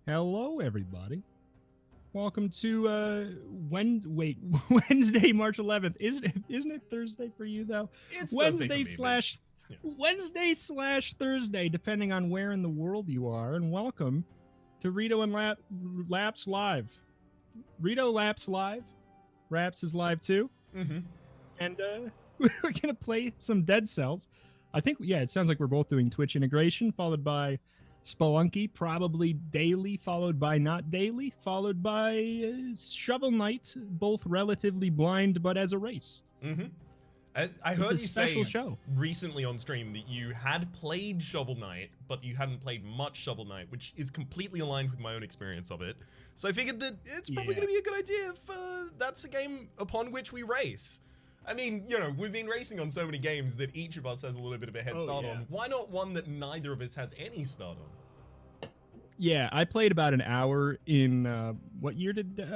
Hello, everybody. Welcome to Wednesday, March 11th. Isn't it Thursday for you though? It's Wednesday Thursday for me, slash Thursday, depending on where in the world you are. And welcome to Reto and Laps Live. Reto Laps Live. Rhaps is live too. And we're gonna play some Dead Cells. I think it sounds like we're both doing Twitch integration, followed by Spelunky, probably daily, followed by not daily, followed by Shovel Knight, both relatively blind, but as a race. I heard you say show. recently on stream that you had played Shovel Knight, but you hadn't played much Shovel Knight, which is completely aligned with my own experience of it. So I figured that it's probably going to be a good idea if that's a game upon which we race. I mean, you know, we've been racing on so many games that each of us has a little bit of a head start on. Why not one that neither of us has any start on? Yeah, I played about an hour in, what year did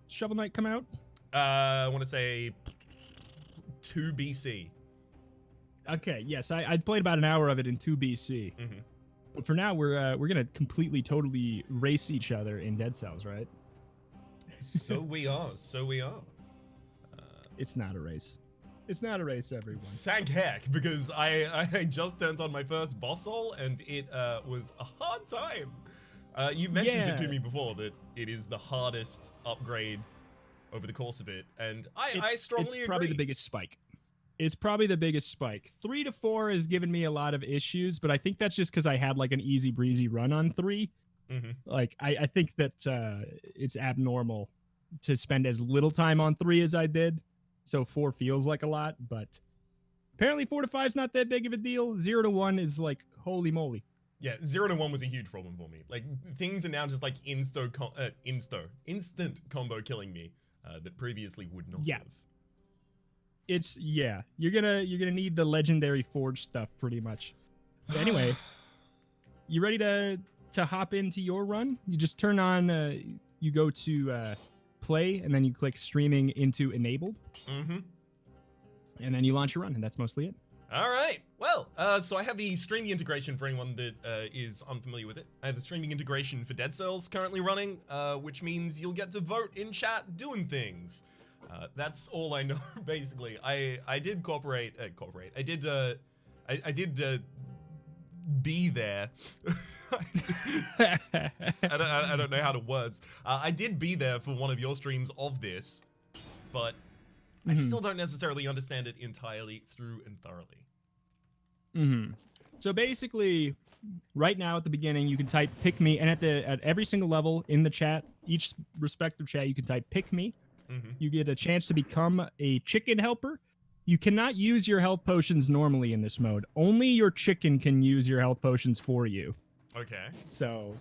Shovel Knight come out? I want to say 2 BC. Okay, yes, I played about an hour of it in 2 BC. But for now, we're gonna completely, totally race each other in Dead Cells, right? So we are. It's not a race. It's not a race, everyone. Thank heck, because I just turned on my first boss soul, and it was a hard time. You mentioned it to me before that it is the hardest upgrade over the course of it, and I strongly agree. It's probably the biggest spike. It's probably the biggest spike. 3 to 4 has given me a lot of issues, but I think that's just because I had like an easy breezy run on 3. Like I think that it's abnormal to spend as little time on 3 as I did. So 4 feels like a lot, but apparently 4 to 5 is not that big of a deal. 0 to 1 is like, holy moly. Yeah, 0 to 1 was a huge problem for me. Like, things are now just like instant combo killing me that previously would not have. You're gonna need the legendary forge stuff pretty much. But anyway, you ready to hop into your run? You just turn on, you go to play, and then you click streaming into enabled. And then you launch your run, and that's mostly it. All right. Well, so I have the streaming integration for anyone that is unfamiliar with it. I have the streaming integration for Dead Cells currently running, which means you'll get to vote in chat doing things. That's all I know, basically. I did cooperate. I did be there. I don't know how to words. I did be there for one of your streams of this, but I still don't necessarily understand it entirely through and thoroughly. So basically, right now at the beginning, you can type "pick me," and at every single level in the chat, each respective chat, you can type "pick me." You get a chance to become a chicken helper. You cannot use your health potions normally in this mode. Only your chicken can use your health potions for you. Okay. So,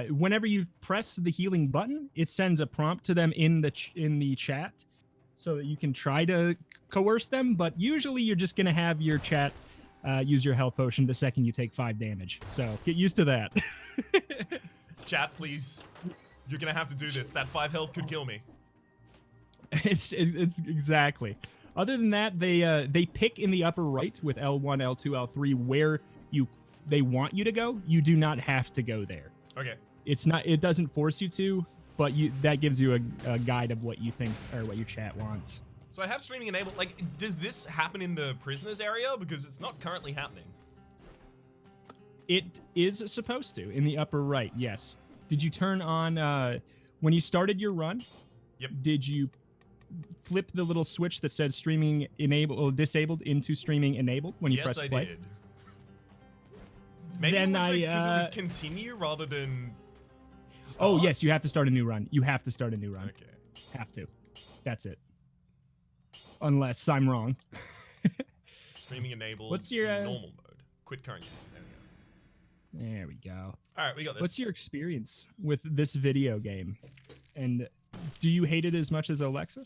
whenever you press the healing button, it sends a prompt to them in the chat, so that you can try to coerce them. But usually, you're just gonna have your chat use your health potion the second you take 5 damage. So get used to that. Chat, please. You're gonna have to do this. That 5 health could kill me. It's exactly. Other than that, they pick in the upper right with L1, L2, L3 where they want you to go. You do not have to go there. Okay. It doesn't force you to, but that gives you a guide of what you think or what your chat wants. So I have streaming enabled. Like, does this happen in the prisoners area? Because it's not currently happening. It is supposed to in the upper right. Yes. Did you turn on when you started your run? Yep. Did you flip the little switch that says streaming enabled or disabled into streaming enabled when you press play? Yes, I did. Maybe it was because it was continue rather than start? Oh, yes, you have to start a new run. You have to start a new run. Okay. Have to. That's it. Unless I'm wrong. Streaming enabled. What's your normal mode? Quit current game. There we go. All right, we got this. What's your experience with this video game? And do you hate it as much as Alexa?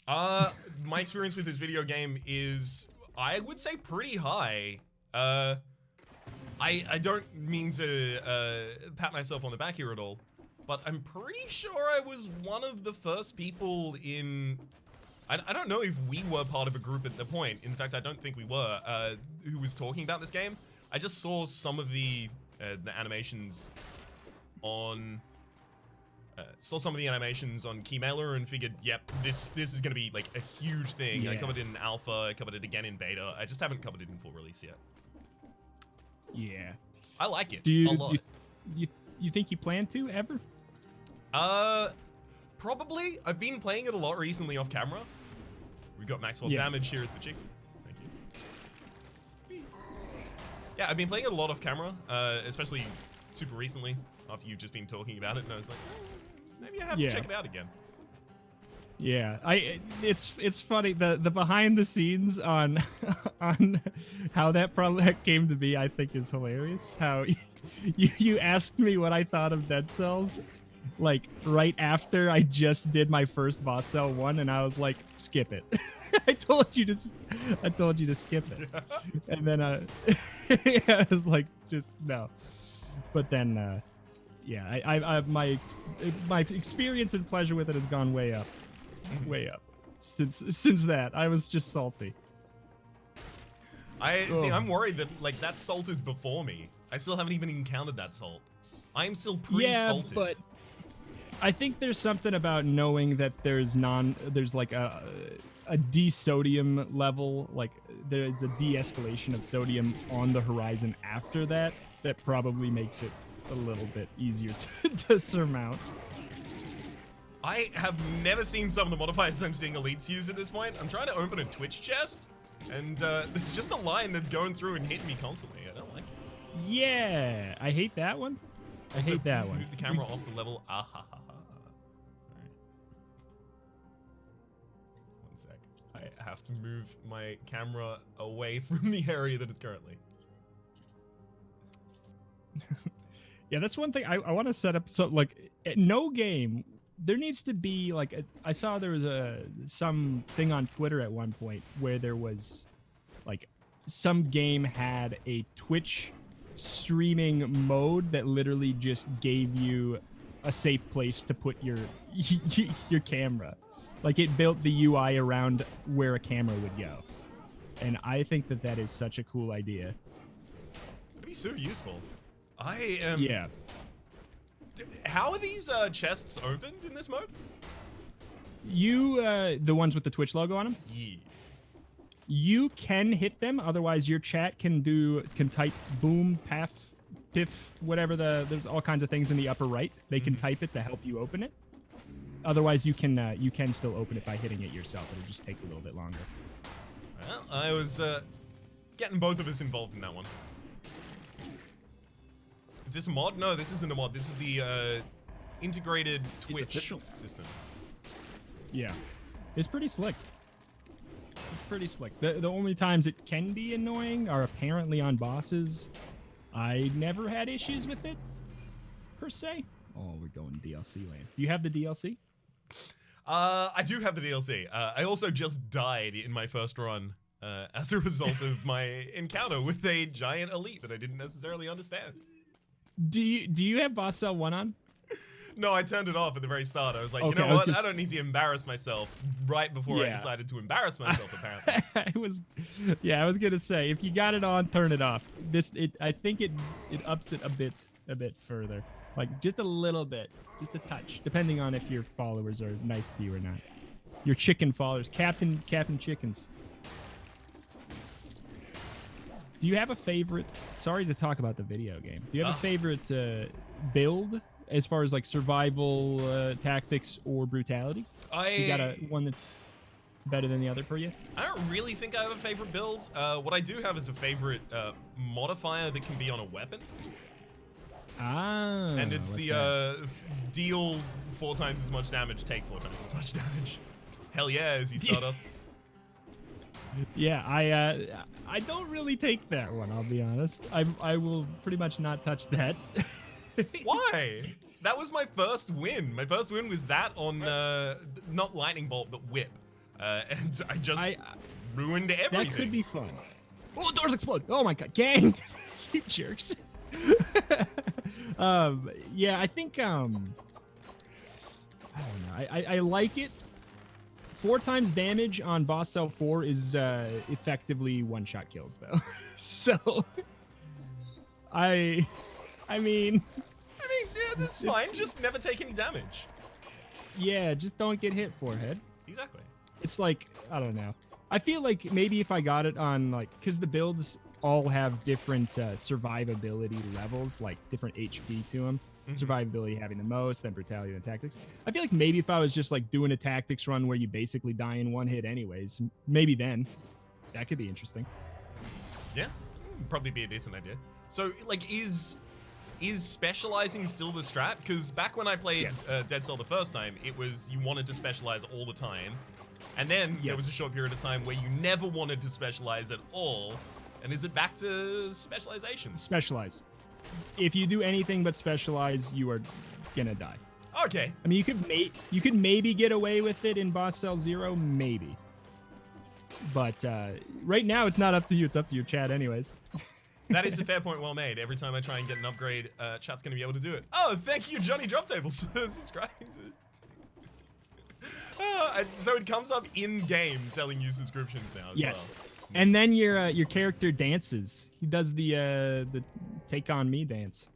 My experience with this video game is, I would say, pretty high. I don't mean to pat myself on the back here at all, but I'm pretty sure I was one of the first people in... I don't know if we were part of a group at the point. In fact, I don't think we were, who was talking about this game. I just saw some of the animations on saw some of the animations on Keymailer and figured, yep, this is gonna be like a huge thing. Yeah. I covered it in alpha, I covered it again in beta. I just haven't covered it in full release yet. Yeah. I like it Do a lot. you think you plan to ever? Probably. I've been playing it a lot recently off camera. We've got Maxwell Damage here as the chicken. Thank you. Yeah, I've been playing it a lot off camera, especially super recently after you've just been talking about it, and I was like, maybe I have to check it out again. Yeah, it's funny the behind the scenes on on how that project came to be. I think is hilarious. How you asked me what I thought of Dead Cells, like right after I just did my first Boss Cell 1, and I was like, skip it. I told you to skip it, and then I was like, just no. But then yeah, I my experience and pleasure with it has gone way up. Way up since that. I was just salty. See, I'm worried that like that salt is before me. I still haven't even encountered that salt. I am still pre-salted. Yeah, but I think there's something about knowing that there's like a de-sodium level, like there's a de-escalation of sodium on the horizon after that probably makes it a little bit easier to surmount. I have never seen some of the modifiers I'm seeing elites use at this point. I'm trying to open a Twitch chest, and it's just a line that's going through and hitting me constantly. I don't like it. Yeah, I hate that one. I hate that one. Move the camera off the level. Ah ha ha ha. Sorry. 1 sec. I have to move my camera away from the area that it's currently. Yeah, that's one thing I want to set up. So, like, no game. There needs to be like I saw there was some thing on Twitter at one point where there was like some game had a Twitch streaming mode that literally just gave you a safe place to put your your camera. Like it built the UI around where a camera would go. And I think that is such a cool idea. It'd be super useful. I am Yeah. How are these chests opened in this mode? You, the ones with the Twitch logo on them? Yeah. You can hit them, otherwise your chat can type boom, path, piff, whatever there's all kinds of things in the upper right. They can type it to help you open it. Otherwise you can still open it by hitting it yourself. It'll just take a little bit longer. Well, I was getting both of us involved in that one. Is this a mod? No, this isn't a mod. This is the integrated Twitch system. Yeah. It's pretty slick. It's pretty slick. The only times it can be annoying are apparently on bosses. I never had issues with it, per se. Oh, we're going DLC land. Do you have the DLC? I do have the DLC. I also just died in my first run as a result of my encounter with a giant elite that I didn't necessarily understand. Do you have Boss Cell 1 on? No, I turned it off at the very start. I was like, okay, you know what? I don't need to embarrass myself right before I decided to embarrass myself, apparently. I was gonna say, if you got it on, turn it off. I think it ups it a bit further. Like just a little bit, just a touch, depending on if your followers are nice to you or not. Your chicken followers, Captain Chickens. Do you have a favorite? Sorry to talk about the video game. Do you have a favorite build as far as like survival tactics or brutality? You got one that's better than the other for you? I don't really think I have a favorite build. What I do have is a favorite modifier that can be on a weapon. Ah. And it's the deal 4 times as much damage, take 4 times as much damage. Hell yeah, as you Stardust. Yeah, I don't really take that one, I'll be honest. I will pretty much not touch that. Why? That was my first win. My first win was that on not lightning bolt but whip, and I just ruined everything. That could be fun. Oh, doors explode! Oh my god, gang! You jerks. Yeah, I think I don't know. I like it. 4 times damage on Boss Cell 4 is effectively one-shot kills, though. So, I mean, Yeah, that's fine. Just never take any damage. Yeah, just don't get hit, forehead. Exactly. It's like, I don't know. I feel like maybe if I got it on, like, because the builds all have different survivability levels, like different HP to them. Survivability having the most, then brutality and tactics. I feel like maybe if I was just like doing a tactics run where you basically die in one hit anyways, maybe then that could be interesting. Yeah, probably be a decent idea. So, like, is specializing still the strat? Because back when I played Dead Cell the first time, it was you wanted to specialize all the time. And then there was a short period of time where you never wanted to specialize at all. And is it back to specialization? Specialize. If you do anything but specialize, you are gonna die. Okay. I mean, you could maybe get away with it in Boss Cell 0, maybe. But right now, it's not up to you. It's up to your chat anyways. That is a fair point, well made. Every time I try and get an upgrade, chat's gonna be able to do it. Oh, thank you, Johnny Drop Tables, for subscribing to it. So it comes up in-game telling you subscriptions now as well. And then your character dances. He does the Take On Me dance.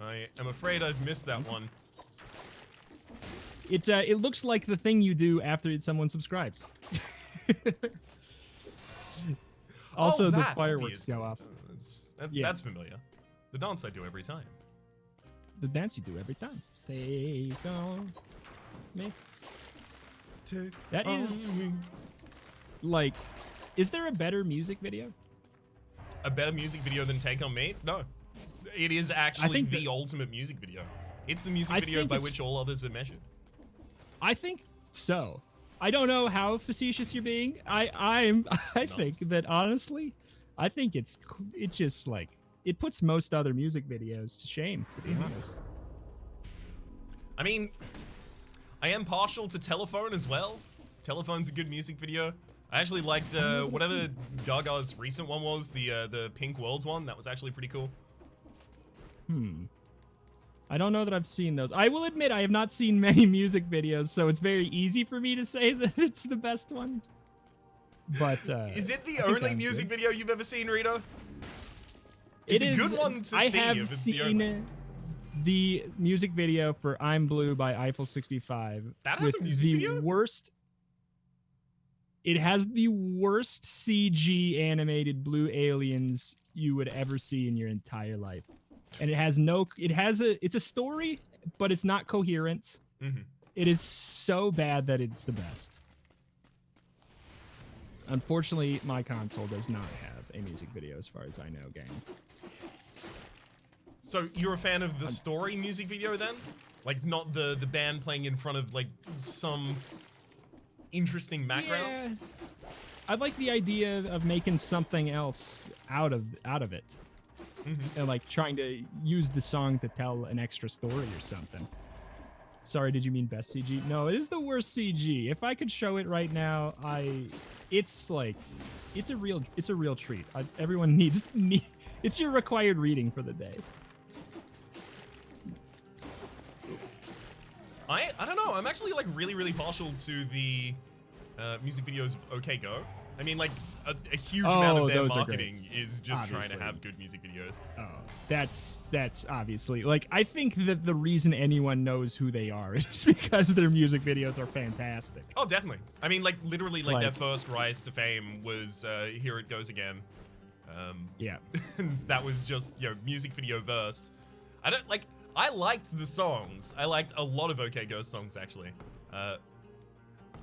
I am afraid I've missed that one. It looks like the thing you do after someone subscribes. Also, the fireworks go off. That's familiar. The dance I do every time. The dance you do every time. Take on me. That is like, is there a better music video? A better music video than Take On Me? No. It is actually the ultimate music video. It's the music video by which all others are measured. I think so. I don't know how facetious you're being. I think that honestly, I think it's just like it puts most other music videos to shame, to be honest. I mean, I am partial to Telephone as well. Telephone's a good music video. I actually liked whatever Gaga's recent one was, the Pink Worlds one. That was actually pretty cool. I don't know that I've seen those. I will admit I have not seen many music videos, so it's very easy for me to say that it's the best one. But is it the only music video you've ever seen, Reto? It's a good one to see. I have seen the music video for I'm Blue by Eiffel 65. That has a music video? It has the worst CG animated blue aliens you would ever see in your entire life. And it's a story, but it's not coherent. It is so bad that it's the best. Unfortunately, my console does not have a music video as far as I know, gang. So you're a fan of the story music video then? Like not the band playing in front of like some interesting background? Yeah. I like the idea of making something else out of it. And like trying to use the song to tell an extra story or something. Sorry, did you mean best CG? No, it is the worst CG. If I could show it right now, it's a real treat. Everyone needs it's your required reading for the day. I don't know. I'm actually like really partial to the music videos of OK Go. I mean, like a huge amount of their marketing is just trying to have good music videos. Oh, that's obviously like I think that the reason anyone knows who they are is because their music videos are fantastic. Oh, definitely. I mean, like literally, like their first rise to fame was "Here It Goes Again." Yeah, and that was just music video versed. I liked the songs. I liked a lot of OK Go songs actually.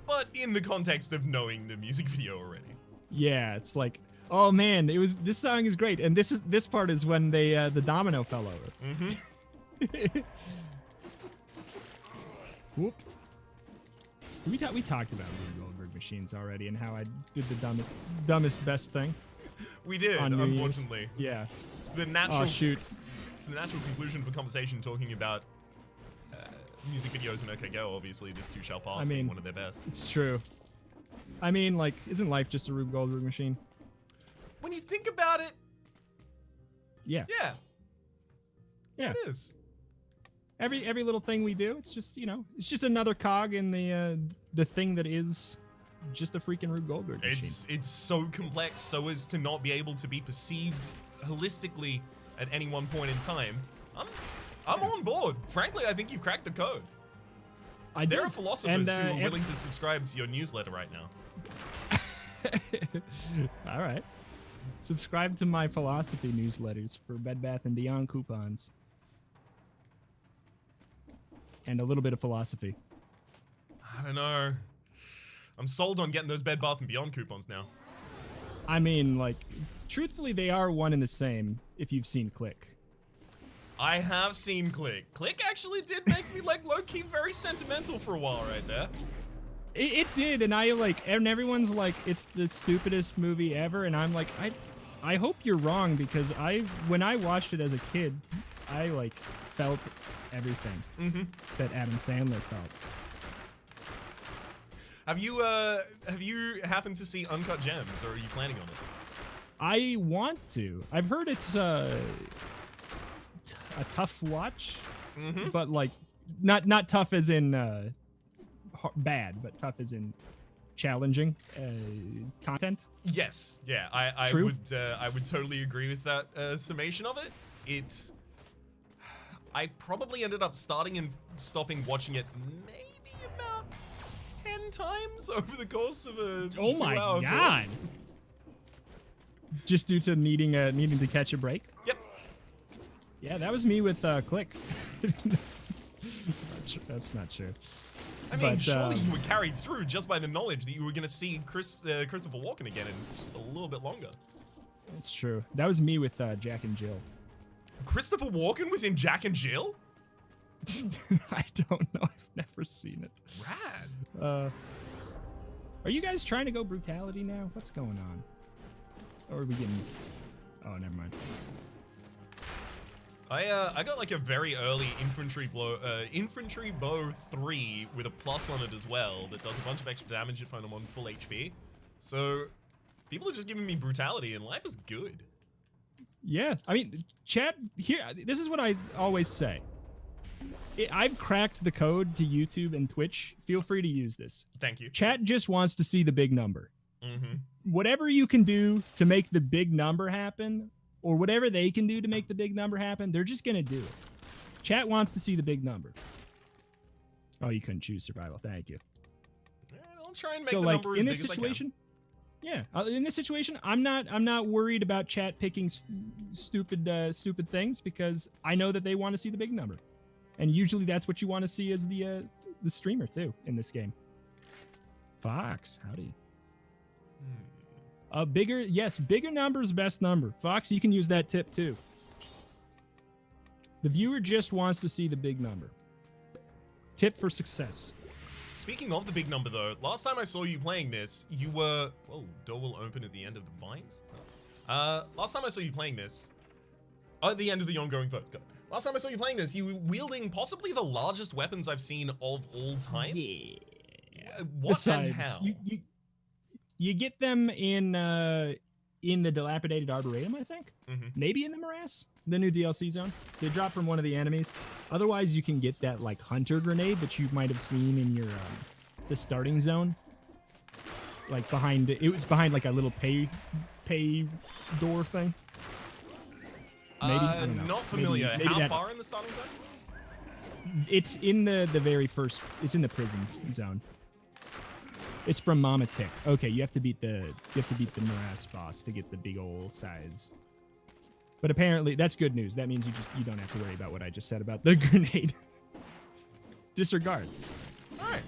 But in the context of knowing the music video already. Yeah, it's like, oh man, this song is great, and this part is when the domino fell over. Whoop. We talked about Rube Goldberg machines already and how I did the dumbest best thing. We did, unfortunately. Yeah. It's the natural. Oh shoot. It's the natural conclusion of a conversation talking about music videos and OK Go. Obviously, this too shall pass. Being one of their best. It's true. I mean, like, isn't life just a Rube Goldberg machine? When you think about it, yeah, it is. Every little thing we do, it's just it's just another cog in the thing that is just a freaking Rube Goldberg machine. It's so complex so as to not be able to be perceived holistically at any one point in time, I'm on board. Frankly, I think you've cracked the code. There are philosophers who are willing to subscribe to your newsletter right now. All right. Subscribe to my philosophy newsletters for Bed Bath & Beyond coupons. And a little bit of philosophy. I don't know. I'm sold on getting those Bed Bath & Beyond coupons now. I mean, like, truthfully, they are one and the same if you've seen Click. I have seen Click. Click actually did make me, like, low-key very sentimental for a while right there. It did, and and everyone's like, it's the stupidest movie ever, and I'm like, I hope you're wrong, because when I watched it as a kid, I, like, felt everything that Adam Sandler felt. Have you happened to see Uncut Gems, or are you planning on it? I want to. I've heard it's a tough watch, but like not tough as in bad, but tough as in challenging content. Yes, yeah, I would totally agree with that summation of it. I probably ended up starting and stopping watching it maybe about 10 times over the course of a 2 hour Oh my god! film. Just due to needing to catch a break. Yep. Yeah, that was me with Click. That's not true. I mean, surely you were carried through just by the knowledge that you were going to see Christopher Walken again in just a little bit longer. That's true. That was me with Jack and Jill. Christopher Walken was in Jack and Jill? I don't know. I've never seen it. Rad. Are you guys trying to go brutality now? What's going on? Or are we getting... Oh, never mind. I got like a very early infantry bow 3 with a plus on it as well that does a bunch of extra damage if I'm on full HP. So people are just giving me brutality and life is good. Yeah, I mean, chat here. This is what I always say. I've cracked the code to YouTube and Twitch. Feel free to use this. Thank you. Chat just wants to see the big number. Whatever you can do to make the big number happen, or whatever they can do to make the big number happen, they're just gonna do it. Chat wants to see the big number. Oh, you couldn't choose survival. Thank you. I'll try and make the number as in big this as I situation, yeah, in this situation, I'm not worried about chat picking stupid things, because I know that they want to see the big number, and usually that's what you want to see as the streamer too in this game. Fox, howdy. Bigger number is best number. Fox, you can use that tip too. The viewer just wants to see the big number. Tip for success. Speaking of the big number though, last time I saw you playing this, you were... Oh, door will open at the end of the vines? Last time I saw you playing this... at the end of the ongoing votes, go. Last time I saw you playing this, you were wielding possibly the largest weapons I've seen of all time. Yeah. What Besides, and how? You get them in the dilapidated arboretum, I think. Maybe in the morass, the new DLC zone. They drop from one of the enemies. Otherwise, you can get that like hunter grenade that you might have seen in your the starting zone. Like behind it was behind like a little pay door thing. Maybe I don't know. Not familiar. Maybe How far in the starting zone? It's in the very first. It's in the prison zone. It's from Mama Tick. Okay, you have to beat the morass boss to get the big ol' size. But apparently that's good news. That means you don't have to worry about what I just said about the grenade. Disregard. All right.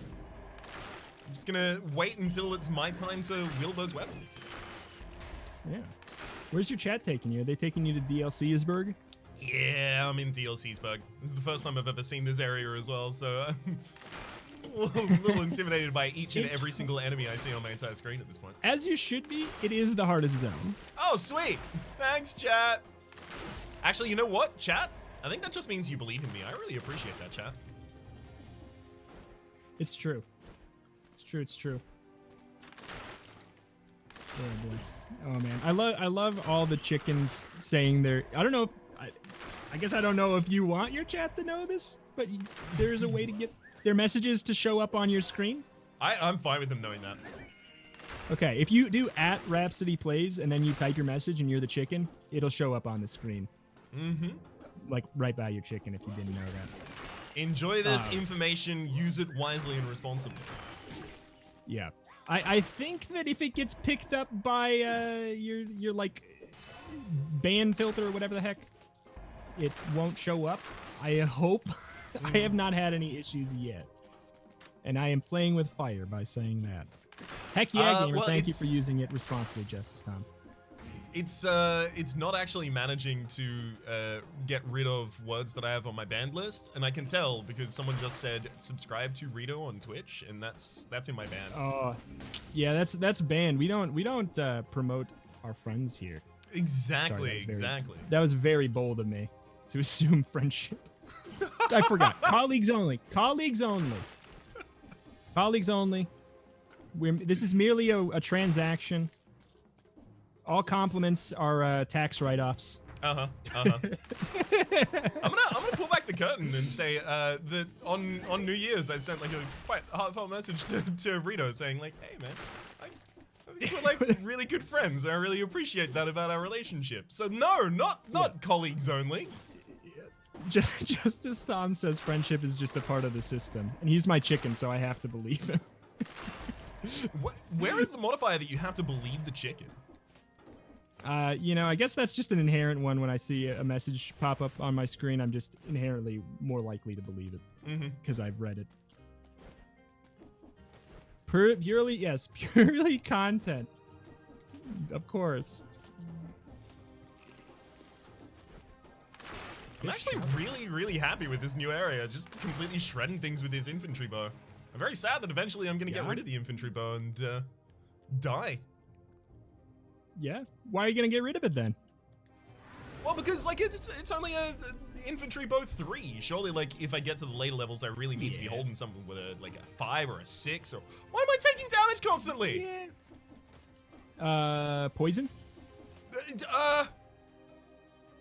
I'm just gonna wait until it's my time to wield those weapons. Yeah. Where's your chat taking you? Are they taking you to DLCsburg? Yeah, I'm in DLCsburg. This is the first time I've ever seen this area as well, so I'm a little intimidated by each and every single enemy I see on my entire screen at this point. As you should be. It is the hardest zone. Oh, sweet. Thanks, chat. Actually, you know what, chat? I think that just means you believe in me. I really appreciate that, chat. It's true. It's true. It's true. Oh, boy. Oh man, I love all the chickens saying their. I don't know if I guess I don't know if you want your chat to know this, but there's a way to get their messages to show up on your screen. I'm fine with them knowing that. Okay, if you do @Rhapsody Plays and then you type your message and you're the chicken, it'll show up on the screen. Like right by your chicken, if you didn't know that. Enjoy this information. Use it wisely and responsibly. Yeah. I think that if it gets picked up by your like ban filter or whatever the heck, it won't show up. I hope. I have not had any issues yet. And I am playing with fire by saying that. Heck yeah, gamer. Well, thank you for using it responsibly, Justice Tom. It's not actually managing to get rid of words that I have on my banned list, and I can tell because someone just said subscribe to Reto on Twitch, and that's in my ban. Oh, yeah, that's banned. We don't promote our friends here. Exactly, Sorry, that was very bold of me to assume friendship. I forgot. Colleagues only. Colleagues only. Colleagues only. This is merely a transaction. All compliments are tax write-offs. I'm gonna pull back the curtain and say that on New Year's I sent like a quite heartfelt message to Reto saying like, hey man, I think we're like really good friends. And I really appreciate that about our relationship. So no, not colleagues only. Justice Tom says friendship is just a part of the system, and he's my chicken, so I have to believe him. Where is the modifier that you have to believe the chicken? You know, I guess that's just an inherent one. When I see a message pop up on my screen, I'm just inherently more likely to believe it because I've read it. Purely content. Of course. I'm actually really happy with this new area, just completely shredding things with his infantry bow. I'm very sad that eventually I'm going to get rid of the infantry bow and die. Yeah? Why are you going to get rid of it then? Well, because like it's only a infantry bow 3. Surely, like if I get to the later levels, I really need to be holding something with a 5 or a 6. Or why am I taking damage constantly? Yeah. Poison?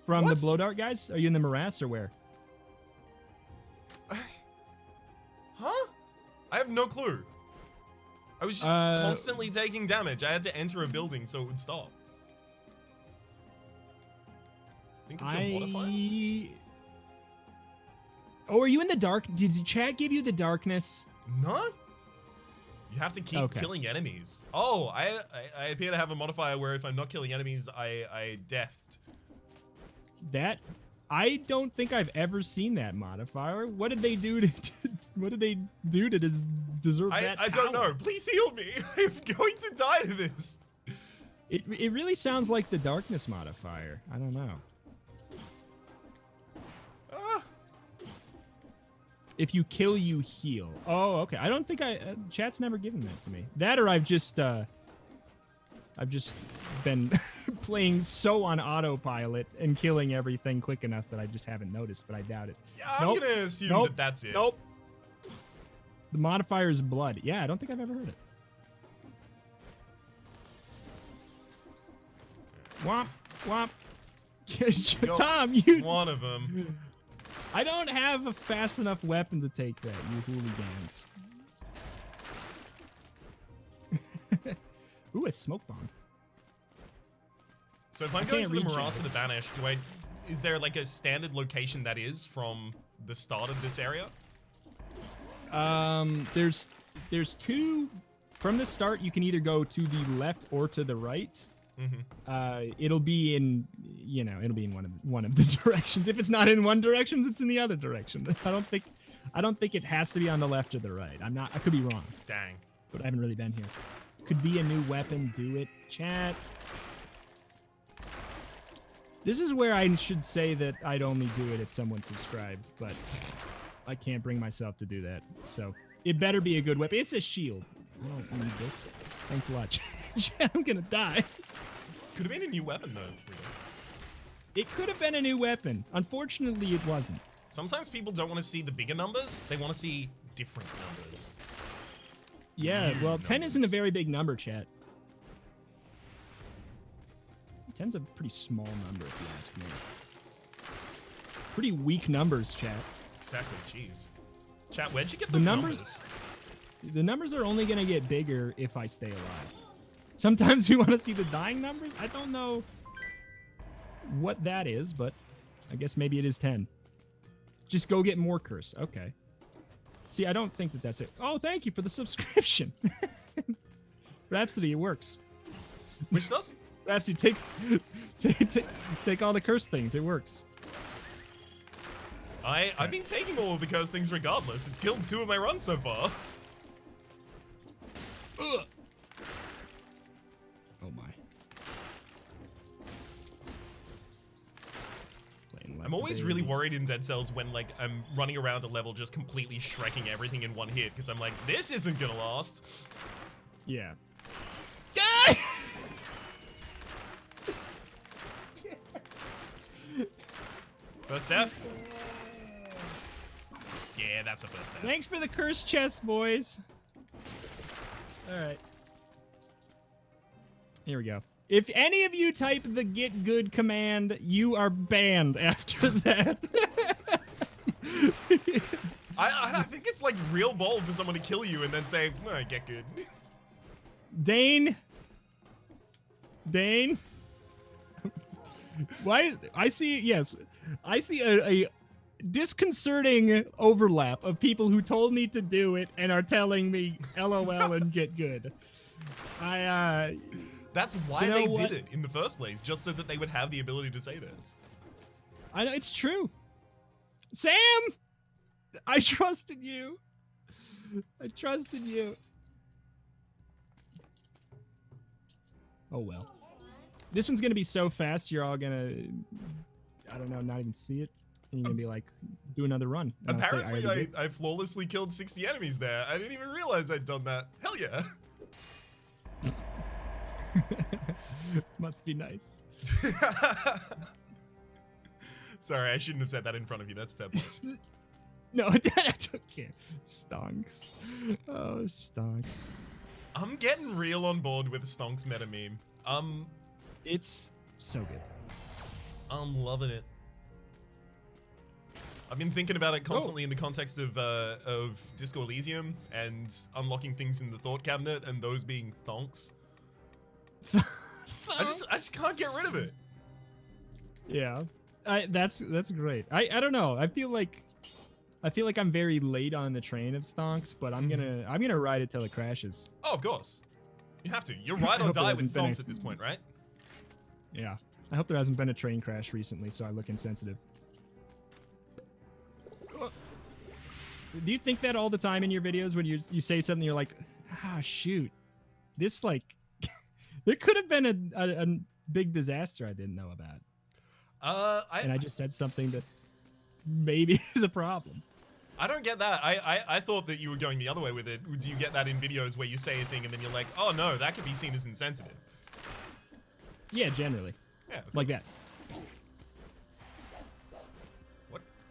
From what? the blow dart guys? Are you in the morass or where? Huh? I have no clue. I was just constantly taking damage. I had to enter a building so it would stop. I think it's a modifier. Oh, are you in the dark? Did chat give you the darkness? No. You have to keep killing enemies. Oh, I appear to have a modifier where if I'm not killing enemies, I deathed. That I don't think I've ever seen that modifier. What did they do to deserve that? I don't know. Please heal me. I'm going to die to this. It really sounds like the darkness modifier. I don't know. If you kill, you heal. Oh, okay. I don't think chat's never given that to me. That or I've just been playing so on autopilot and killing everything quick enough that I just haven't noticed, but I doubt it. Yeah, I'm gonna assume that that's it. Nope. The modifier is blood. Yeah, I don't think I've ever heard it. Womp, womp. Tom, you... One of them. I don't have a fast enough weapon to take that, you hooligans. Ooh, a smoke bomb. So if I'm going to the Morass of the Banished, is there like a standard location that is from the start of this area? There's two from the start. You can either go to the left or to the right. It'll be in, it'll be in one of the directions. If it's not in one direction, it's in the other direction. I don't think it has to be on the left or the right. I could be wrong. Dang. But I haven't really been here. Could be a new weapon. Do it, chat. This is where I should say that I'd only do it if someone subscribed, but I can't bring myself to do that. So it better be a good weapon. It's a shield. I don't need this. Thanks a lot, chat. I'm gonna die. Could have been a new weapon though. It could have been a new weapon. Unfortunately, it wasn't. Sometimes people don't want to see the bigger numbers. They want to see different numbers. Yeah, well, 10 isn't a very big number, chat. 10's a pretty small number, if you ask me. Pretty weak numbers, chat. Exactly, jeez. Chat, where'd you get those numbers? The numbers are only going to get bigger if I stay alive. Sometimes we want to see the dying numbers. I don't know what that is, but I guess maybe it is 10. Just go get more curse. Okay. See, I don't think that that's it. Oh, thank you for the subscription. Rhapsody, it works. Which does? Rhapsody, take all the curse things. It works. I've been taking all of the curse things regardless. It's killed 2 of my runs so far. Ugh. Oh my. I'm always really worried in Dead Cells when like I'm running around a level just completely shrekking everything in one hit because I'm like, this isn't gonna last. Yeah. First death. Yeah, that's a first death. Thanks for the curse chest, boys. All right. Here we go. If any of you type the get good command, you are banned after that. I think it's like real bold for someone to kill you and then say, no, get good. Dane. Why? I see a disconcerting overlap of people who told me to do it and are telling me LOL and get good. That's why they did it in the first place, just so that they would have the ability to say this. I know, it's true. Sam! I trusted you. I trusted you. Oh well. This one's gonna be so fast, you're all gonna, I don't know, not even see it. And you're gonna be like, do another run. And apparently I flawlessly killed 60 enemies there. I didn't even realize I'd done that. Hell yeah. Must be nice. Sorry, I shouldn't have said that in front of you. That's fair point. No, I don't care. Stonks. Oh, stonks. I'm getting real on board with Stonks meta meme. It's so good. I'm loving it. I've been thinking about it constantly in the context of Disco Elysium and unlocking things in the thought cabinet and those being thonks. I just can't get rid of it. Yeah, that's great. I don't know. I feel like I'm very late on the train of stonks, but I'm gonna ride it till it crashes. Oh, of course. You have to. You're ride or die with stonks at this point, right? Yeah. I hope there hasn't been a train crash recently, so I look insensitive. Do you think that all the time in your videos when you say something, you're like, ah, shoot, this like, there could have been a big disaster I didn't know about. And I just said something that maybe is a problem. I don't get that. I thought that you were going the other way with it. Do you get that in videos where you say a thing and then you're like, oh no, that could be seen as insensitive? Yeah, generally. Yeah, like that.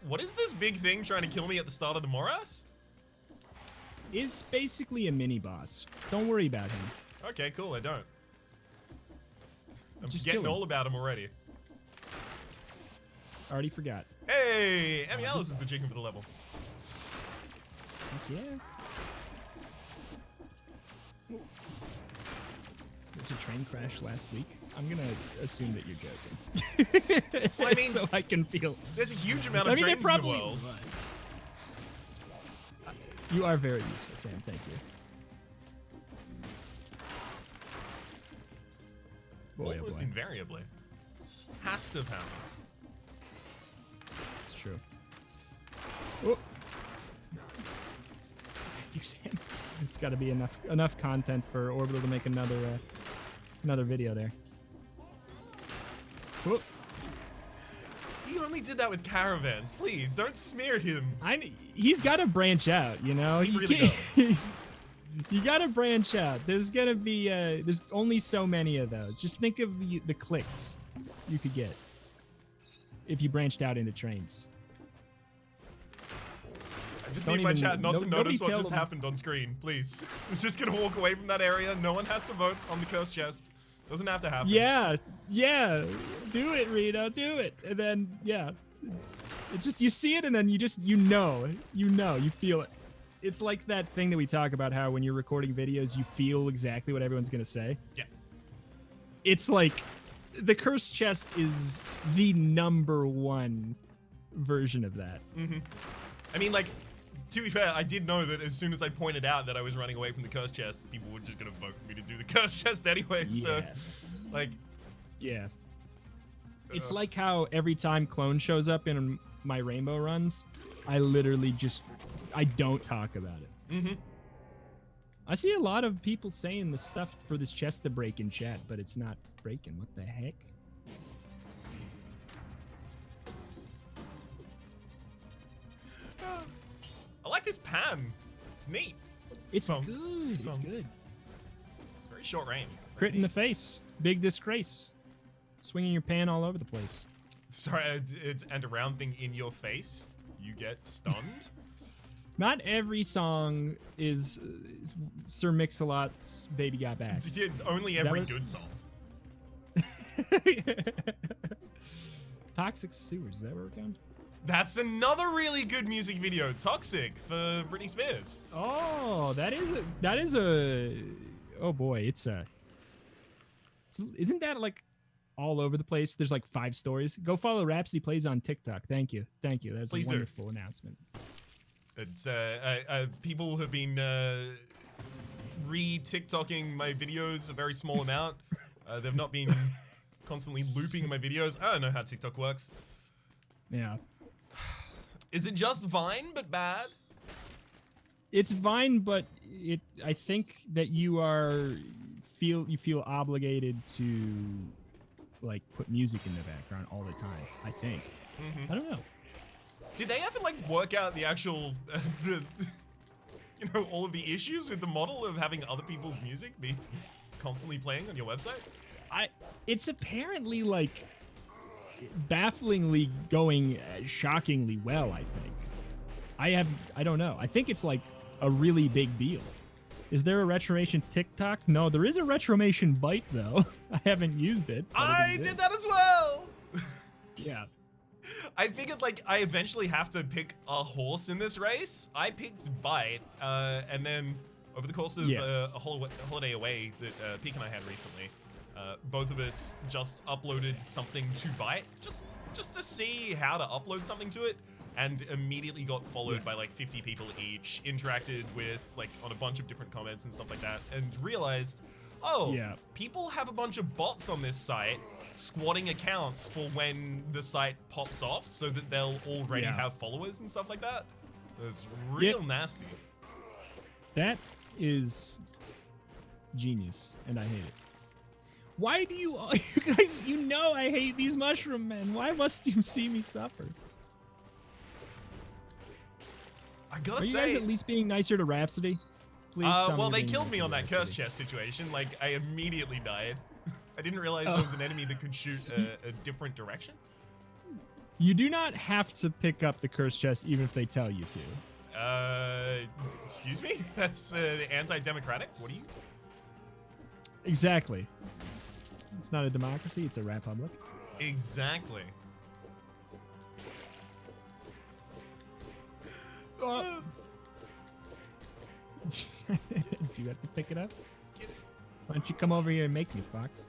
What is this big thing trying to kill me at the start of the morass? Is basically a mini boss. Don't worry about him. Okay, cool. I don't. I'm just getting all about him already. Already forgot. Hey, Emmy Alice is the chicken for the level. Heck yeah. There's a train crash last week. I'm gonna assume that you're joking. Well, I mean, so I can feel. There's a huge amount of trains in the world. Was. You are very useful, Sam. Thank you. Boy, almost oh boy. invariably. Has to have happened. It's true. Oh. Thank you, Sam. It's got to be enough content for Orbital to make another video there. Oh. He only did that with caravans. Please don't smear him. He's got to branch out, you know. He really does. You got to branch out. There's gonna be there's only so many of those. Just think of the clicks you could get if you branched out into trains. I just need my chat not to notice what just happened on screen, please. I'm just gonna walk away from that area. No one has to vote on the curse chest. Doesn't have to happen. Yeah. Do it, Reto. Do it. And then, yeah. It's just, you see it and then you feel it. It's like that thing that we talk about how when you're recording videos, you feel exactly what everyone's going to say. Yeah. It's like the cursed chest is the #1 version of that. I mean, like, to be fair, I did know that as soon as I pointed out that I was running away from the cursed chest, people were just gonna vote for me to do the cursed chest anyway. Yeah. So, like, yeah. It's like how every time Clone shows up in my rainbow runs, I literally I don't talk about it. I see a lot of people saying the stuff for this chest to break in chat, but it's not breaking. What the heck? I like this pan. It's neat. It's good. It's good. It's very short range. Crit in the face. Big disgrace. Swinging your pan all over the place. Sorry, and a round thing in your face. You get stunned. Not every song is Sir Mix-a-Lot's Baby Got Back. Only every good song. Toxic Sewers, is that where we're going? That's another really good music video, Toxic, for Britney Spears. Oh, that is a oh boy, isn't that like all over the place? There's like 5 stories. Go follow Rhapsody Plays on TikTok. Thank you. That's a wonderful announcement. It's people have been re-TikToking my videos a very small amount. They've not been constantly looping my videos. I don't know how TikTok works. Yeah. Is it just Vine but bad? It's Vine, but I think that you feel obligated to like put music in the background all the time. I think. I don't know. Did they ever like work out the actual all of the issues with the model of having other people's music be constantly playing on your website? It's apparently like bafflingly going shockingly well, I think. I don't know. I think it's like a really big deal. Is there a Retromation TikTok? No, there is a Retromation Byte though. I haven't used it. I did that as well. Yeah. I figured like I eventually have to pick a horse in this race. I picked Byte, and then over the course of a holiday away that Peek and I had recently, both of us just uploaded something to Byte, just to see how to upload something to it, and immediately got followed by like 50 people each, interacted with like on a bunch of different comments and stuff like that, and realized, people have a bunch of bots on this site squatting accounts for when the site pops off so that they'll already have followers and stuff like that. It's real nasty. That is genius, and I hate it. Why do you guys, I hate these mushroom men. Why must you see me suffer? I gotta say, say, are you guys at least being nicer to Rhapsody? Please tell well, me they killed me on that curse chest situation. Like, I immediately died. I didn't realize there was an enemy that could shoot a different direction. You do not have to pick up the curse chest even if they tell you to. Excuse me? That's anti-democratic? What are you? Exactly. It's not a democracy, it's a republic. Exactly. Do you have to pick it up? Why don't you come over here and make me, Fox?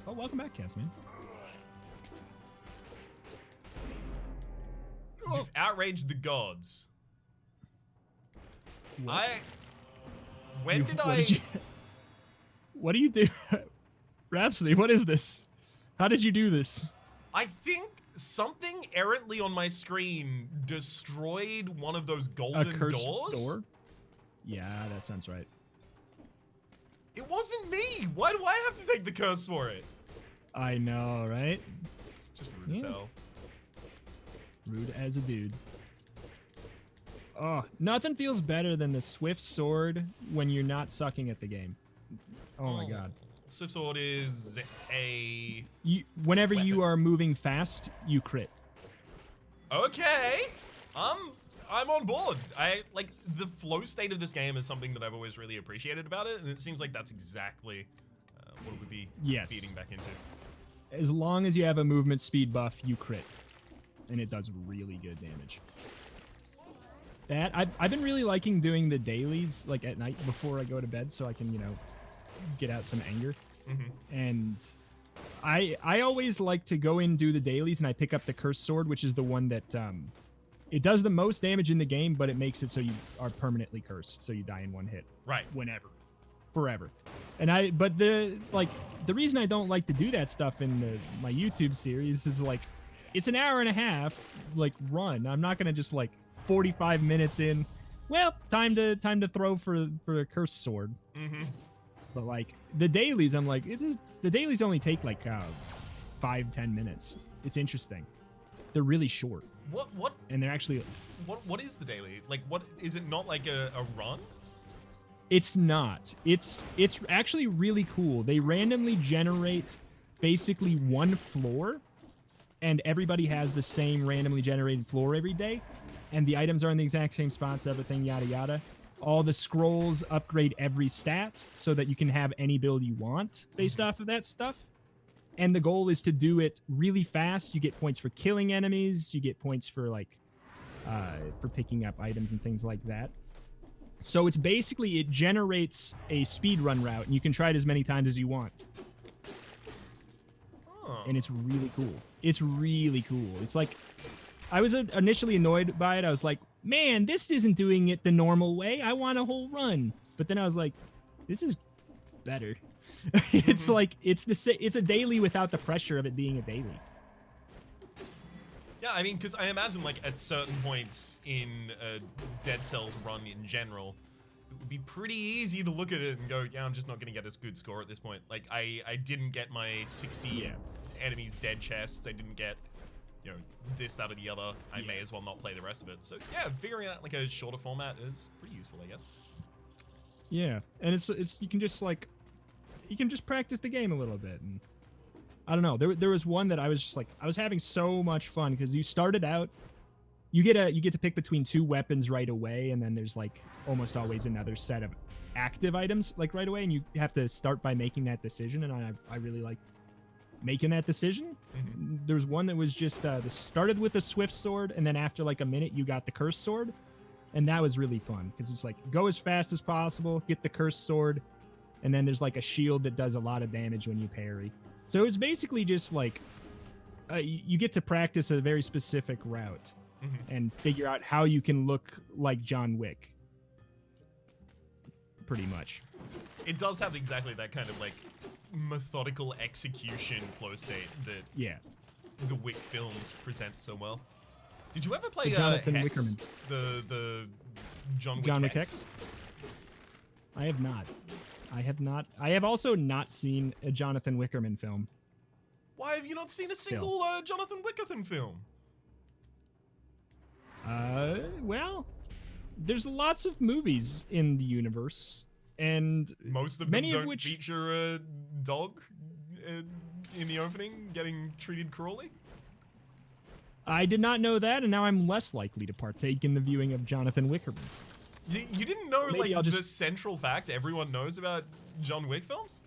Oh, welcome back, Casman. You've outraged the gods. What? What do you do? Rhapsody, what is this? How did you do this? I think something errantly on my screen destroyed one of those golden doors. Door? Yeah, that sounds right. It wasn't me. Why do I have to take the curse for it? I know, right? It's just rude as hell. Rude as a dude. Oh, nothing feels better than the Swift Sword when you're not sucking at the game. Oh my god. Swift Sword is a... Whenever weapon. You are moving fast, you crit. Okay. I'm on board. Like the flow state of this game is something that I've always really appreciated about it, and it seems like that's exactly what it would be feeding back into. As long as you have a movement speed buff, you crit, and it does really good damage. I've been really liking doing the dailies like at night before I go to bed, so I can get out some anger. And I always like to go in, do the dailies, and I pick up the Cursed Sword, which is the one that it does the most damage in the game, but it makes it so you are permanently cursed, so you die in one hit. Right. Whenever. Forever. And but the reason I don't like to do that stuff in my YouTube series is like, it's an hour and a half like run. I'm not gonna just like 45 minutes in. Well, time to throw for a Cursed Sword. But like the dailies, I'm like, the dailies only take like 5-10 minutes. It's interesting. They're really short. What? And they're actually. What is the daily? Like, what is it? Not like a run? It's not. It's actually really cool. They randomly generate basically one floor, and everybody has the same randomly generated floor every day, and the items are in the exact same spots, everything, yada yada. All the scrolls upgrade every stat so that you can have any build you want based off of that stuff. And the goal is to do it really fast. You get points for killing enemies. You get points for like for picking up items and things like that. So it's basically, it generates a speedrun route, and you can try it as many times as you want. Oh. And it's really cool. It's really cool. It's like, I was initially annoyed by it. I was like, man, this isn't doing it the normal way. I want a whole run. But then I was like, this is better. It's like, it's a daily without the pressure of it being a daily. Yeah, I mean, because I imagine, like, at certain points in a Dead Cells run in general, it would be pretty easy to look at it and go, yeah, I'm just not going to get a good score at this point. Like, I didn't get my 60 enemies dead chests. I didn't get, you know, this, that, or the other. I may as well not play the rest of it. So, yeah, figuring out, like, a shorter format is pretty useful, I guess. Yeah, and it's you can just, like, you can just practice the game a little bit, and I don't know. There was one that I was just like, I was having so much fun because you started out, you get to pick between 2 weapons right away, and then there's like almost always another set of active items like right away, and you have to start by making that decision. And I really like making that decision. There's one that was just started with the Swift Sword, and then after like a minute you got the Cursed Sword, and that was really fun because it's like go as fast as possible, get the Cursed Sword, and then there's like a shield that does a lot of damage when you parry. So it was basically just like you get to practice a very specific route and figure out how you can look like John Wick. Pretty much. It does have exactly that kind of like methodical execution flow state that the Wick films present so well. Did you ever play Jonathan Hex? Wickerman. The John Wick Hex? Hex? I have not. I have also not seen a Jonathan Wickerman film. Why have you not seen a single Jonathan Wickerman film? Well, there's lots of movies in the universe, and most of them don't feature a dog in the opening getting treated cruelly. I did not know that, and now I'm less likely to partake in the viewing of Jonathan Wickerman. You didn't know, Maybe like, the central fact everyone knows about John Wick films?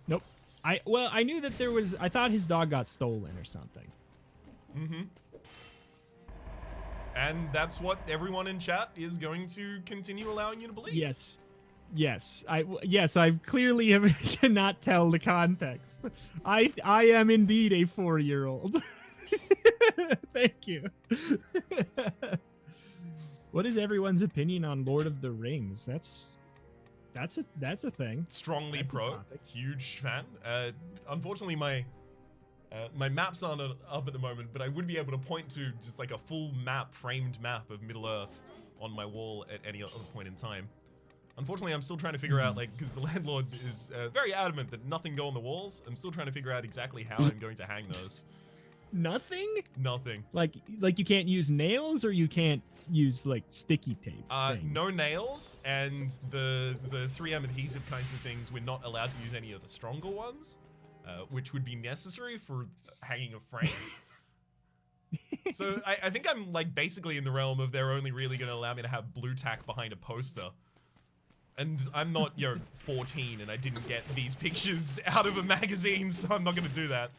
Nope. I knew that there was, I thought his dog got stolen or something. And that's what everyone in chat is going to continue allowing you to believe. Yes. I clearly cannot tell the context. I am indeed a 4-year-old. Thank you. What is everyone's opinion on Lord of the Rings? That's a thing. Strongly pro. Huge fan. Unfortunately, my maps aren't up at the moment, but I would be able to point to just like a full map, framed map of Middle Earth on my wall at any other point in time. Unfortunately, I'm still trying to figure out, like, because the landlord is very adamant that nothing go on the walls. I'm still trying to figure out exactly how I'm going to hang those. Nothing? Nothing. Like you can't use nails, or you can't use like sticky tape? No nails, and the 3M adhesive kinds of things. We're not allowed to use any of the stronger ones, which would be necessary for hanging a frame. So I think I'm like basically in the realm of they're only really going to allow me to have blue tack behind a poster. And I'm not, 14, and I didn't get these pictures out of a magazine, so I'm not going to do that.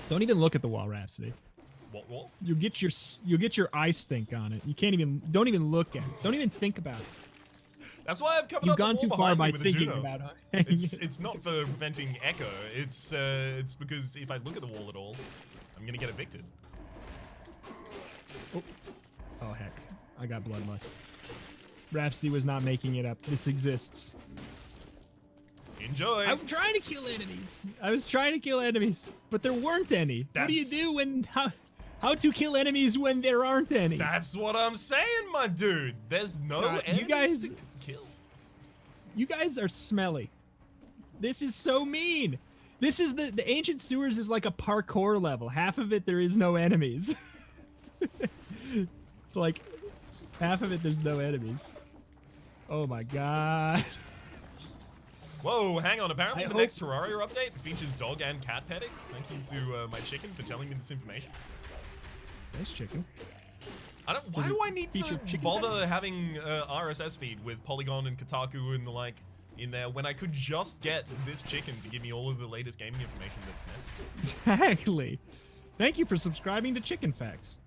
Don't even look at the wall, Rhapsody. What wall? You'll get your eye stink on it. You don't even look at it. Don't even think about it. That's why I've covered You've up the gone wall too far behind by me with a thinking Juno. about it. It's not for preventing echo. It's because if I look at the wall at all, I'm gonna get evicted. Oh heck, I got bloodlust. Rhapsody was not making it up. This exists. Enjoy. I'm trying to kill enemies. I was trying to kill enemies, but there weren't any. What do you do when how to kill enemies when there aren't any? That's what I'm saying, my dude. There's no enemies to kill. You guys are smelly. This is so mean. This is the ancient sewers is like a parkour level. Half of it there is no enemies. It's like half of it there's no enemies. Oh my god. Whoa, hang on. Apparently the next Terraria update features dog and cat petting. Thank you to my chicken for telling me this information. Nice chicken. Why do I need to bother having RSS feed with Polygon and Kotaku and the like in there when I could just get this chicken to give me all of the latest gaming information that's necessary? Exactly. Thank you for subscribing to Chicken Facts.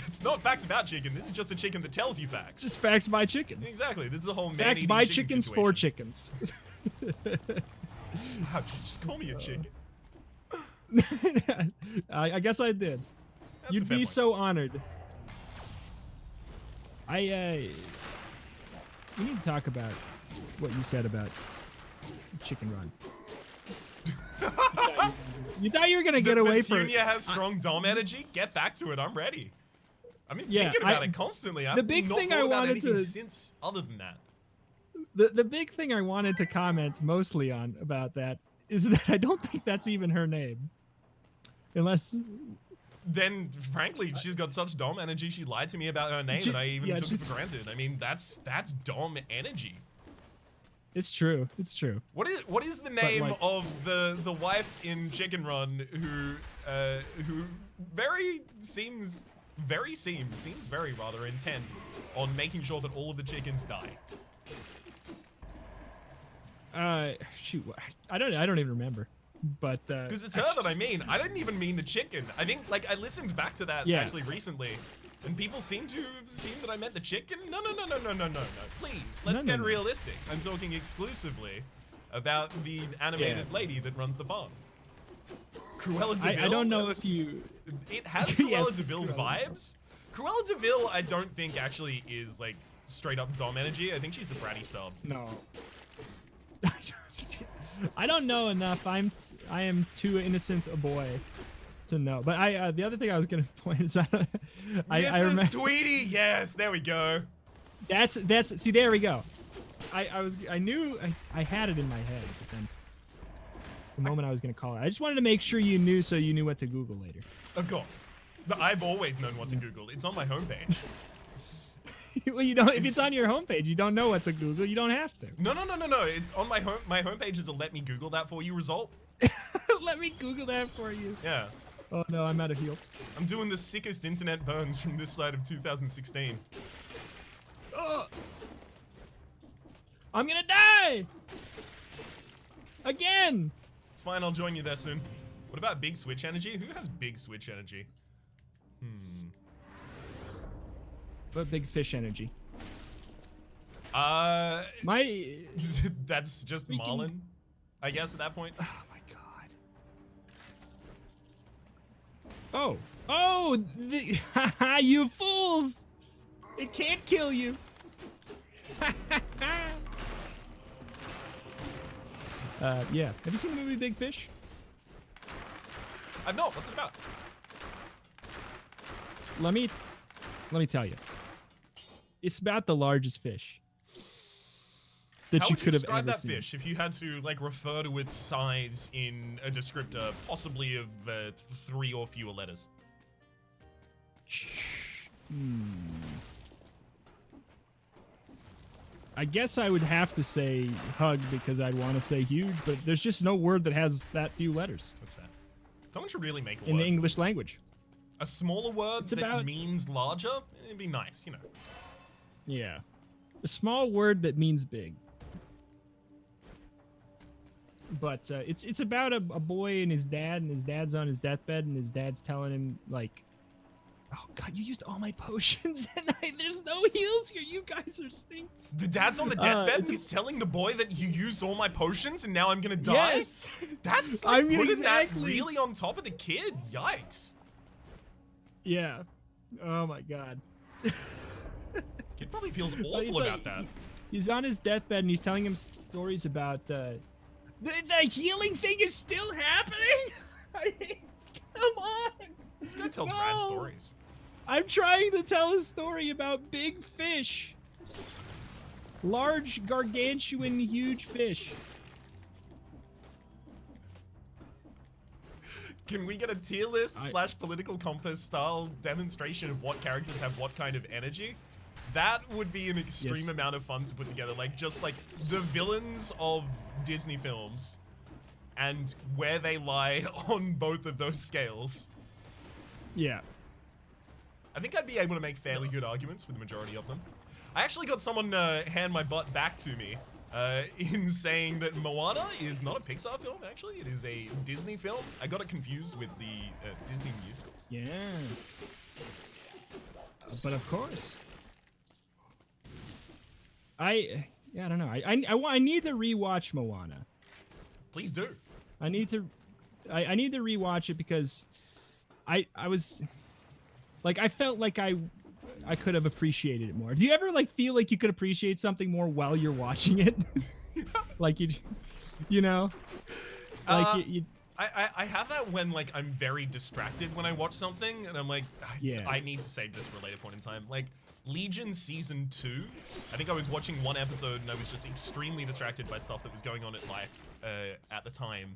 It's not facts about chicken. This is just a chicken that tells you facts. It's just facts by chickens. Exactly. This is a whole facts by chickens for chickens. Wow, did you just call me a chicken? I guess I did. That's You'd be so honored. We need to talk about what you said about Chicken Run. You thought you were gonna get away from it. Petunia has strong dom energy. Get back to it. I'm ready. I've been thinking about it constantly. The big thing I wanted to since other than that. The big thing I wanted to comment mostly on about that is that I don't think that's even her name. Unless then frankly, she's got such dom energy, she lied to me about her name and I even took it for granted. I mean, that's dom energy. It's true. It's true. What is the name of the wife in Chicken Run who seems very rather intent on making sure that all of the chickens die? Shoot, I don't even remember. But because it's her that I mean. I didn't even mean the chicken. I think like I listened back to that actually recently, and people seem to assume that I meant the chicken. No. Please, let's get realistic. I'm talking exclusively about the animated lady that runs the farm. Cruella de Vil. I don't know if you. It has Cruella de Vil vibes. Cruella de Vil, I don't think actually is like straight up dom energy. I think she's a bratty sub. No. I don't know enough. I am too innocent a boy to know. But the other thing I was gonna point is I remember Tweety. Yes, there we go. That's see, there we go. I knew I had it in my head, but then the moment I was gonna call it, I just wanted to make sure you knew, so you knew what to Google later. Of course, I've always known what to Google. It's on my homepage. Well, you don't. If it's on your homepage, you don't know what to Google. You don't have to. No. It's on my home. My homepage is a "Let me Google that for you" result. Let me Google that for you. Yeah. Oh no, I'm out of heals. I'm doing the sickest internet burns from this side of 2016. Oh. I'm gonna die again. It's fine. I'll join you there soon. What about big switch energy? Who has big switch energy? But big fish energy. My that's just Marlin, I guess at that point. Oh my god. Oh, you fools! It can't kill you. Yeah. Have you seen the movie Big Fish? I've not. What's it about? Let me tell you. It's about the largest fish that you could have ever seen. How would you describe that fish if you had to like refer to its size in a descriptor, possibly of 3 or fewer letters? I guess I would have to say hug because I'd want to say huge, but there's just no word that has that few letters. That's fair. Someone should really make a word. In the English language. A smaller word that means larger? It'd be nice, you know. Yeah. A small word that means big. but it's about a boy and his dad's on his deathbed, and his dad's telling him like, "Oh God, you used all my potions, and there's no heals here. You guys are stink." The dad's on the deathbed, and he's telling the boy that you used all my potions, and now I'm gonna die. Yes, that's like putting exactly. that really on top of the kid. Yikes. Yeah. Oh my God. Kid probably feels awful about that. He's on his deathbed, and he's telling him stories about the healing thing is still happening. Come on. This guy tells rad stories. I'm trying to tell a story about big fish. Large, gargantuan, huge fish. Can we get a tier list / political compass style demonstration of what characters have what kind of energy? That would be an extreme amount of fun to put together. Like, just like the villains of Disney films and where they lie on both of those scales. Yeah. I think I'd be able to make fairly good arguments for the majority of them. I actually got someone hand my butt back to me in saying that Moana is not a Pixar film, actually. It is a Disney film. I got it confused with the Disney musicals. Yeah. But of course. I don't know. I need to rewatch Moana. Please do. I need to rewatch it because I was like, I felt like I could have appreciated it more. Do you ever like feel like you could appreciate something more while you're watching it? Like you know, like I have that when like I'm very distracted when I watch something and I'm like, I need to save this for a later point in time. Like Legion Season 2, I think I was watching one episode and I was just extremely distracted by stuff that was going on at life at the time,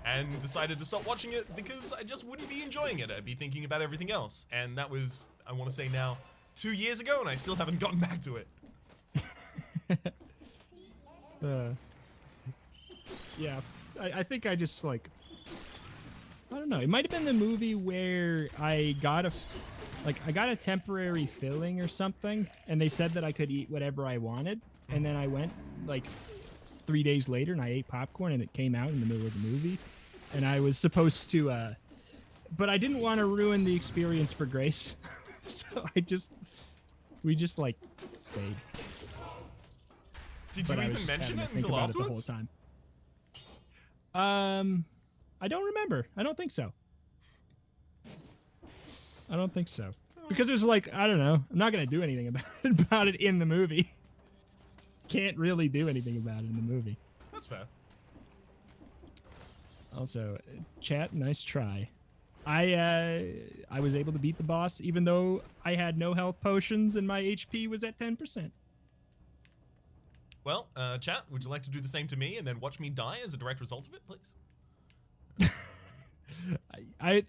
and decided to stop watching it because I just wouldn't be enjoying it. I'd be thinking about everything else, and that was, I want to say now, 2 years ago, and I still haven't gotten back to it. Yeah, I think I just like, I don't know. It might have been the movie where I got a temporary filling or something, and they said that I could eat whatever I wanted, and then I went like 3 days later and I ate popcorn and it came out in the middle of the movie, and I was supposed to, but I didn't want to ruin the experience for Grace, so we just like stayed. Did you even mention it until afterwards? The whole time. I don't remember. I don't think so. Because there's like, I don't know. I'm not gonna do anything about it in the movie. Can't really do anything about it in the movie. That's fair. Also, chat, nice try. I was able to beat the boss even though I had no health potions and my HP was at 10%. Well, chat, would you like to do the same to me and then watch me die as a direct result of it, please? I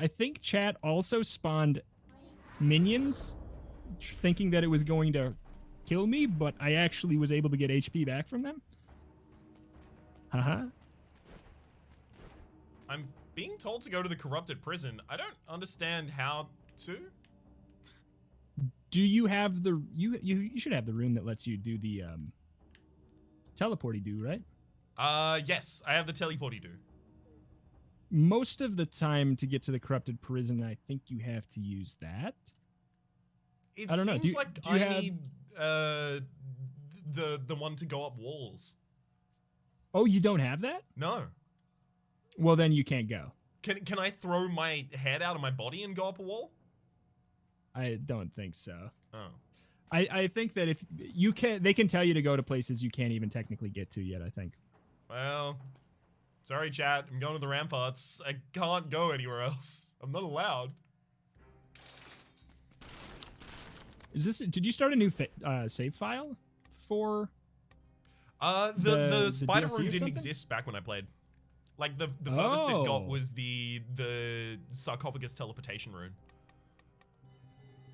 think chat also spawned minions thinking that it was going to kill me, but I actually was able to get HP back from them. Haha. I'm being told to go to the corrupted prison. I don't understand how to. Do you have the you should have the rune that lets you do the teleporty do, right? Yes, I have the teleporty do. Most of the time to get to the corrupted prison, I think you have to use that. I don't know. Seems like I need the one to go up walls. Oh, you don't have that? No. Well, then you can't go. Can I throw my head out of my body and go up a wall? I don't think so. Oh. I think that if you can, they can tell you to go to places you can't even technically get to yet, I think. Well, sorry, chat. I'm going to the ramparts. I can't go anywhere else. I'm not allowed. Is this? Did you start a new save file for? The spider room didn't exist back when I played. Like the furthest it got was the sarcophagus teleportation rune.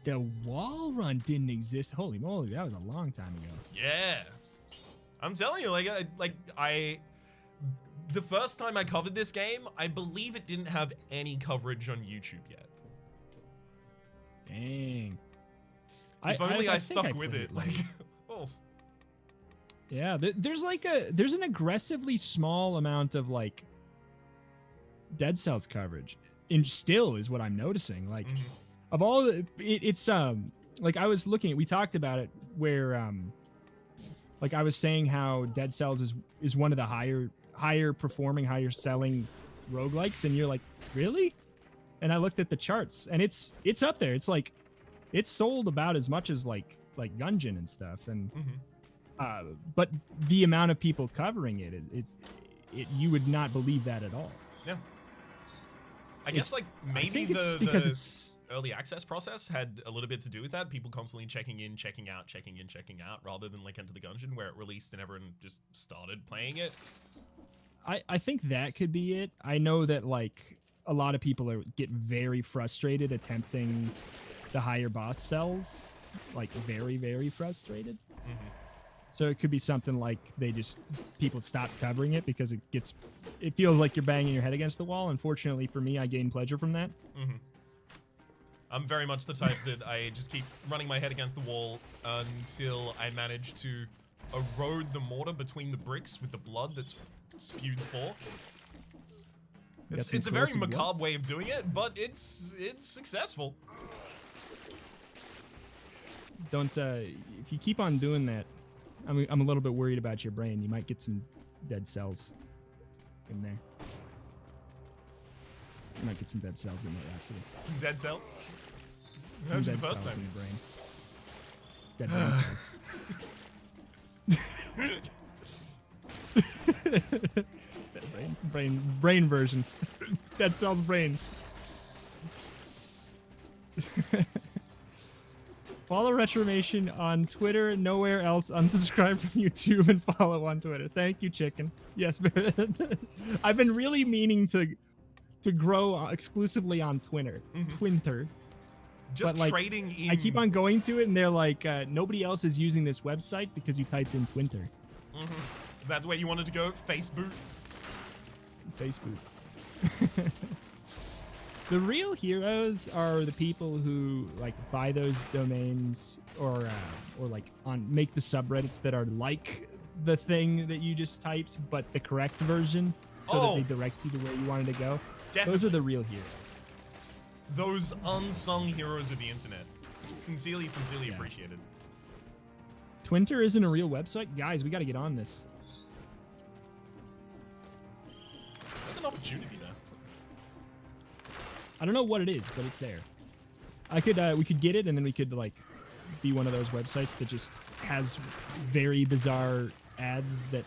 The wall run didn't exist. Holy moly, that was a long time ago. Yeah, I'm telling you, the first time I covered this game, I believe it didn't have any coverage on YouTube yet. Dang. If only I stuck with it. Like, oh. Yeah, there's an aggressively small amount of like Dead Cells coverage. And still is what I'm noticing. Like of all the, it's like I was looking at, we talked about it where like I was saying how Dead Cells is one of the higher performing, higher selling roguelikes, and you're like, really? And I looked at the charts, and it's up there. It's like it's sold about as much as like Gungeon and stuff, and but the amount of people covering it you would not believe that at all. Yeah. I guess like maybe the early access process had a little bit to do with that. People constantly checking in, checking out, checking in, checking out, rather than like Enter the Gungeon where it released and everyone just started playing it. I think that could be it. I know that like a lot of people get very frustrated attempting the higher boss cells, like very, very frustrated. So it could be something like people stop covering it because it feels like you're banging your head against the wall. Unfortunately for me, I gain pleasure from that. I'm very much the type that I just keep running my head against the wall until I manage to erode the mortar between the bricks with the blood that's spewed forth. It's a very macabre way of doing it, but it's successful. Don't if you keep on doing that, I'm a little bit worried about your brain. You might get some dead cells in there. You might get some dead cells in there, Rhapsody. Some dead cells? Some dead cells in your brain. Dead brain cells. brain version. Dead cells brains. Follow Retromation on Twitter, nowhere else. Unsubscribe from YouTube and follow on Twitter. Thank you, chicken. Yes, I've been really meaning to grow exclusively on Twitter. Twinter. Just but, like, trading in. I keep on going to it, and they're like, nobody else is using this website because you typed in Twinter. That's where you wanted to go? Facebook? The real heroes are the people who like buy those domains or like make the subreddits that are like the thing that you just typed, but the correct version, so that they direct you to where you wanted to go. Definitely. Those are the real heroes. Those unsung heroes of the internet. Sincerely appreciated. Twinter isn't a real website? Guys, we got to get on this. That's an opportunity there. I don't know what it is, but it's there. We could get it, and then we could like be one of those websites that just has very bizarre ads that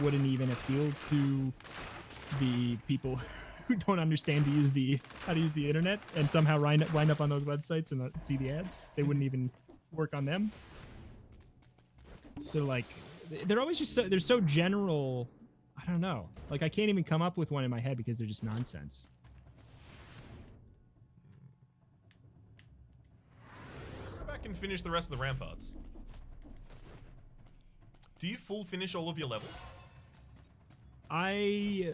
wouldn't even appeal to the people who don't understand how to use the internet, and somehow wind up on those websites and see the ads. They wouldn't even work on them. They're always just they're so general. I don't know. Like I can't even come up with one in my head because they're just nonsense. And finish the rest of the ramparts. Do you full finish all of your levels? I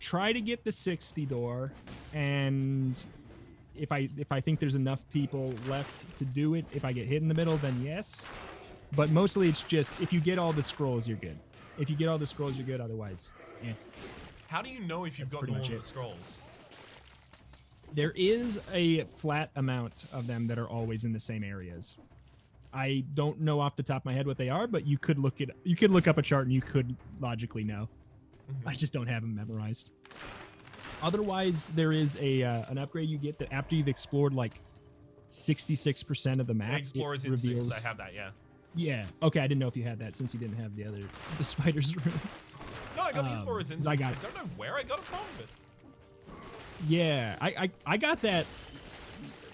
try to get the 60 door, and if I think there's enough people left to do it, if I get hit in the middle, then yes. But mostly it's just if you get all the scrolls, you're good. If you get all the scrolls, you're good. Otherwise, eh. How do you know if you've gotten all of the scrolls? There is a flat amount of them that are always in the same areas. I don't know off the top of my head what they are, but you could look up a chart and you could logically know. I just don't have them memorized. Otherwise, there is an upgrade you get that after you've explored like 66% of the map. Explorer's Instincts, I have that, yeah. Yeah. Okay, I didn't know if you had that since you didn't have the spider's room. No, I got the Explorer's Instincts. I don't know where I got it from, but... Yeah, I got that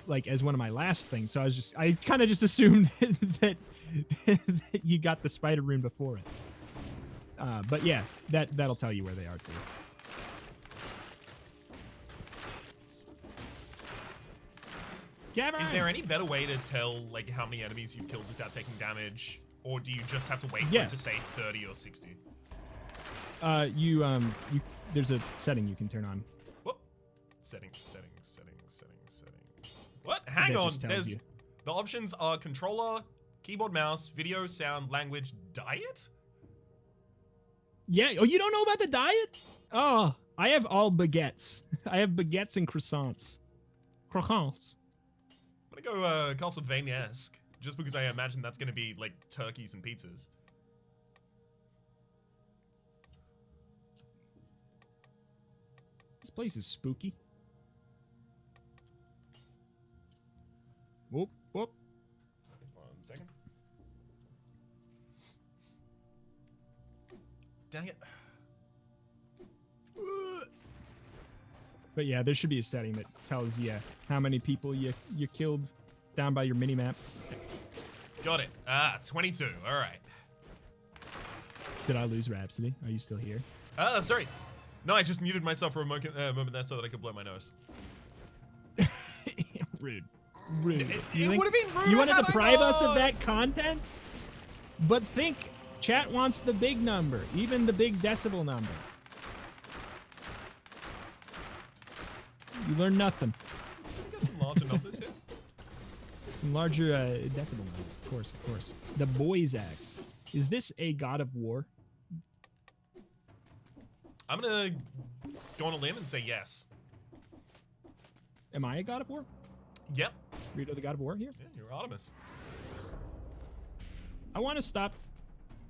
like as one of my last things, so I kind of just assumed that you got the spider rune before it. But yeah, that'll tell you where they are too. Gavin! Is there any better way to tell like how many enemies you've killed without taking damage, or do you just have to wait for it to say 30 or 60? There's a setting you can turn on. Settings. What? Hang on. The options are controller, keyboard, mouse, video, sound, language, diet? Yeah. Oh, you don't know about the diet? Oh, I have all baguettes. I have baguettes and croissants. Croissants. I'm gonna go Castlevania-esque, just because I imagine that's gonna be like turkeys and pizzas. This place is spooky. Whoop, whoop. 1 second. Dang it. But yeah, there should be a setting that tells you how many people you killed down by your mini-map. Got it. 22. All right. Did I lose Rhapsody? Are you still here? Sorry. No, I just muted myself for a moment there so that I could blow my nose. Rude. Rude. It would have been rude. You want to deprive us of that content? But think, chat wants the big number, even the big decibel number. You learn nothing. Got some larger numbers here. Some larger decibel numbers, of course, of course. The Boys Axe. Is this a God of War? I'm gonna go on a limb and say yes. Am I a God of War? Yep. Reto the God of War here? Yeah, you're Artemis. I want to stop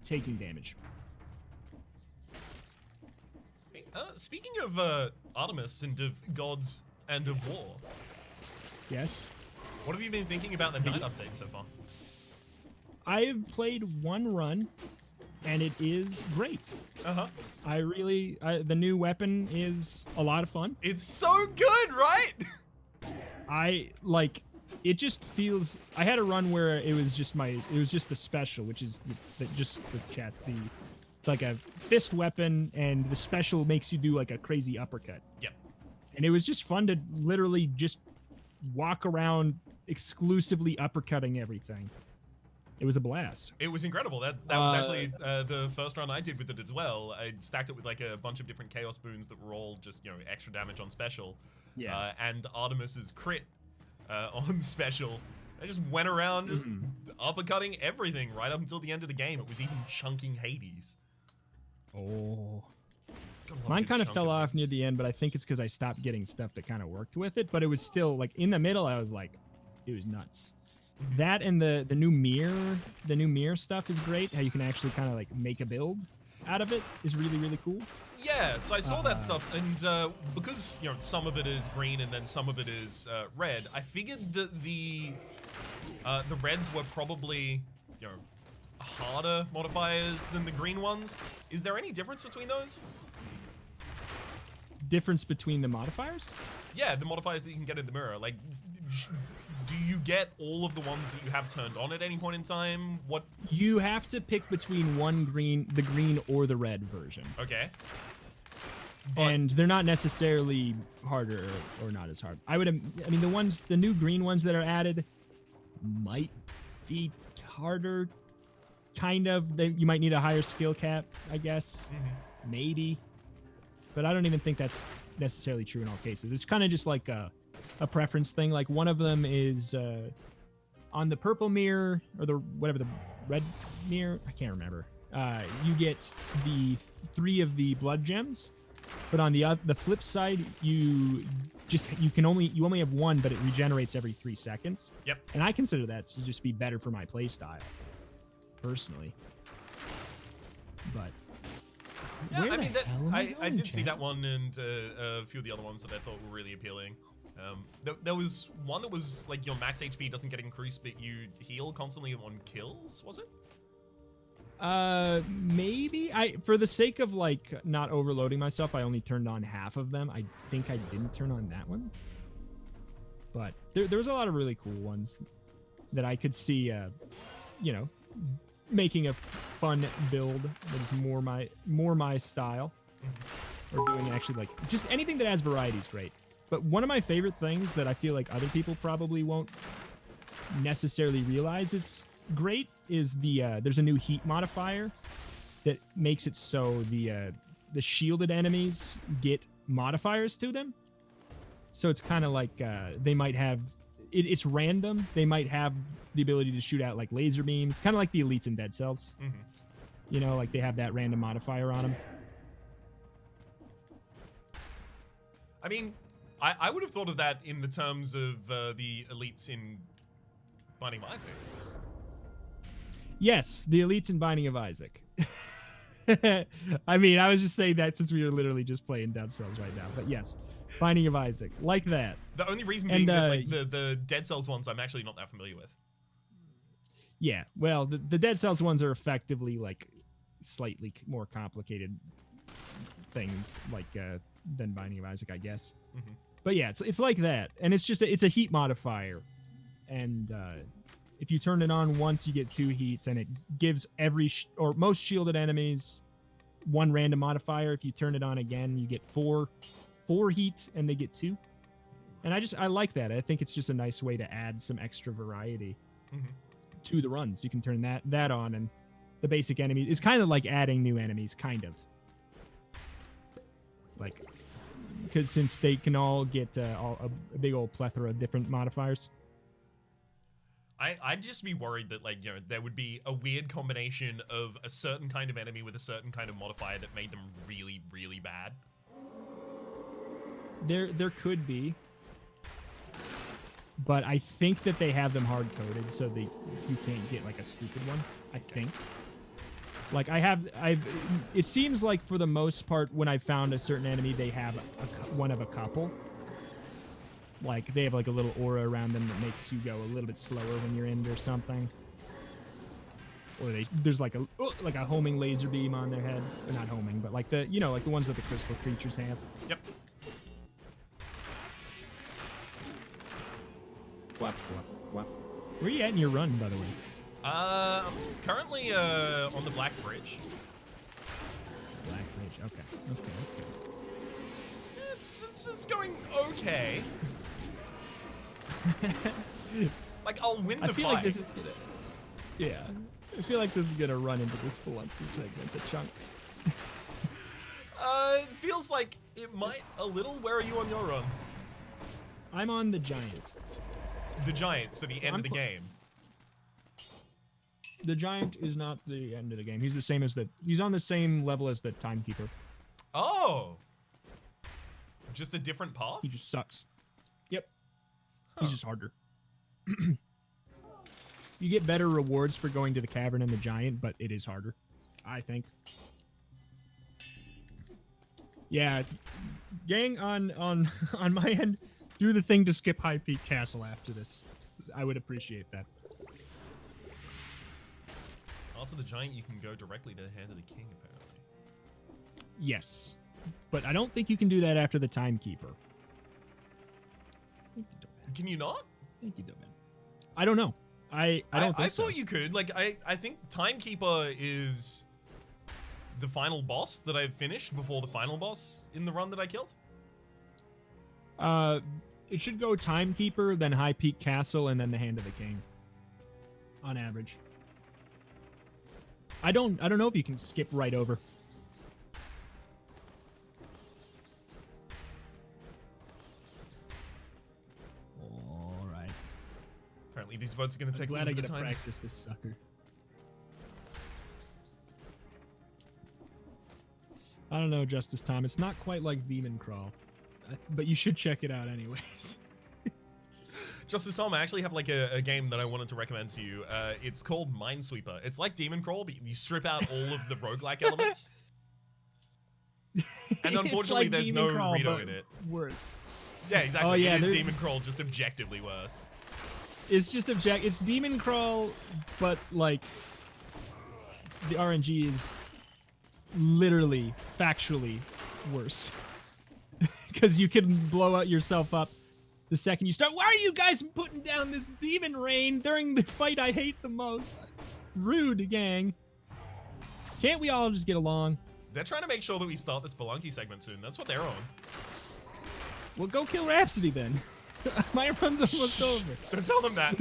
taking damage. Hey, speaking of Artemis and of gods and of war, Yes. what have you been thinking about the night update so far? I've played one run, and it is great. Uh-huh. The new weapon is a lot of fun. It's so good, right? It just feels, I had a run where it was just the special, which is just the chat, it's like a fist weapon, and the special makes you do like a crazy uppercut. Yep. And it was just fun to literally just walk around exclusively uppercutting everything. It was a blast. It was incredible. That was actually the first run I did with it as well. I stacked it with like a bunch of different chaos boons that were all just, extra damage on special. Yeah. And Artemis's crit on special. I just went around just uppercutting everything right up until the end of the game. It was even chunking Hades. Oh. Mine kind of fell off near the end, but I think it's because I stopped getting stuff that kind of worked with it. But it was still, like, in the middle, I was like, it was nuts. That and the new mirror stuff is great. How you can actually kind of, like, make a build out of it is really, really cool. Yeah, so I saw that stuff, and because, some of it is green and then some of it is red, I figured that the reds were probably, harder modifiers than the green ones. Is there any difference between those? Difference between the modifiers? Yeah, the modifiers that you can get in the mirror. Like, do you get all of the ones that you have turned on at any point in time? What? You have to pick between the green or the red version. Okay. And they're not necessarily harder or not as hard. I mean, the new green ones that are added might be harder, kind of. You might need a higher skill cap, I guess. Mm-hmm. Maybe. But I don't even think that's necessarily true in all cases. It's kind of just like a preference thing. Like one of them is on the purple mirror or the red mirror. I can't remember. You get the 3 of the blood gems, but on the flip side, you only have 1, but it regenerates every 3 seconds. Yep. And I consider that to just be better for my play style, personally. But. Yeah, I mean, I did see that one and a few of the other ones that I thought were really appealing. There was one that was like your max HP doesn't get increased, but you heal constantly on kills, was it? Maybe. For the sake of like not overloading myself, I only turned on half of them. I think I didn't turn on that one. But there was a lot of really cool ones that I could see, making a fun build that is more my style, or doing actually like just anything that adds variety is great. But one of my favorite things that I feel like other people probably won't necessarily realize is great is there's a new heat modifier that makes it so the shielded enemies get modifiers to them. So it's kind of like they might have it's random. They might have the ability to shoot out like laser beams, kind of like the elites in Dead Cells. You know, like they have that random modifier on them. I mean, I would have thought of that in the terms of the elites in Binding of Isaac. Yes, the elites in Binding of Isaac. I mean, I was just saying that since we were literally just playing Dead Cells right now. But yes, Binding of Isaac, like that. The only reason being that like the Dead Cells ones I'm actually not that familiar with. Yeah, well, the Dead Cells ones are effectively like slightly more complicated things like than Binding of Isaac, I guess. Mm-hmm. But yeah, it's like that, and it's just it's a heat modifier, and if you turn it on once, you get 2 heats, and it gives every or most shielded enemies 1 random modifier. If you turn it on again, you get 4 heats, and they get 2. And I like that. I think it's just a nice way to add some extra variety to the runs. You can turn that on, and the basic enemies is kind of like adding new enemies, kind of. Like, because since they can all get a big old plethora of different modifiers. I'd just be worried that, like, you know, there would be a weird combination of a certain kind of enemy with a certain kind of modifier that made them really, really bad. There could be. But I think that they have them hard-coded so you can't get, like, a stupid one, I think. Like, it seems like for the most part, when I've found a certain enemy, they have one of a couple. Like, they have, like, a little aura around them that makes you go a little bit slower when you're in or something. Or there's, like, a homing laser beam on their head. Or not homing, but, like, the ones that the crystal creatures have. Yep. Whap, whap, whap. Where are you at in your run, by the way? I'm currently on the Black Bridge. Black Bridge, okay. It's going okay. Like, I'll win the fight. Like this is gonna, yeah. I feel like this is gonna run into the Spelunky segment, the chunk. It feels like it might a little. Where are you on your run? I'm on the Giant. The Giant, so the end of the game. The Giant is not the end of the game. He's the same as he's on the same level as the Timekeeper. Oh. Just a different path? He just sucks. Yep. Huh. He's just harder. You get better rewards for going to the cavern and the Giant, but it is harder, I think. Yeah, gang, on my end, do the thing to skip High Peak Castle after this. I would appreciate that. After the Giant, you can go directly to the Hand of the King, apparently. Yes, but I don't think you can do that after the Timekeeper. Can you not? Thank you, Doman. I don't know. I don't think so. I thought you could. Like, I think Timekeeper is the final boss that I've finished before the final boss in the run that I killed. It should go Timekeeper, then High Peak Castle, and then the Hand of the King. On average. I don't know if you can skip right over. All right. Apparently these votes are going to take a glad little I bit get of to time. practice this sucker. I don't know, Justice Tom. It's not quite like Demon Crawl, but you should check it out anyways. Justice Tom, I actually have like a game that I wanted to recommend to you. It's called Minesweeper. It's like Demon Crawl, but you strip out all of the roguelike elements. And unfortunately, like there's Demon no Crawl, Reto in it. Worse. Yeah, exactly. Oh, yeah, it is Demon Crawl, just objectively worse. It's just it's Demon Crawl, but like the RNG is literally, factually worse. Because you can blow out yourself up the second you start. Why are you guys putting down this demon rain during the fight I hate the most? Rude, gang. Can't we all just get along? They're trying to make sure that we start this Spelunky segment soon. That's what they're on. Well, go kill Rhapsody then. My run's almost over. Don't tell them that.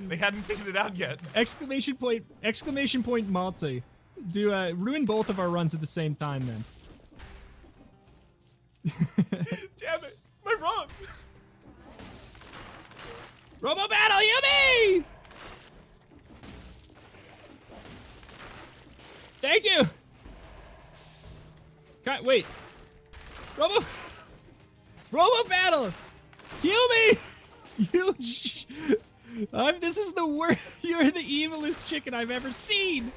They hadn't figured it out yet. Exclamation point, Maltzy. Do ruin both of our runs at the same time then. Damn it, my run! Robo Battle, Yumi! Thank you. Wait. Robo battle. Heal me. This is the worst. You're the evilest chicken I've ever seen.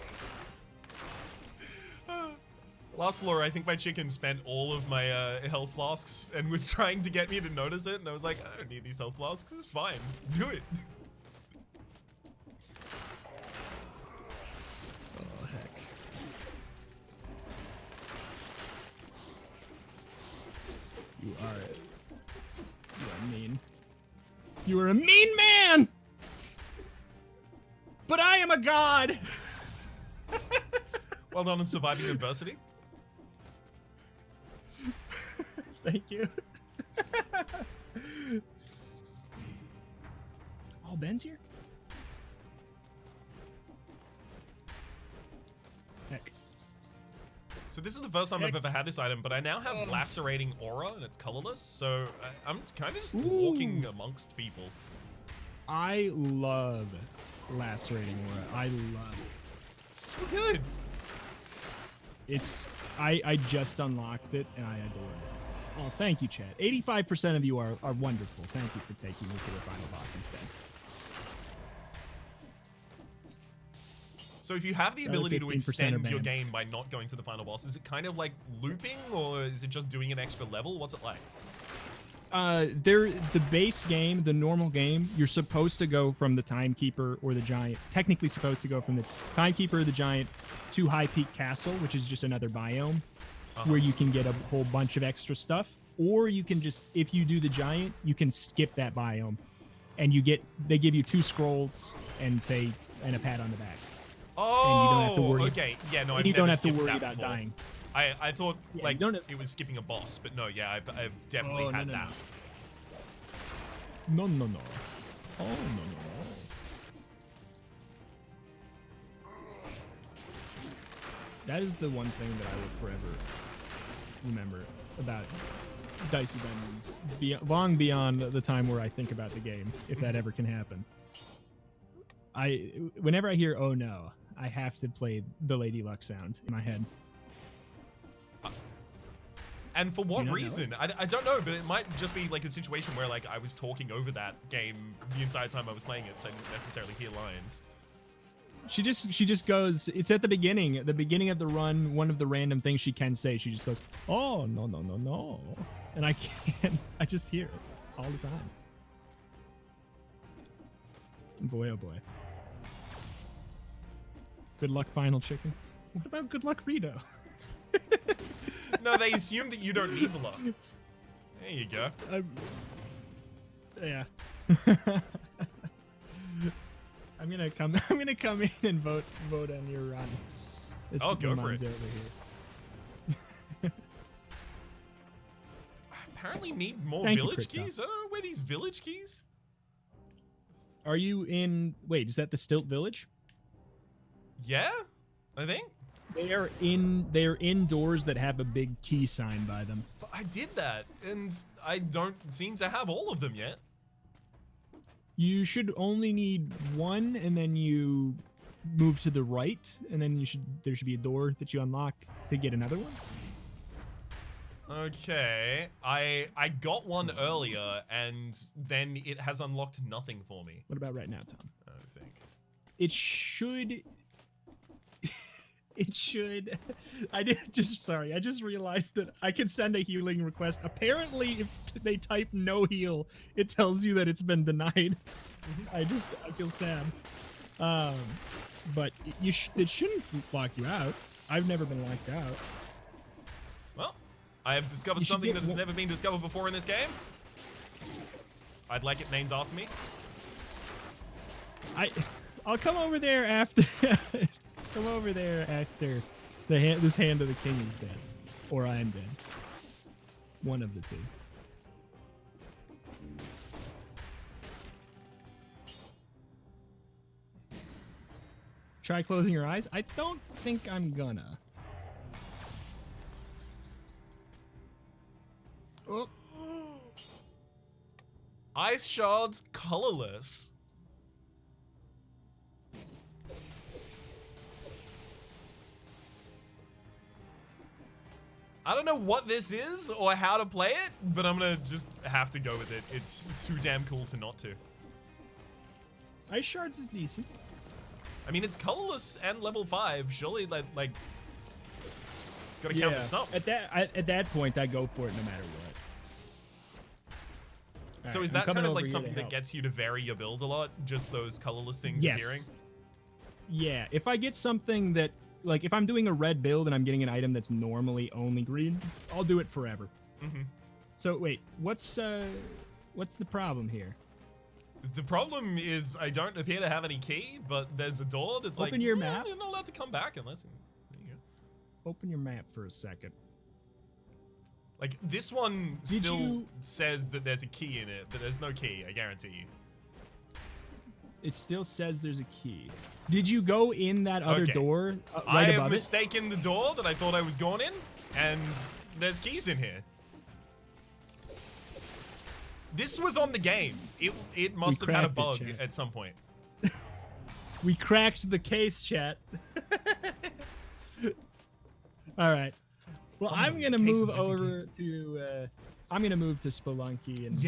Last floor, I think my chicken spent all of my health flasks and was trying to get me to notice it, and I was like, I don't need these health flasks, it's fine. Do it. Oh, heck. You are mean. You are a mean man! But I am a god! Well done on surviving adversity. Thank you. Oh, Ben's here? Heck. So this is the first time I've ever had this item, but I now have lacerating aura and it's colorless, so I'm kind of just walking amongst people. I love lacerating aura. I love it. It's so good. I just unlocked it and I adore it. Oh, thank you, Chad. 85% of you are wonderful. Thank you for taking me to the final boss instead. So if you have the ability to extend your game by not going to the final boss, is it kind of like looping, or is it just doing an extra level? What's it like? The base game, the normal game, you're supposed to go from the Timekeeper or the Giant. Technically supposed to go from the Timekeeper or the Giant to High Peak Castle, which is just another biome where you can get a whole bunch of extra stuff. Or you can just, if you do the Giant, you can skip that biome, and they give you 2 scrolls and a pat on the back. Oh, and you don't have to worry. Okay. Yeah, no, you don't have to worry about dying. I thought it was skipping a boss, but no, yeah, I've definitely had that. No. Oh, no. That is the one thing that I will forever remember about Dicey Dungeons, long beyond the time where I think about the game, if that ever can happen. Whenever I hear "oh no," I have to play the Lady Luck sound in my head. And for what reason? I don't know, but it might just be like a situation where like I was talking over that game the entire time I was playing it, so I didn't necessarily hear lines. She just goes, it's at the beginning of the run, one of the random things she can say, she just goes, oh, no. And I just hear it all the time. Boy, oh boy. Good luck, final chicken. What about good luck, Reto? No, they assume that you don't need the luck. There you go. Yeah. I'm gonna come in and vote on your run. Oh, go for it. Over here. I apparently need more Thank village you, keys. I don't know where these village keys. Are you in? Wait, is that the Stilt Village? Yeah, I think. They're in doors that have a big key sign by them. But I did that, and I don't seem to have all of them yet. You should only need one, and then you move to the right, and then there should be a door that you unlock to get another one. Okay, I got one earlier, and then it has unlocked nothing for me. What about right now, Tom? I think It should. It should. I just realized that I can send a healing request. Apparently, if they type no heal, it tells you that it's been denied. I feel sad. But it shouldn't lock you out. I've never been locked out. Well, I have discovered something that has never been discovered before in this game. I'd like it named after me. I'll come over there after. Come over there after this hand of the king is dead, or I'm dead. One of the two. Try closing your eyes. I don't think I'm gonna. Oh. Ice shards colorless. I don't know what this is or how to play it, but I'm gonna just have to go with it. It's too damn cool to not to. Ice Shards is decent. I mean, it's colorless and level 5. Surely, like gotta count this up. At that point, I go for it no matter what. So is that kind of like something that gets you to vary your build a lot? Just those colorless things appearing? Yeah, if I get something that, like, if I'm doing a red build and I'm getting an item that's normally only green, I'll do it forever. Mm-hmm. So wait, what's the problem here? The problem is I don't appear to have any key, but there's a door that's Open your map. You're not allowed to come back unless. There you go. Open your map for a second. Like, this one still says that there's a key in it, but there's no key, I guarantee you. It still says there's a key. Did you go in that other door right I above have mistaken the door that I thought I was going in, and there's keys in here. This was on the game. It must have had a bug at some point. We cracked the case, chat. All right. Well, I'm gonna move over to. I'm gonna move to Spelunky and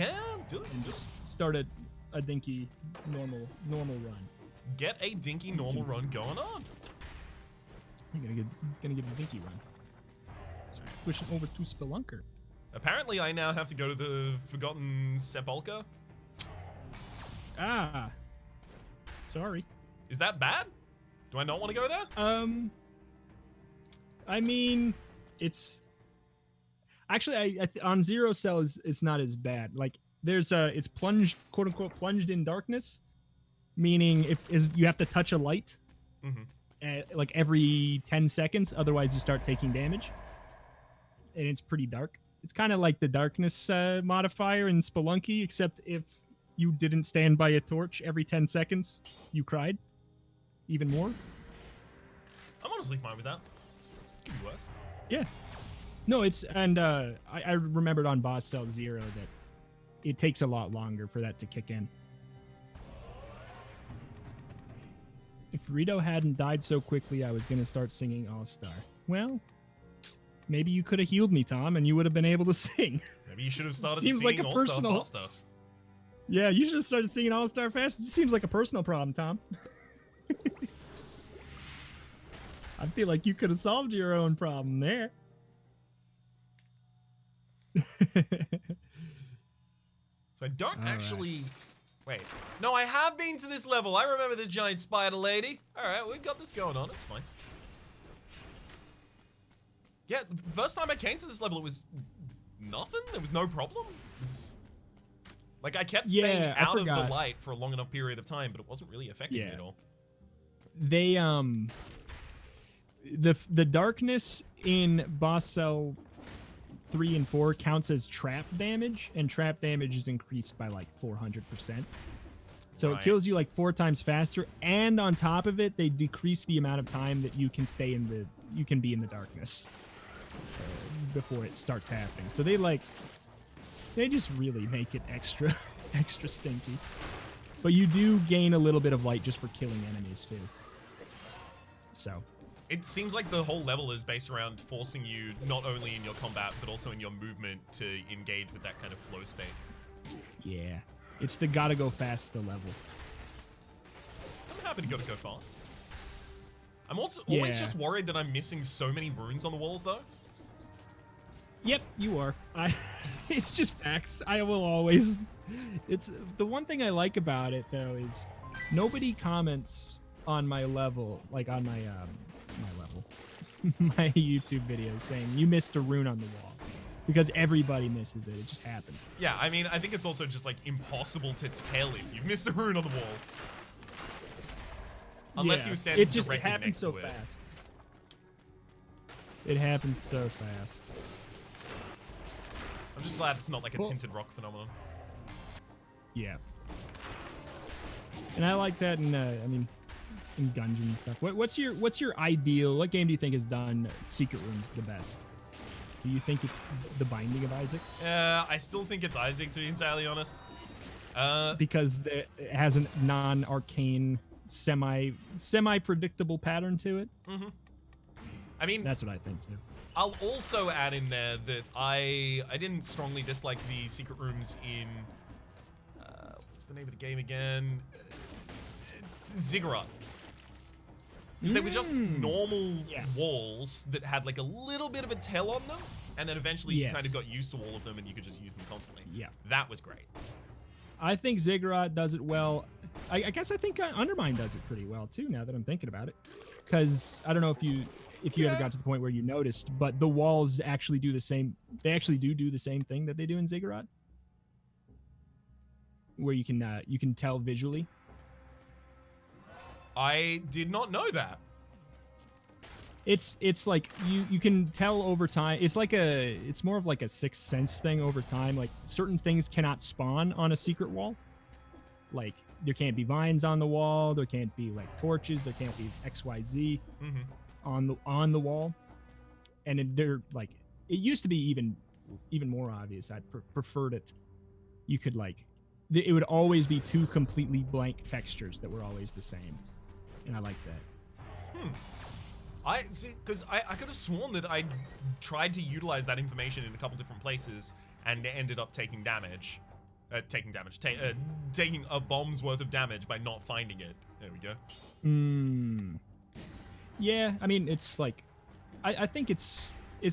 just start a dinky normal run. Get a dinky normal run going on. I'm gonna get a dinky run. Switching over to Spelunker. Apparently, I now have to go to the Forgotten Sepulchre. Ah. Sorry. Is that bad? Do I not want to go there? I mean, it's actually on Zero Cell it's not as bad. Like there's it's plunged, quote unquote, plunged in darkness, meaning you have to touch a light, like every 10 seconds, otherwise you start taking damage, and it's pretty dark. It's kind of like the darkness modifier in Spelunky, except if you didn't stand by a torch every 10 seconds, you cried even more. I'm honestly fine with that. Could be worse. Yeah. No, it's, and I remembered on Boss Cell 0 that it takes a lot longer for that to kick in. If Reto hadn't died so quickly, I was going to start singing All-Star. Well, maybe you could have healed me, Tom, and you would have been able to sing. Maybe you should have started Seems singing like a All-Star personal... faster. Yeah, you should have started singing All-Star fast. It seems like a personal problem, Tom. I feel like you could have solved your own problem there. So I don't actually... Wait. No, I have been to this level. I remember this giant spider lady. Alright, we've got this going on. It's fine. Yeah, the first time I came to this level, it was nothing. There was no problem. It was... Like, I kept staying out of the light for a long enough period of time, but it wasn't really affecting me at all. They, the darkness in Boss Cell 3 and 4 counts as trap damage, and trap damage is increased by like 400%. So it kills you like 4 times faster, and on top of it, they decrease the amount of time that you can stay in the, you can be in the darkness before it starts happening. So they just really make it extra stinky. But you do gain a little bit of light just for killing enemies too. So it seems like the whole level is based around forcing you not only in your combat but also in your movement to engage with that kind of flow state. Yeah, it's the gotta go fast the level. I'm happy to go fast. I'm also always just worried that I'm missing so many runes on the walls though. Yep, you are. It's just facts. I will always. It's the one thing I like about it though is nobody comments on my level, like on my my YouTube videos saying you missed a rune on the wall, because everybody misses it. It just happens. Yeah, I mean, I think it's also just like impossible to tell if you missed a rune on the wall, unless you stand directly it happens next so to it. fast. It happens so fast. I'm just glad it's not like a tinted rock phenomenon. Yeah. And I like that in, I mean, in Gungeon and stuff. What's your ideal? What game do you think has done secret runes the best? Do you think it's the Binding of Isaac? I still think it's Isaac, to be entirely honest. Because it has a non-arcane, semi-predictable pattern to it. Mm-hmm. I mean, that's what I think too. I'll also add in there that I didn't strongly dislike the secret rooms in what's the name of the game again? It's Ziggurat. Because they were just normal walls that had like a little bit of a tail on them, and then eventually you kind of got used to all of them and you could just use them constantly. Yeah. That was great. I think Ziggurat does it well. I guess I think Undermine does it pretty well too, now that I'm thinking about it. Because I don't know if you ever got to the point where you noticed, but the walls actually do the same. They actually do the same thing that they do in Ziggurat, where you can tell visually. I did not know that. It's like you can tell over time. It's more of like a sixth sense thing over time. Like certain things cannot spawn on a secret wall. Like there can't be vines on the wall. There can't be like torches. There can't be XYZ on the wall. And they're like, it used to be even more obvious. I'd preferred it. You could like, it would always be two completely blank textures that were always the same. And I like that. I see, because I could have sworn that I tried to utilize that information in a couple different places and ended up taking damage. Taking a bomb's worth of damage by not finding it. There we go. Yeah, I mean, it's like, I think it's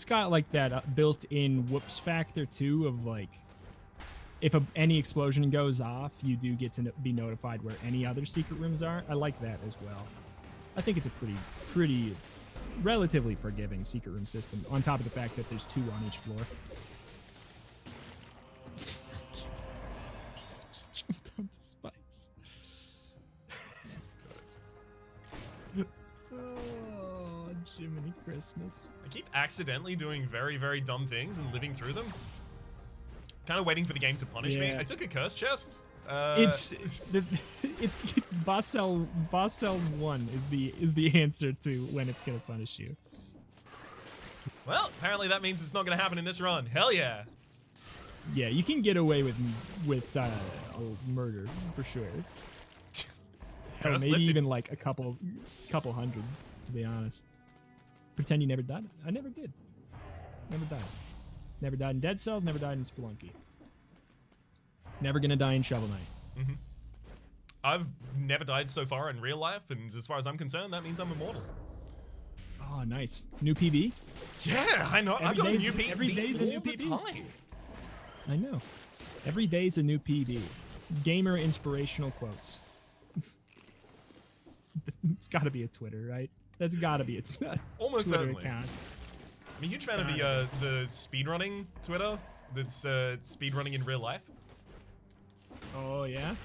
got like that built-in whoops factor too of like, if any explosion goes off, you do get to be notified where any other secret rooms are. I like that as well. I think it's a pretty relatively forgiving secret room system, on top of the fact that there's 2 on each floor. Just jumped onto spikes. Oh, Jiminy Christmas. I keep accidentally doing very, very dumb things and living through them. Kind of waiting for the game to punish me. I took a curse chest. It's boss cells 1 is the answer to when it's gonna punish you. Well, apparently that means it's not gonna happen in this run. Hell yeah. Yeah, you can get away with murder for sure. Maybe even like a couple hundred, to be honest. Pretend you never died. I never did. Never died. Never died in Dead Cells, never died in Spelunky. Never gonna die in Shovel Knight. I've never died so far in real life, and as far as I'm concerned, that means I'm immortal. Oh, nice. New PB? Yeah, I know. I've got a new PB every day's a new PB. I know. Every day's a new PB. Gamer inspirational quotes. It's gotta be a Twitter, right? That's gotta be a almost Twitter certainly. account. I'm a huge fan of the speedrunning Twitter that's speedrunning in real life. Oh, yeah?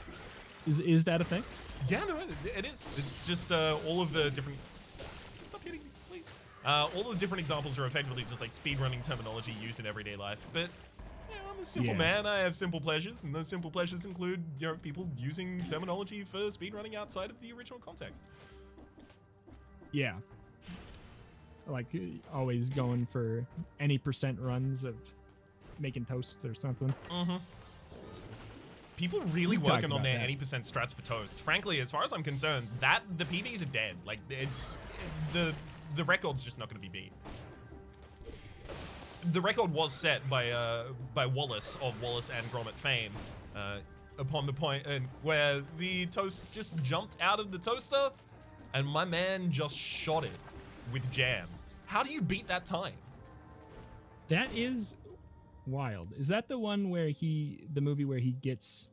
Is that a thing? Yeah, no, it is. It's just all of the different... Stop hitting me, please. All the different examples are effectively just like speedrunning terminology used in everyday life. But, you know, I'm a simple man. I have simple pleasures, and those simple pleasures include, you know, people using terminology for speedrunning outside of the original context. Yeah. Like, always going for any % runs of making toast or something. People really working on their any % strats for toast. Frankly, as far as I'm concerned, the PBs are dead. Like, it's the record's just not going to be beat. The record was set by Wallace of Wallace and Gromit fame upon the point where the toast just jumped out of the toaster, and my man just shot it with jam. How do you beat that time? That is wild. Is that the one where the movie where he gets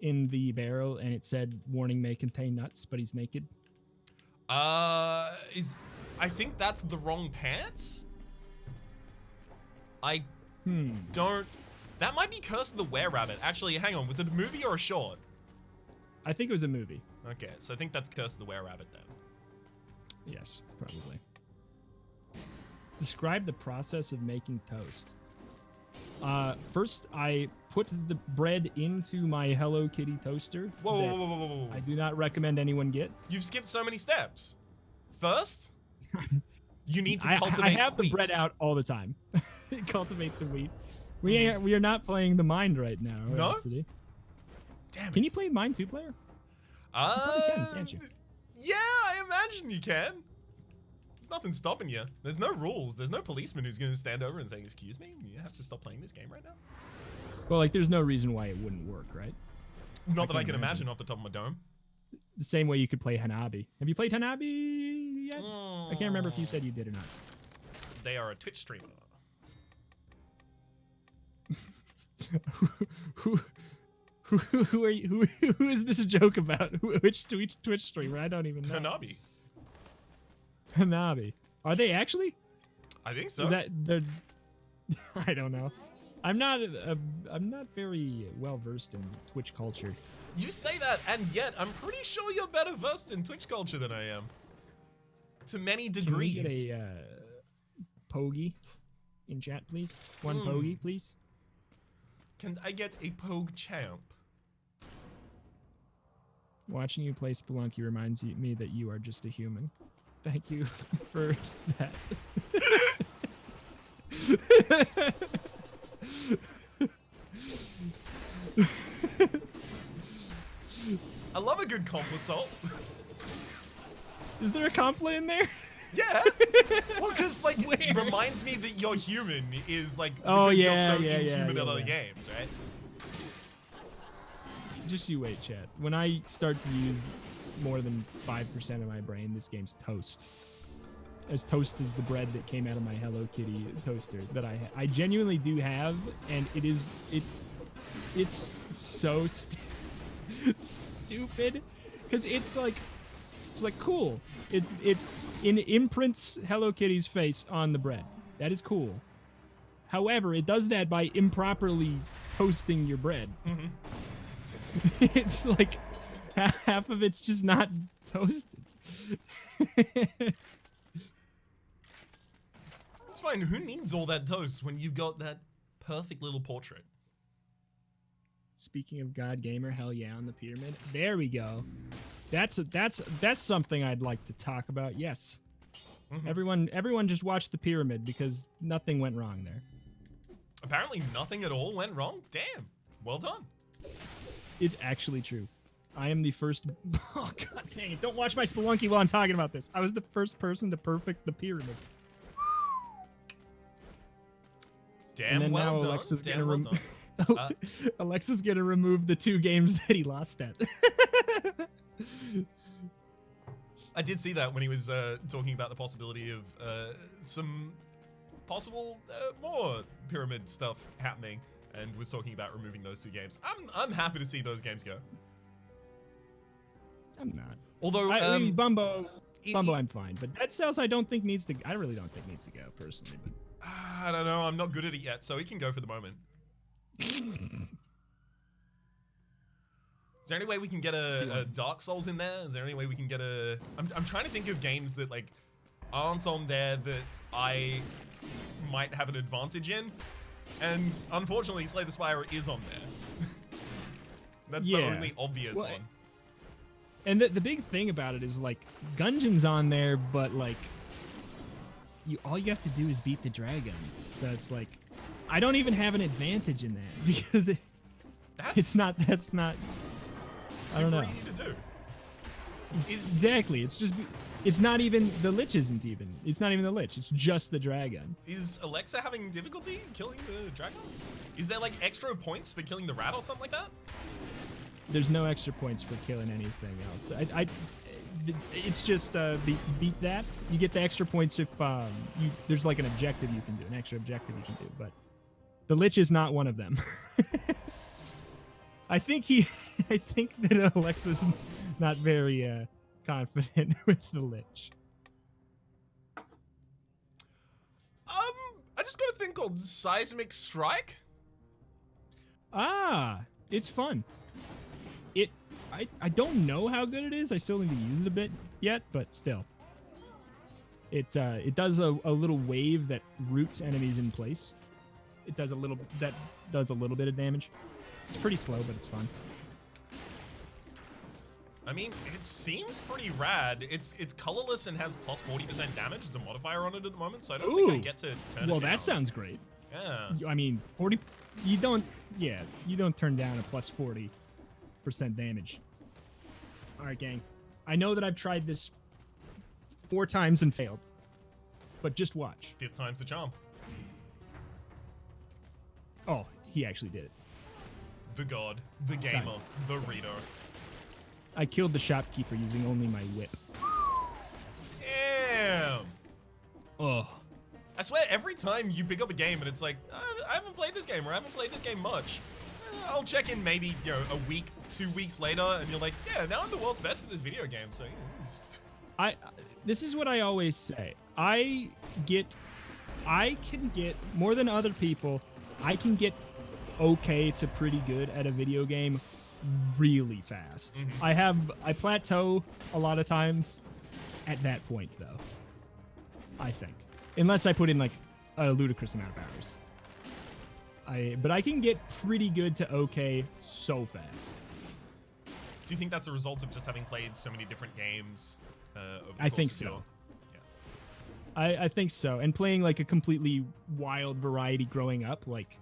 in the barrel and it said warning may contain nuts, but he's naked? I think that's the wrong pants. I don't. That might be Curse of the Were-Rabbit. Actually, hang on. Was it a movie or a short? I think it was a movie. Okay, so I think that's Curse of the Were-Rabbit then. Yes, probably. Describe the process of making toast. First, I put the bread into my Hello Kitty toaster. Whoa. I do not recommend anyone get. You've skipped so many steps. First, you need to cultivate I have wheat. the bread out all the time. Cultivate the wheat. We are not playing the Mind right now. No? Rhapsody. Damn it. Can you play Mind 2-player? You probably can, can't you? Yeah, I imagine you can. There's nothing stopping you. There's no rules. There's no policeman who's going to stand over and say, excuse me, you have to stop playing this game right now. Well, like, there's no reason why it wouldn't work, right? Not that I can imagine off the top of my dome. The same way you could play Hanabi. Have you played Hanabi yet? I can't remember if you said you did or not. They are a Twitch streamer. Who are you? Who is this a joke about? Which Twitch streamer? I don't even know. Hanabi. Hanabi. Are they actually? I think so. They're I don't know. I'm not very well versed in Twitch culture. You say that, and yet I'm pretty sure you're better versed in Twitch culture than I am. To many degrees. Can we get a Pogie in chat, please? One Pogie, please. Can I get a Pogue champ? Watching you play Spelunky reminds me that you are just a human. Thank you for that. I love a good comp assault. Is there a compla in there? Yeah. Well, because like it reminds me that you're human is like oh because yeah, you're so inhuman yeah, in other games, right? Just you wait, chat. When I start to use more than 5% of my brain, this game's toast. As toast as the bread that came out of my Hello Kitty toaster that I genuinely do have, and it's so stupid because it's like cool. It imprints Hello Kitty's face on the bread. That is cool. However, it does that by improperly toasting your bread. Mm-hmm. It's like half of it's just not toasted. It's fine. Who needs all that toast when you've got that perfect little portrait? Speaking of God Gamer, hell yeah, on the pyramid. There we go. That's something I'd like to talk about. Yes. Mm-hmm. Everyone just watch the pyramid because nothing went wrong there. Apparently nothing at all went wrong? Damn. Well done. It's actually true. I am the first... Oh, god dang it. Don't watch my Spelunky while I'm talking about this. I was the first person to perfect the pyramid. Damn, and well now done. Alexa's Damn gonna well done. Alexa's gonna remove the 2 games that he lost at. I did see that when he was talking about the possibility of some possible more pyramid stuff happening, and was talking about removing those 2 games. I'm happy to see those games go. I'm not. Although Bumbo, I'm fine, but Dead Cells I really don't think needs to go personally. But I don't know. I'm not good at it yet, so it can go for the moment. Is there any way we can get a Dark Souls in there? Is there any way we can get a... I'm trying to think of games that like aren't on there that I might have an advantage in. And unfortunately, Slay the Spire is on there. That's the only obvious one. And the big thing about it is like Gungeon's on there, but like all you have to do is beat the dragon. So it's like I don't even have an advantage in that because that's not I don't know. Super easy to do. Exactly. It's not even the Lich isn't even. It's not even the Lich. It's just the dragon. Is Alexa having difficulty killing the dragon? Is there like extra points for killing the rat or something like that? There's no extra points for killing anything else. It's just beat that. You get the extra points if there's like an objective you can do, an extra objective you can do. But the Lich is not one of them. I think that Alexa's not very confident with the Lich. I just got a thing called Seismic Strike. Ah, it's fun. I don't know how good it is. I still need to use it a bit yet, but still. It does a little wave that roots enemies in place. It does a little bit of damage. It's pretty slow, but it's fun. I mean, it seems pretty rad. It's colorless and has plus 40% damage as a modifier on it at the moment, so I don't think I get to turn it down. Well, that sounds great. Yeah. I mean, 40. You don't turn down a plus 40% damage. All right, gang. I know that I've tried this 4 times and failed. but just watch. 5th time's the charm. Oh, he actually did it. The god, the gamer, the reader. I killed the shopkeeper using only my whip. Damn. Oh. I swear, every time you pick up a game and it's like, I haven't played this game, or I haven't played this game much. I'll check in maybe, you know, a week, 2 weeks later, and you're like, yeah, now I'm the world's best at this video game, so... This is what I always say. I can get, more than other people, I can get okay to pretty good at a video game really fast. I plateau a lot of times at that point, though. I think. Unless I put in, like, a ludicrous amount of hours. But I can get pretty good to okay so fast. Do you think that's a result of just having played so many different games over the course I think of so. your... I think so. And playing, like, a completely wild variety growing up, like,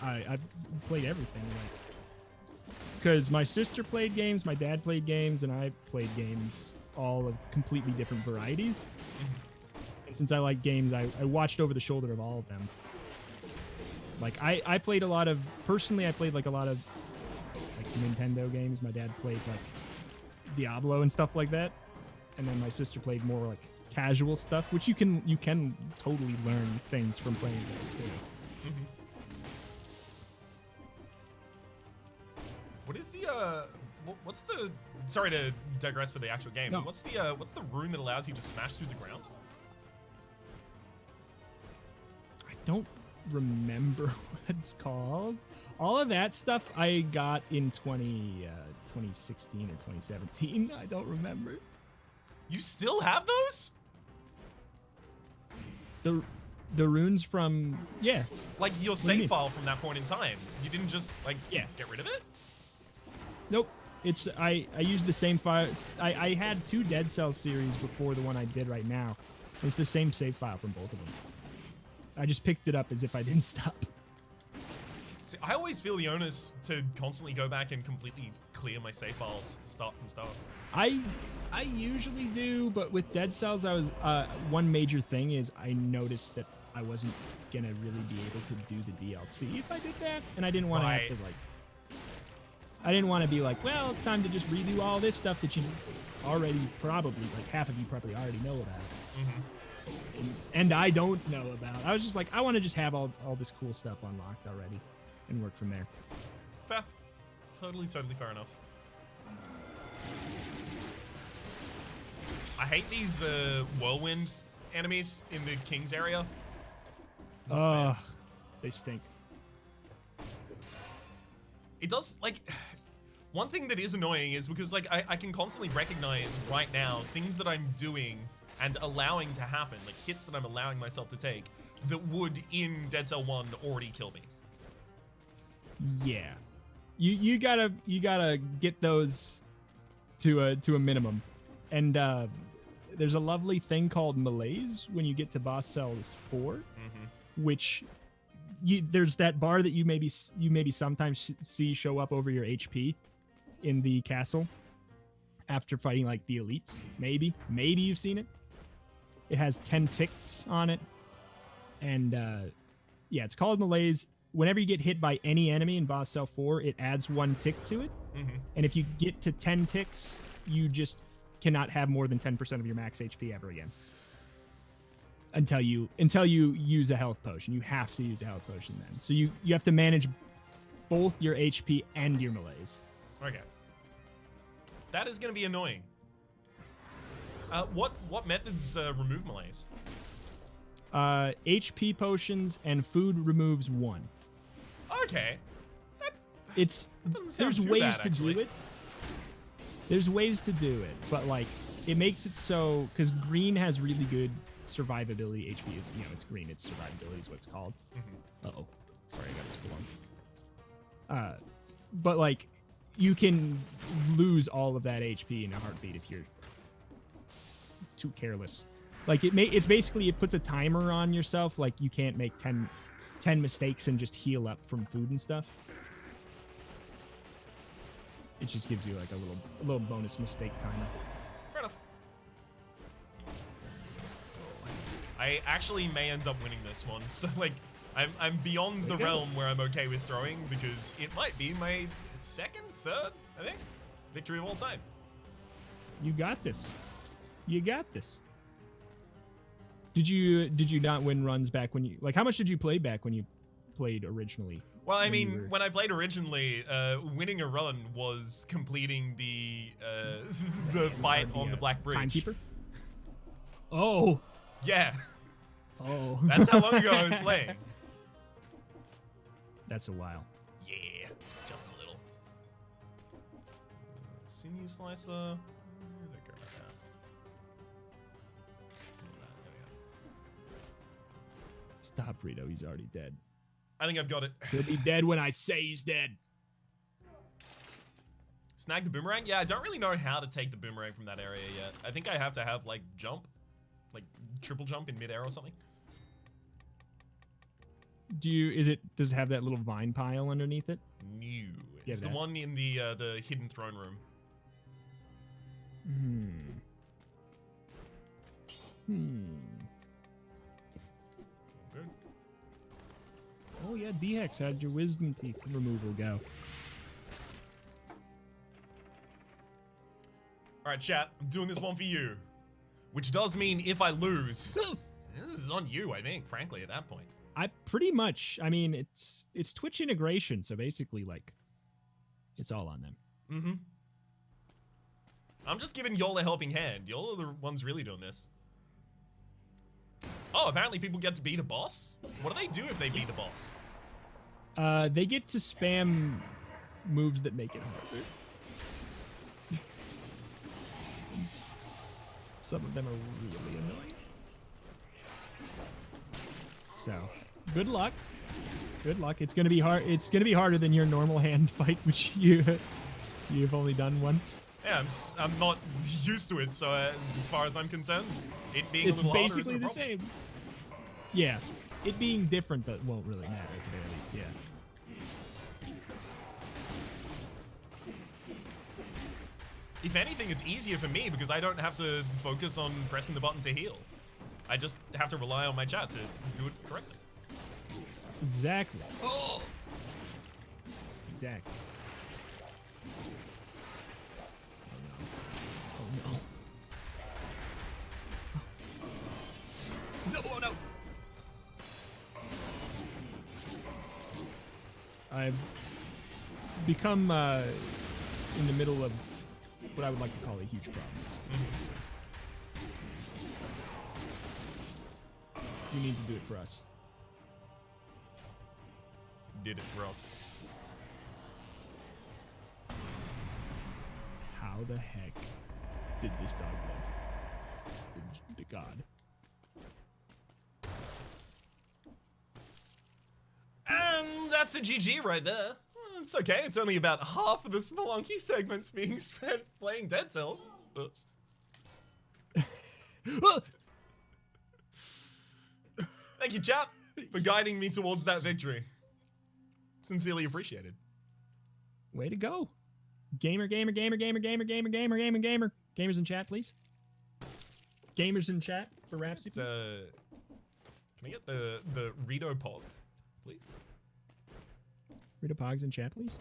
I've played everything. Like, because my sister played games, my dad played games, and I played games all of completely different varieties. And since I like games, I watched over the shoulder of all of them. Like, I played a lot of... Personally, I played, like, a lot of, like, Nintendo games. My dad played, like, Diablo and stuff like that. And then my sister played more, like, casual stuff, which you can totally learn things from playing those, too. What is the, what's the... Sorry to digress for the actual game. No. What's the rune that allows you to smash through the ground? I don't remember what it's called. All of that stuff I got in 2016 or 2017. I don't remember. You still have those? The runes from... Yeah. Like your save file from that point in time. You didn't just, like, get rid of it? Nope. It's... I used the same files. I had 2 Dead Cells series before the one I did right now. It's the same save file from both of them. I just picked it up as if I didn't stop. See, I always feel the onus to constantly go back and completely clear my save files, start from start. I usually do, but with Dead Cells, I was one major thing is I noticed that I wasn't gonna really be able to do the DLC if I did that, and I didn't want to have to like. I didn't want to be like, well, it's time to just redo all this stuff that you already probably, like, half of you probably already know about. And I don't know about. I was just like, I want to just have all this cool stuff unlocked already and work from there. Fair. Totally fair enough. I hate these whirlwind enemies in the King's area. They stink. It does, like, one thing that is annoying is because, like, I can constantly recognize right now things that I'm doing and allowing to happen, like hits that I'm allowing myself to take, that would in Dead Cell 1 already kill me. Yeah. You gotta get those to a minimum. And there's a lovely thing called malaise when you get to boss cells 4, which there's that bar that you maybe sometimes see show up over your HP in the castle after fighting like the elites. Maybe you've seen it. It has 10 ticks on it, and yeah, it's called malaise. Whenever you get hit by any enemy in boss cell 4, it adds 1 tick to it, and if you get to 10 ticks, you just cannot have more than 10% of your max HP ever again. Until you use a health potion. You have to use a health potion then. So you have to manage both your HP and your malaise. Okay. That is going to be annoying. What methods remove malaise? HP potions and food removes 1. Okay. That doesn't sound there's too ways bad, to actually. do it. There's ways to do it, but like it makes it so because green has really good survivability. HP is, it's green. Its survivability is what it's called. Uh-oh. Sorry, I got a Spelunky. But like you can lose all of that HP in a heartbeat if you're too careless. Like it's basically it puts a timer on yourself. Like you can't make 10 mistakes and just heal up from food and stuff. It just gives you like a little bonus mistake timer. Fair enough. I actually may end up winning this one. So like, I'm beyond the Okay. realm where I'm okay with throwing because it might be my second, third, I think, victory of all time. You got this. You got this. Did you not win runs back when you like? How much did you play back when you played originally? Well, I mean, when I played originally, winning a run was completing the the fight on the Black Bridge. Timekeeper. Oh. Yeah. Oh. That's how long ago I was playing. That's a while. Yeah, just a little. Sinew slicer. Where'd that go? There we go. Stop, Reto. He's already dead. I think I've got it. He'll be dead when I say he's dead. Snag the boomerang? Yeah, I don't really know how to take the boomerang from that area yet. I think I have to have, like, jump. Like, triple jump in midair or something. Does it have that little vine pile underneath it? No. Yeah, It's the that. one in the hidden throne room. Good. Oh yeah, D-Hex had your wisdom teeth removal go. Alright, chat. I'm doing this one for you. Which does mean if I lose, this is on you, I think, frankly, at that point. I pretty much, I mean, it's Twitch integration, so basically, like, it's all on them. Mm-hmm. I'm just giving y'all a helping hand. Y'all are the ones really doing this. Oh, apparently people get to be the boss? What do they do if they be the boss? They get to spam moves that make it harder. Some of them are really annoying. So, good luck. Good luck. It's gonna be hard. It's gonna be harder than your normal hand fight, which you've only done once. Yeah, I'm not used to it, so as far as I'm concerned, it being It's a little basically harder the isn't a problem. same. Yeah, it being different that won't really matter at the very least. Yeah. If anything, it's easier for me because I don't have to focus on pressing the button to heal. I just have to rely on my chat to do it correctly. Exactly. Oh. Exactly. Oh no. No, oh no. I've become in the middle of what I would like to call a huge problem. You need to do it for us. Did it for us. How the heck did this dog live? The god. And that's a GG right there. Well, it's okay. It's only about half of the Spelunky segments being spent playing Dead Cells. Oops. Thank you, chat, for guiding me towards that victory. Sincerely appreciated. Way to go. Gamer. Gamers in chat, please. Gamers in chat for Rhapsody, please. Can I get the Reto Pog, please? Rita Pogs in chat, please.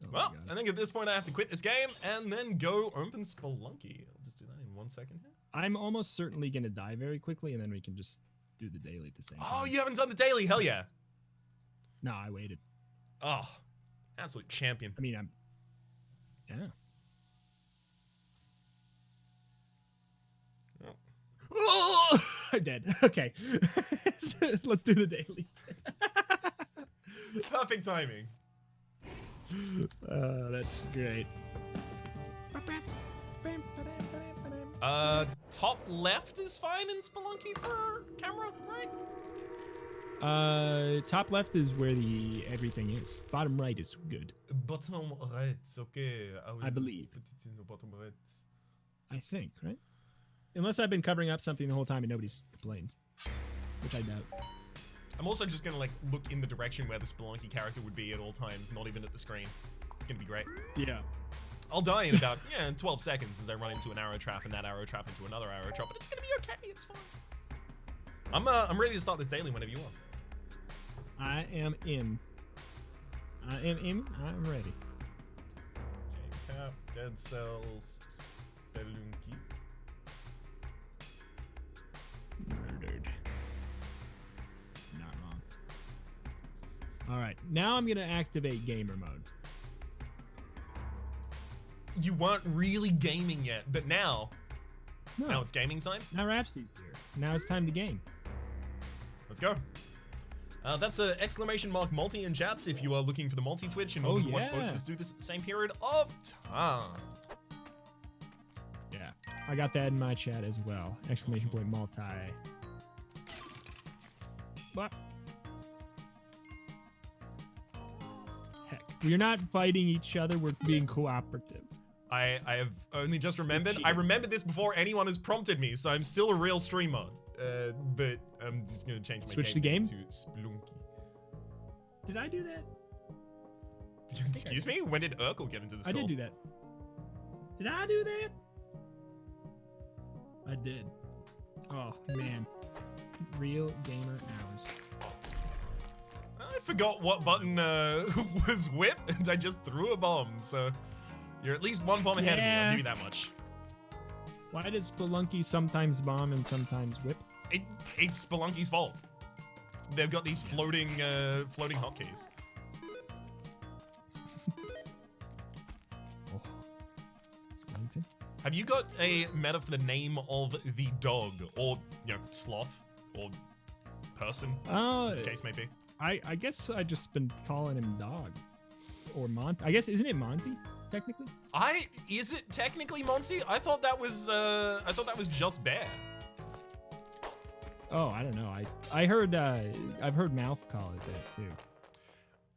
Oh Well, I think at this point I have to quit this game and then go open Spelunky. I'll just do that in 1 second here. I'm almost certainly going to die very quickly, and then we can just do the daily at the same time. Oh, you haven't done the daily? Hell yeah. No, I waited. Oh, absolute champion. I mean, yeah. Oh, I'm dead. Okay. Let's do the daily. Perfect timing. That's great. Top left is fine in Spelunky for camera, right? Top left is where the everything is. Bottom right is good. Bottom right, okay. I believe. Put it in the bottom right. I think, right? Unless I've been covering up something the whole time and nobody's complained, which I doubt. I'm also just gonna like look in the direction where the Spelunky character would be at all times, not even at the screen. It's gonna be great. Yeah. I'll die in about 12 seconds as I run into an arrow trap and that arrow trap into another arrow trap, but it's gonna be okay. It's fine. I'm ready to start this daily whenever you are. I am in. I'm ready. Game cap, dead cells, Spelunky. Murdered. Not wrong. All right, now I'm gonna activate gamer mode. You weren't really gaming yet, but now it's gaming time. Now Rhapsody's here. Now it's time to game. Let's go. That's an exclamation mark multi in chats if you are looking for the multi Twitch and want to watch both of us do this at the same period of time. Yeah, I got that in my chat as well. Exclamation point multi. But heck, we're not fighting each other. We're being cooperative. I have only just remembered. I remembered this before anyone has prompted me, so I'm still a real streamer. But I'm just gonna change my Switch the game to Spelunky. Did I do that? Excuse me? When did Urkel get into this I call? did do that. Did I do that? I did. Oh, man. Real gamer hours. I forgot what button was whip, and I just threw a bomb, so you're at least one bomb ahead of me, I'll give you that much. Why does Spelunky sometimes bomb and sometimes whip? It's Spelunky's fault. They've got these floating hotkeys. Oh. Skellington? Have you got a meta for the name of the dog, or sloth, or person, as the case may be? I guess I just been calling him Dog, or Monty. I guess isn't it Monty technically? Is it technically Monty? I thought that was just Bear. Oh, I don't know. I've heard Mouth call it that too.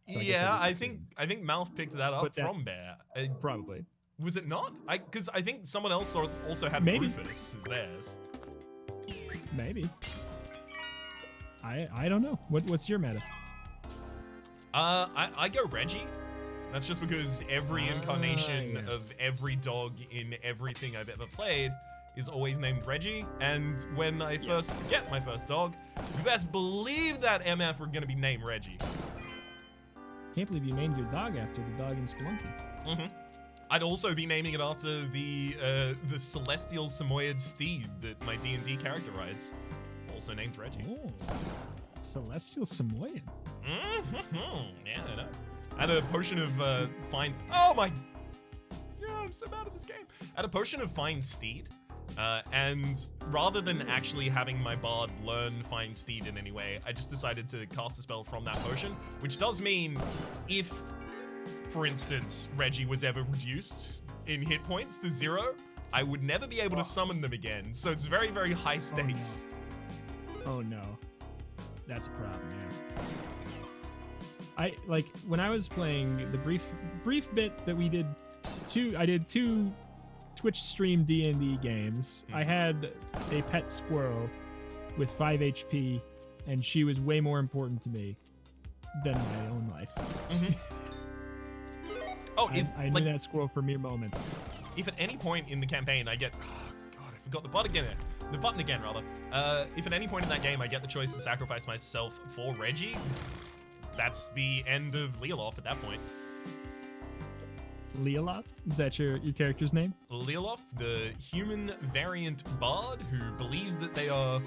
So I think Mouth picked that up from Bear. Probably. Was it not? Because I think someone else also had Rufus as theirs. Maybe. I don't know. What's your meta? I go Reggie. That's just because every incarnation of every dog in everything I've ever played is always named Reggie. And when I first get my first dog, you best believe that MF were gonna be named Reggie. Can't believe you named your dog after the dog in Spelunky. Mm-hmm. I'd also be naming it after the celestial Samoyed steed that my D&D character rides, also named Reggie. Oh, celestial Samoyed. Mm-hmm. Yeah, I know. I had a potion of find. Oh my! Yeah, I'm so bad at this game. I had a potion of find steed, and rather than actually having my bard learn find steed in any way, I just decided to cast a spell from that potion, which does mean if, for instance, Reggie was ever reduced in hit points to 0, I would never be able to summon them again. So it's very, very high stakes. Oh no, that's a problem. Yeah. When I was playing the brief bit that we did I did 2 Twitch stream D&D games. I had a pet squirrel with 5 HP, and she was way more important to me than my own life. Mm-hmm. Oh, I knew that squirrel for mere moments. If at any point in the campaign I get, oh god, I forgot the button again, rather. If at any point in that game I get the choice to sacrifice myself for Reggie, that's the end of Leoloth at that point. Leoloth? Is that your character's name? Leoloth, the human variant bard who believes that they are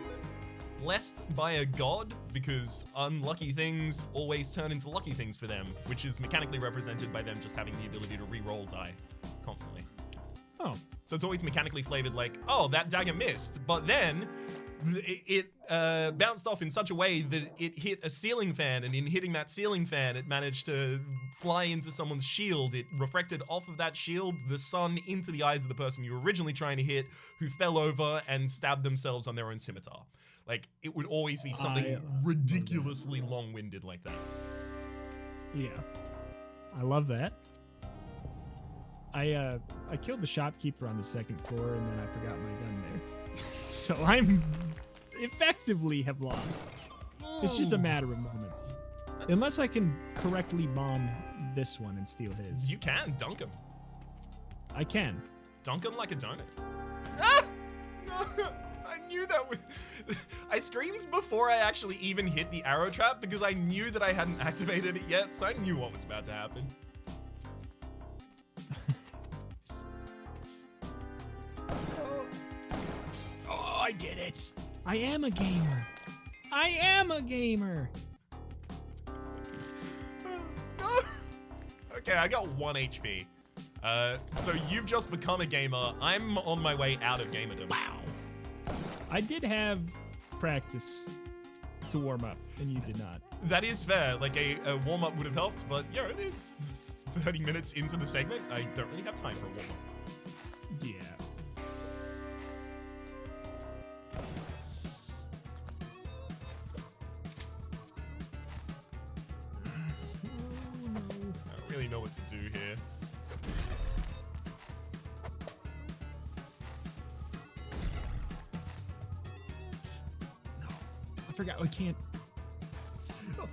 blessed by a god because unlucky things always turn into lucky things for them, which is mechanically represented by them just having the ability to re-roll die constantly. Oh. So it's always mechanically flavored like, oh, that dagger missed, but then it bounced off in such a way that it hit a ceiling fan, and in hitting that ceiling fan, it managed to fly into someone's shield. It refracted off of that shield the sun into the eyes of the person you were originally trying to hit, who fell over and stabbed themselves on their own scimitar. Like, it would always be something ridiculously long-winded like that. Yeah. I love that. I killed the shopkeeper on the 2nd floor, and then I forgot my gun there. So I'm effectively have lost. It's just a matter of moments. Unless I can correctly bomb this one and steal his. You can dunk him. I can. Dunk him like a donut. Ah! No, I knew that was... I screamed before I actually even hit the arrow trap because I knew that I hadn't activated it yet, so I knew what was about to happen. Oh, I did it. I am a gamer. I am a gamer. No. Okay, I got 1 HP. So you've just become a gamer. I'm on my way out of gamerdom. Wow. I did have practice to warm up, and you did not. That is fair. Like, a warm-up would have helped, but, you know, it's 30 minutes into the segment. I don't really have time for a warm-up. Yeah. I don't really know what to do here. I forgot we can't. Oh,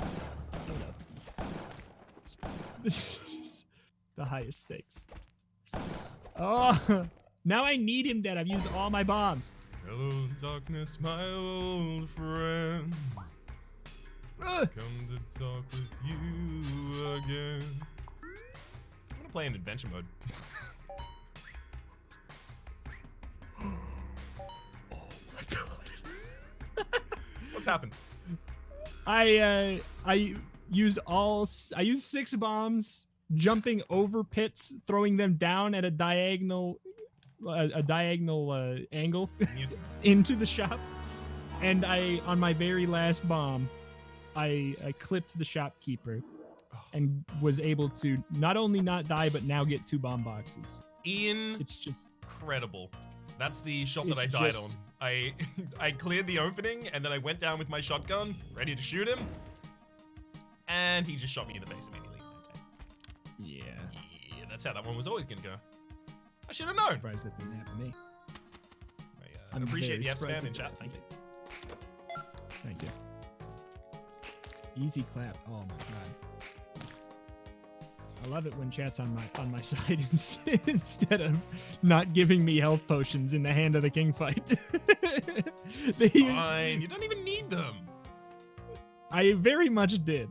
no. This is the highest stakes. Oh, now I need him dead. I've used all my bombs. Hello, darkness, my old friend. Come to talk with you again. I'm gonna play in adventure mode. What's happened? I used 6 bombs, jumping over pits, throwing them down at a diagonal angle into the shop, and on my very last bomb, I clipped the shopkeeper and was able to not only not die but now get 2 bomb boxes. Ian, it's just incredible. That's the shot that I died on. I cleared the opening, and then I went down with my shotgun, ready to shoot him, and he just shot me in the face immediately. Yeah. Yeah, that's how that one was always gonna go. I should have known. Surprised that didn't happen to me. I appreciate the F spam in chat. Thank you. Thank you. Easy clap. Oh my god. I love it when chat's on my side instead of not giving me health potions in the Hand of the King fight. It's fine. You don't even need them. I very much did.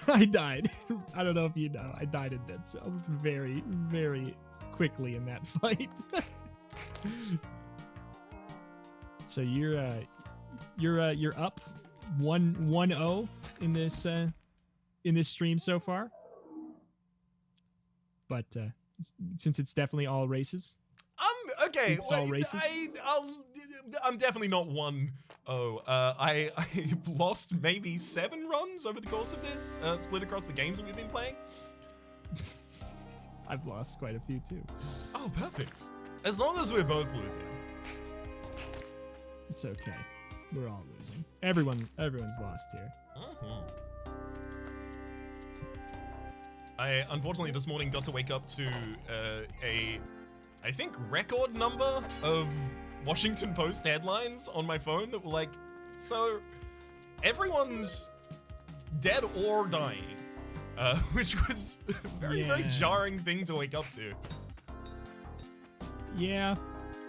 I died. I don't know if you know. I died in Dead Cells very, very quickly in that fight. So you're up 1-0 in this stream so far. But since it's definitely all races. Okay. It's all races. I'm definitely not 1-0. I've lost maybe 7 runs over the course of this, split across the games that we've been playing. I've lost quite a few too. Oh, perfect. As long as we're both losing. It's okay. We're all losing. Everyone's lost here. I unfortunately this morning got to wake up to I think record number of Washington Post headlines on my phone that were like, so everyone's dead or dying, which was a very jarring thing to wake up to. Yeah.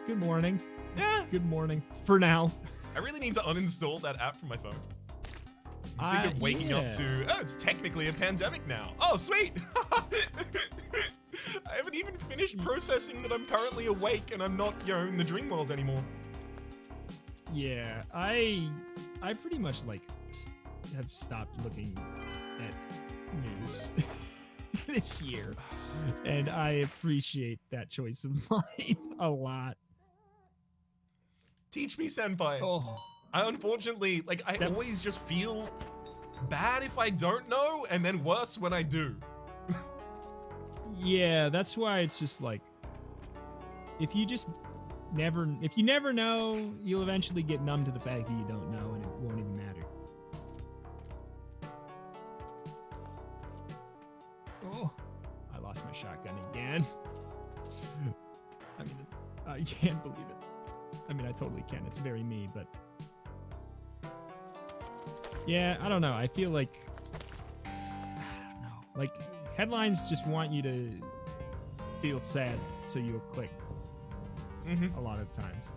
Good morning. Yeah. Good morning. For now. I really need to uninstall that app from my phone. I'm sick of waking up to, oh, it's technically a pandemic now. Oh, sweet. I haven't even finished processing that I'm currently awake and I'm not, in the dream world anymore. Yeah, I pretty much have stopped looking at news this year, and I appreciate that choice of mine a lot. Teach me, senpai. Oh. I unfortunately, I always just feel bad if I don't know, and then worse when I do. Yeah, that's why it's just if you never know, you'll eventually get numb to the fact that you don't know, and it won't even matter. Oh, I lost my shotgun again. I mean, I can't believe it. I mean, I totally can. It's very me, but yeah, I don't know. I feel I don't know. Headlines just want you to feel sad, so you'll click. A lot of times.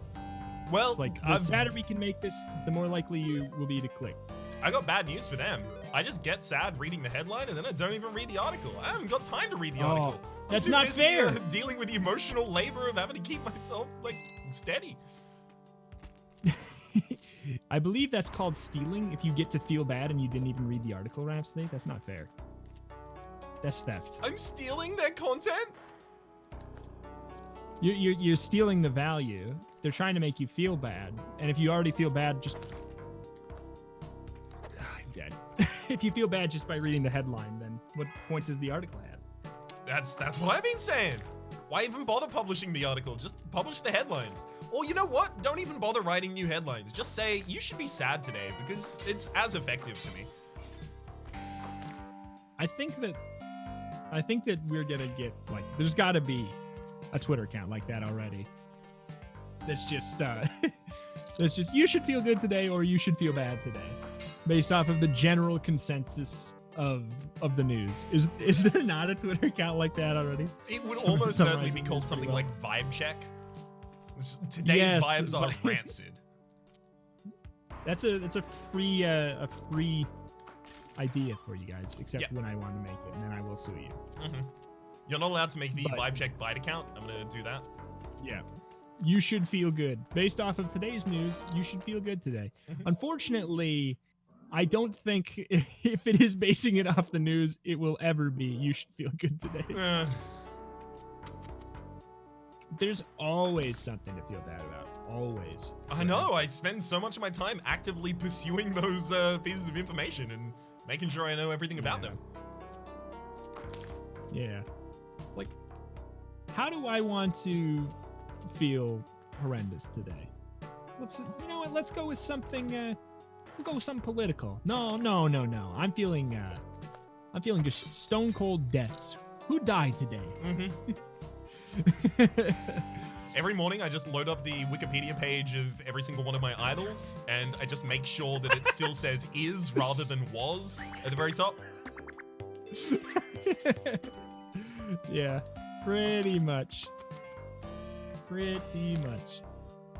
Well, it's like the sadder we can make this, the more likely you will be to click. I got bad news for them. I just get sad reading the headline and then I don't even read the article. I haven't got time to read the article. That's I'm too not busy, fair. Dealing with the emotional labor of having to keep myself like steady. I believe that's called stealing. If you get to feel bad and you didn't even read the article, Rhapsody, that's not fair. That's theft. I'm stealing their content? You're stealing the value. They're trying to make you feel bad, and if you already feel bad, just I'm dead. If you feel bad just by reading the headline, then what point does the article have? That's what I've been saying. Why even bother publishing the article? Just publish the headlines. Or you know what? Don't even bother writing new headlines. Just say you should be sad today because it's as effective to me. I think that we're gonna get like there's got to be a Twitter account like that already. That's just you should feel good today or you should feel bad today, based off of the general consensus of the news. Is there not a Twitter account like that already? It would almost certainly be called something like Vibe Check. Today's vibes are rancid. It's a free idea for you guys, except when I want to make it, and then I will sue you. You're not allowed to make the Vibe Check Byte account. I'm gonna do that. Yeah. You should feel good. Based off of today's news, you should feel good today. Unfortunately, I don't think if it is basing it off the news, it will ever be you should feel good today. There's always something to feel bad about. Always. I know. I spend so much of my time actively pursuing those pieces of information and making sure I know everything about them. Yeah. Like, how do I want to feel horrendous today? You know what? Let's go with something. We'll go with something political. No. I'm feeling just stone cold deaths. Who died today? Every morning I just load up the Wikipedia page of every single one of my idols, and I just make sure that it still says is rather than was at the very top. Yeah, pretty much.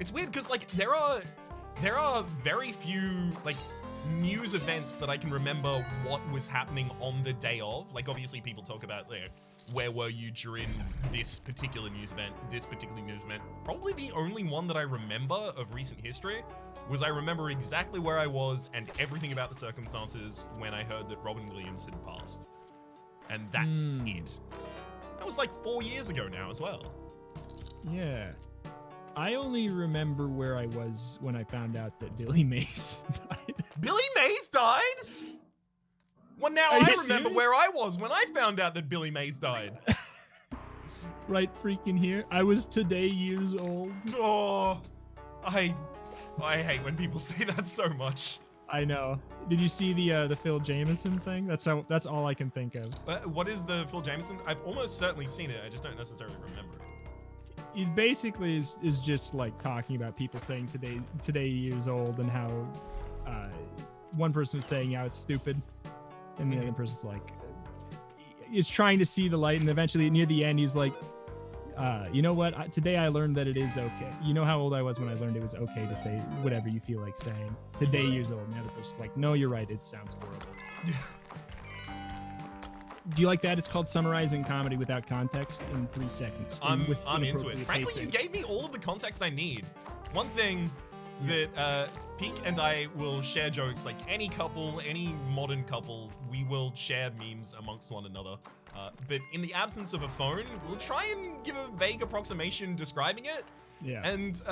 It's weird because like there are very few like news events that I can remember what was happening on the day of. Like obviously people talk about where were you during this particular news event, Probably the only one that I remember of recent history was I remember exactly where I was and everything about the circumstances when I heard that Robin Williams had passed. And that's it. That was like 4 years ago now as well. Yeah. I only remember where I was when I found out that Billy Mays died. Billy Mays died? Well, now I remember where I was when I found out that Billy Mays died. Right freaking here. I was today years old. Oh, I hate when people say that so much. I know. Did you see the Phil Jameson thing? That's all I can think of. What is the Phil Jameson? I've almost certainly seen it. I just don't necessarily remember it. He basically is just like talking about people saying today years old and how one person was saying how it's stupid. And the other person's like, is trying to see the light, and eventually near the end, he's like, you know what? Today I learned that it is okay. You know how old I was when I learned it was okay to say whatever you feel like saying. Today years old. And the other person's like, no, you're right. It sounds horrible. Do you like that? It's called summarizing comedy without context in 3 seconds. I'm into it. Frankly, you gave me all of the context I need. One thing that Peak and I will share jokes like any couple, any modern couple, we will share memes amongst one another. But in the absence of a phone, we'll try and give a vague approximation describing it. Yeah. And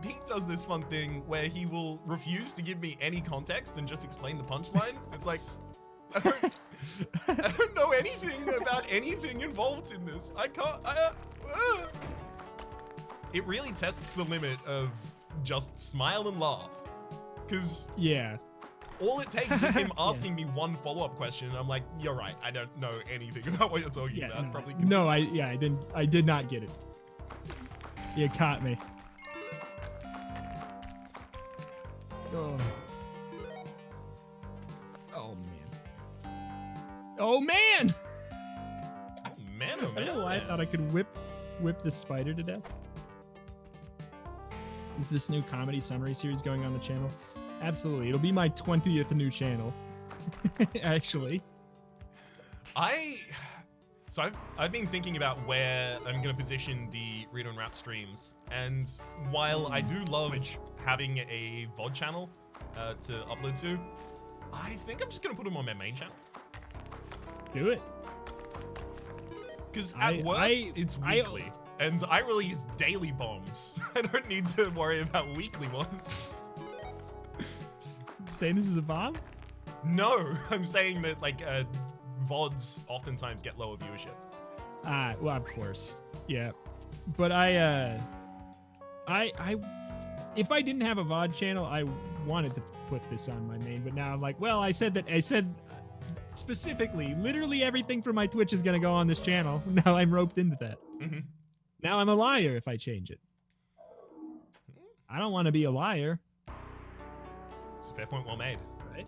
Pete does this fun thing where he will refuse to give me any context and just explain the punchline. It's like, I don't know anything about anything involved in this. I can't. It really tests the limit of just smile and laugh. Because all it takes is him asking me one follow-up question, and I'm like, you're right, I don't know anything about what you're talking about. No. Probably no, I did not get it. You caught me. Oh man. Oh man! Oh man, oh man. I don't know why I thought I could whip the spider to death. Is this new comedy summary series going on the channel? Absolutely. It'll be my 20th new channel. Actually. So I've been thinking about where I'm going to position the Reto and Rhaps streams, and while I do love having a VOD channel to upload to, I think I'm just going to put them on my main channel. Do it. Because at worst, it's weekly, and I release daily bombs. I don't need to worry about weekly ones. Saying this is a bomb? No, I'm saying that like VODs oftentimes get lower viewership. Well, of course, yeah. But if I didn't have a VOD channel, I wanted to put this on my main. But now I'm like, well, I said specifically, literally everything from my Twitch is gonna go on this channel. Now I'm roped into that. Mm-hmm. Now I'm a liar if I change it. I don't want to be a liar. It's a fair point, well made. Right?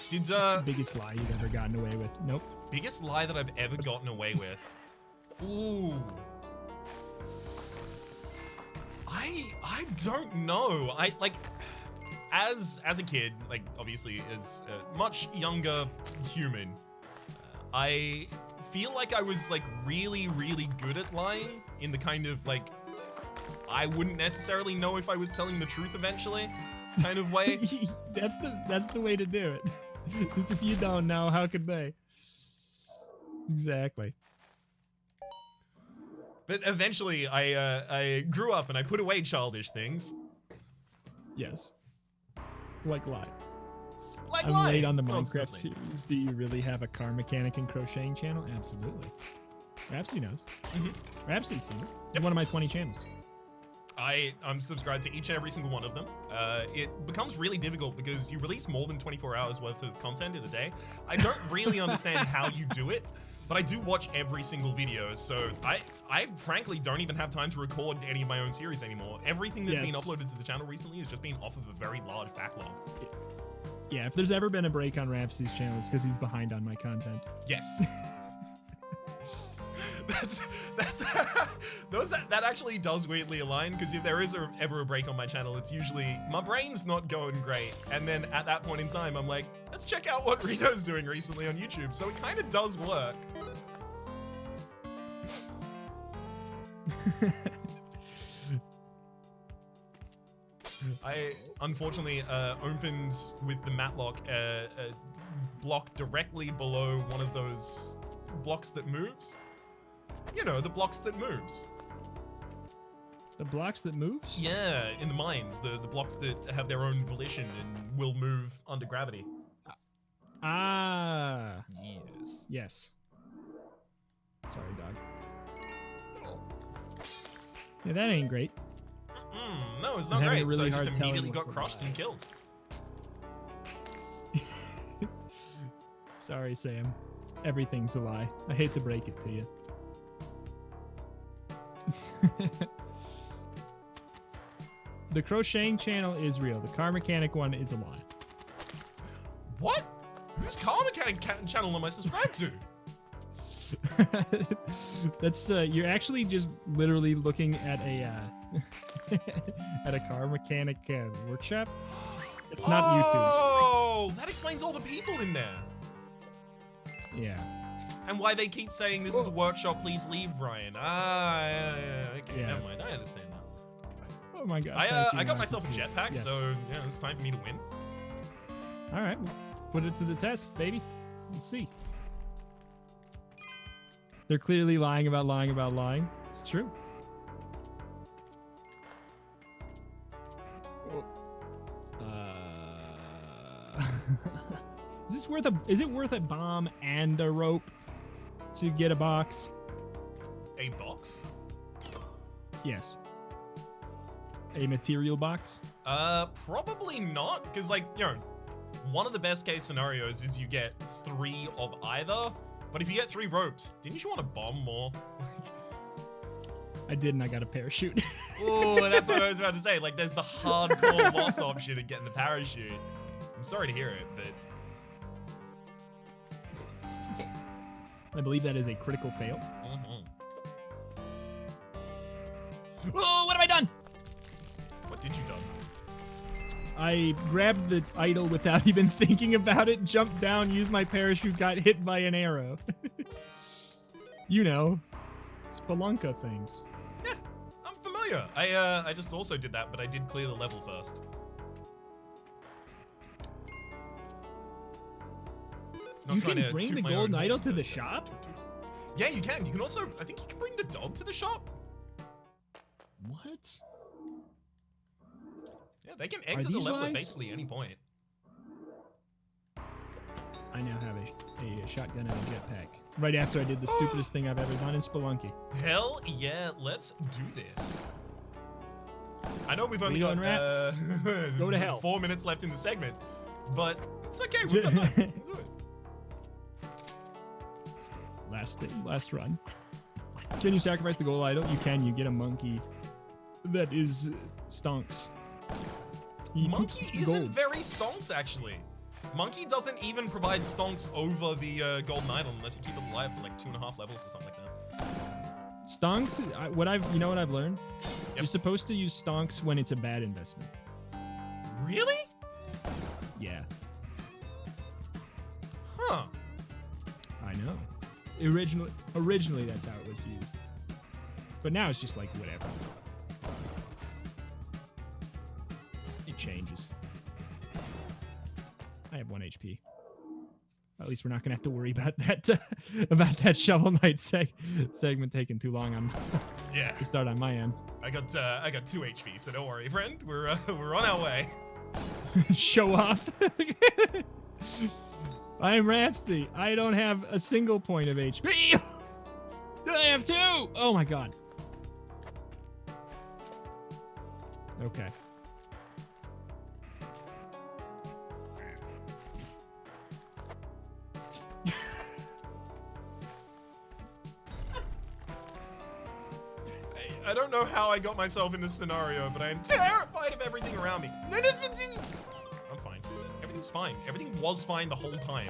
What's the biggest lie you've ever gotten away with? Nope. Biggest lie that I've ever gotten away with? Ooh. I don't know. I like as a kid, like obviously as a much younger human, I feel like I was like really good at lying in the kind of like I wouldn't necessarily know if I was telling the truth eventually kind of way. that's the way to do it. If you don't know, how could they? Exactly. But eventually I grew up and I put away childish things. Yes. Like lie. Like I'm lying. late on the Constantly. Minecraft series. Do you really have a car mechanic and crocheting channel? Absolutely. Rhapsody knows. Rhapsody's seen it. Yep. One of my 20 channels. I'm subscribed to each and every single one of them. It becomes really difficult because you release more than 24 hours worth of content in a day. I don't really understand how you do it, but I do watch every single video. So I frankly don't even have time to record any of my own series anymore. Everything that's been uploaded to the channel recently has just been off of a very large backlog. Yeah, if there's ever been a break on Rhapsody's channel, it's because he's behind on my content. Yes. that actually does weirdly align, because if there is ever a break on my channel, it's usually my brain's not going great, and then at that point in time I'm like, let's check out what Rito's doing recently on YouTube. So it kind of does work. I unfortunately opened with the matlock a block directly below one of those blocks that moves. You know, the blocks that moves. The blocks that move? Yeah, in the mines, the blocks that have their own volition and will move under gravity. Ah. Yes. Yes. Sorry, dog. Yeah, that ain't great. No, it's not great. So I just immediately got crushed and killed. Sorry, Sam. Everything's a lie. I hate to break it to you. The crocheting channel is real. The car mechanic one is a lie. What? Whose car mechanic channel am I subscribed to? That's you're actually just literally looking at a at a car mechanic workshop. It's not YouTube. Oh, that explains all the people in there. Yeah. And why they keep saying this is a workshop, please leave, Brian. Okay, never mind. I understand now. Oh my god. I got myself a jetpack, so yeah, it's time for me to win. All right, put it to the test, baby. Let's see. They're clearly lying about lying about lying. It's true. Is it worth a bomb and a rope to get a box? A box? Yes. A material box? Probably not, because like, you know, one of the best case scenarios is you get 3 of either, but if you get 3 ropes, didn't you want to bomb more? I didn't, I got a parachute. Oh, that's what I was about to say. Like, there's the hardcore loss option of getting the parachute. I'm sorry to hear it, but... I believe that is a critical fail. Oh, what have I done? What did you do? I grabbed the idol without even thinking about it, jumped down, used my parachute, got hit by an arrow. You know, Spelunky things. Yeah, I'm familiar. I just also did that, but I did clear the level first. You can bring the golden idol to the shop? Yeah, you can. You can also, I think you can bring the dog to the shop. What? Yeah, they can exit the level at basically any point. I now have a shotgun and a jetpack. Right after I did the stupidest thing I've ever done in Spelunky. Hell yeah, let's do this. I know we've only Reto got Rhaps, go to hell. 4 minutes left in the segment, but it's okay, we've got time. Let's do it. Last run. Can you sacrifice the gold idol? You can. You get a monkey that is stonks. Monkey isn't very stonks, actually. Monkey doesn't even provide stonks over the golden idol unless you keep it alive for like 2.5 levels or something like that. Stonks, you know what I've learned? Yep. You're supposed to use stonks when it's a bad investment. Really? Yeah. Huh. I know. Originally that's how it was used. But now it's just like whatever. It changes. I have 1 HP. At least we're not gonna have to worry about that Shovel Knight segment taking too long to start on my end. I got 2 HP, so don't worry, friend. We're on our way. Show off. I am Rhapsody. I don't have a single point of HP. I have 2. Oh my god. Okay. I don't know how I got myself in this scenario, but I am terrified of everything around me. I'm fine. Everything's fine. Everything was fine the whole time.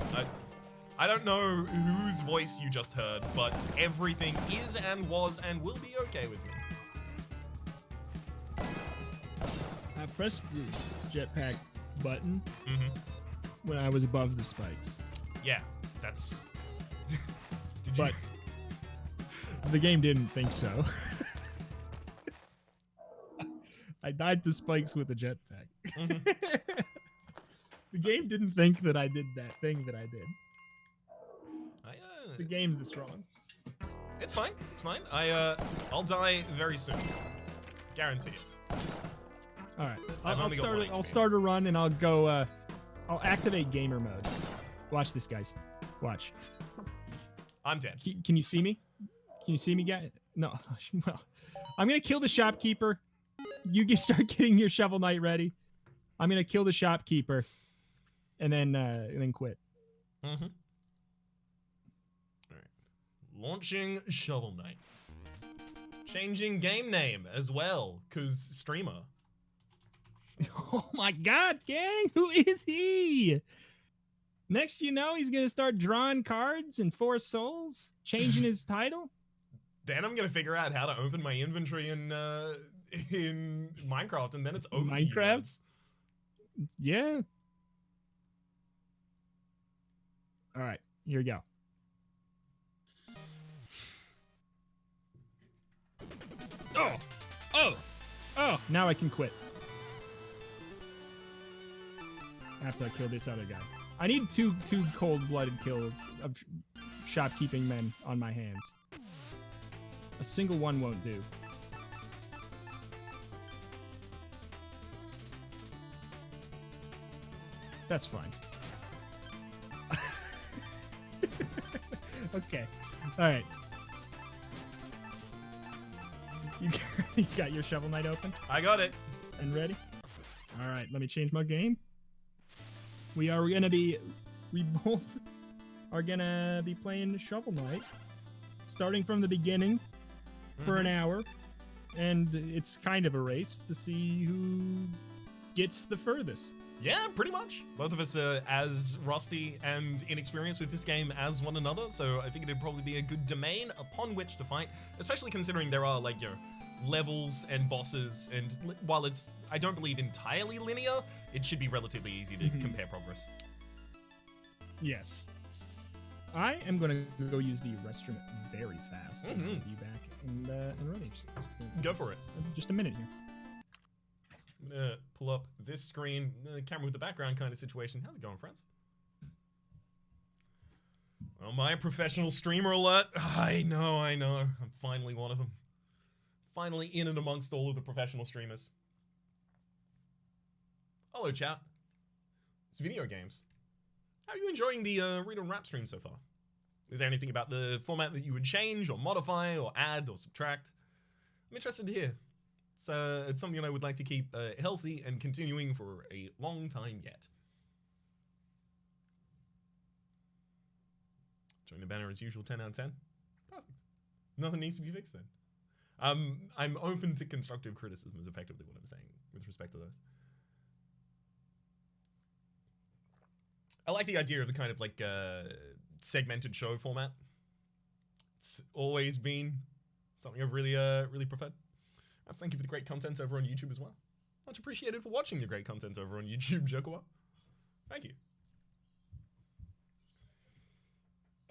I don't know whose voice you just heard, but everything is and was and will be okay with me. I pressed the jetpack button when I was above the spikes. Yeah, that's... But the game didn't think so. I died to spikes with a jetpack. The game didn't think that I did that thing that I did. It's the game's that's wrong. It's fine. It's fine. I'll die very soon. Guarantee it. All right. I'll start a run and I'll go. I'll activate gamer mode. Watch this, guys. Watch. I'm dead. Can you see me? Can you see me, guys? No. Well, I'm gonna kill the shopkeeper. You start getting your Shovel Knight ready. I'm gonna kill the shopkeeper, and then quit. All right. Launching Shovel Knight. Changing game name as well, cause streamer. Oh my god, gang! Who is he? Next, you know, he's gonna start drawing cards and 4 souls, changing his title. Then I'm gonna figure out how to open my inventory in Minecraft, and then it's over. Minecraft? Yeah. All right, here we go. Oh! Now I can quit. After I kill this other guy. I need two cold-blooded kills of shopkeeping men on my hands. A single one won't do. That's fine. Okay. All right. You got your Shovel Knight open? I got it. And ready? All right, let me change my game. We both are gonna be playing Shovel Knight, starting from the beginning for an hour, and it's kind of a race to see who gets the furthest. Yeah, pretty much. Both of us are as rusty and inexperienced with this game as one another, so I think it'd probably be a good domain upon which to fight, especially considering there are, like, levels and bosses, and while it's, I don't believe, entirely linear, it should be relatively easy to compare progress. Yes. I am going to go use the restroom very fast. And I'll be back and ready. Go for it. Just a minute here. I'm gonna pull up this screen, camera with the background kind of situation. How's it going, friends? Well, my professional streamer alert. I know. I'm finally one of them. Finally in and amongst all of the professional streamers. Hello, chat. It's video games. How are you enjoying the Reto Rhaps stream so far? Is there anything about the format that you would change or modify or add or subtract? I'm interested to hear. It's something I would like to keep healthy and continuing for a long time yet. Join the banner as usual, 10 out of 10. Perfect. Nothing needs to be fixed then. I'm open to constructive criticism is effectively what I'm saying with respect to those. I like the idea of the kind of like segmented show format. It's always been something I've really preferred. Thank you for the great content over on YouTube as well. Much appreciated for watching the great content over on YouTube, Jokawa. Thank you.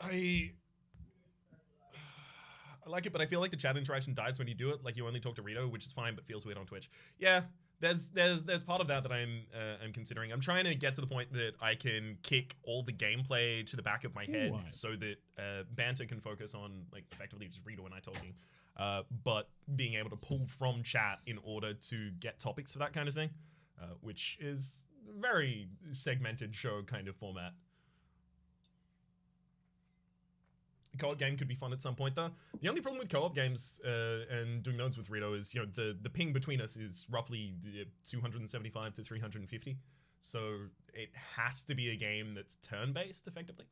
I like it, but I feel like the chat interaction dies when you do it. Like you only talk to Reto, which is fine, but feels weird on Twitch. Yeah, there's part of that I'm considering. I'm trying to get to the point that I can kick all the gameplay to the back of my head so that banter can focus on like effectively just Reto and I talking. But being able to pull from chat in order to get topics for that kind of thing, which is very segmented show kind of format. A co-op game could be fun at some point though. The only problem with co-op games and doing those with Reto is, the ping between us is roughly 275 to 350. So it has to be a game that's turn-based effectively.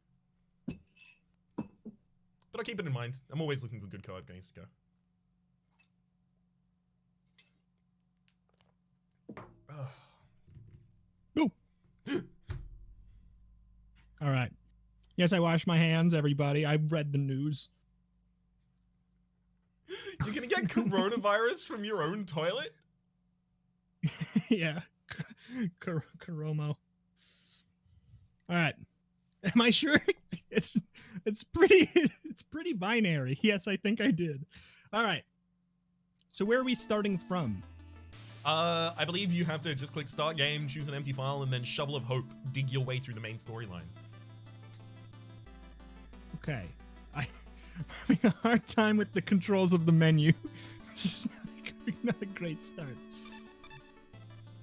But I'll keep it in mind. I'm always looking for good co-op games to go. Boo. All right. Yes, I washed my hands, everybody. I read the news. You're gonna get coronavirus from your own toilet? Yeah. Karomo. All right. Am I sure? It's pretty binary. Yes, I think I did. All right. So where are we starting from? I believe you have to just click start game, choose an empty file, and then Shovel of Hope, dig your way through the main storyline. Okay. I'm having a hard time with the controls of the menu. This is not a great start.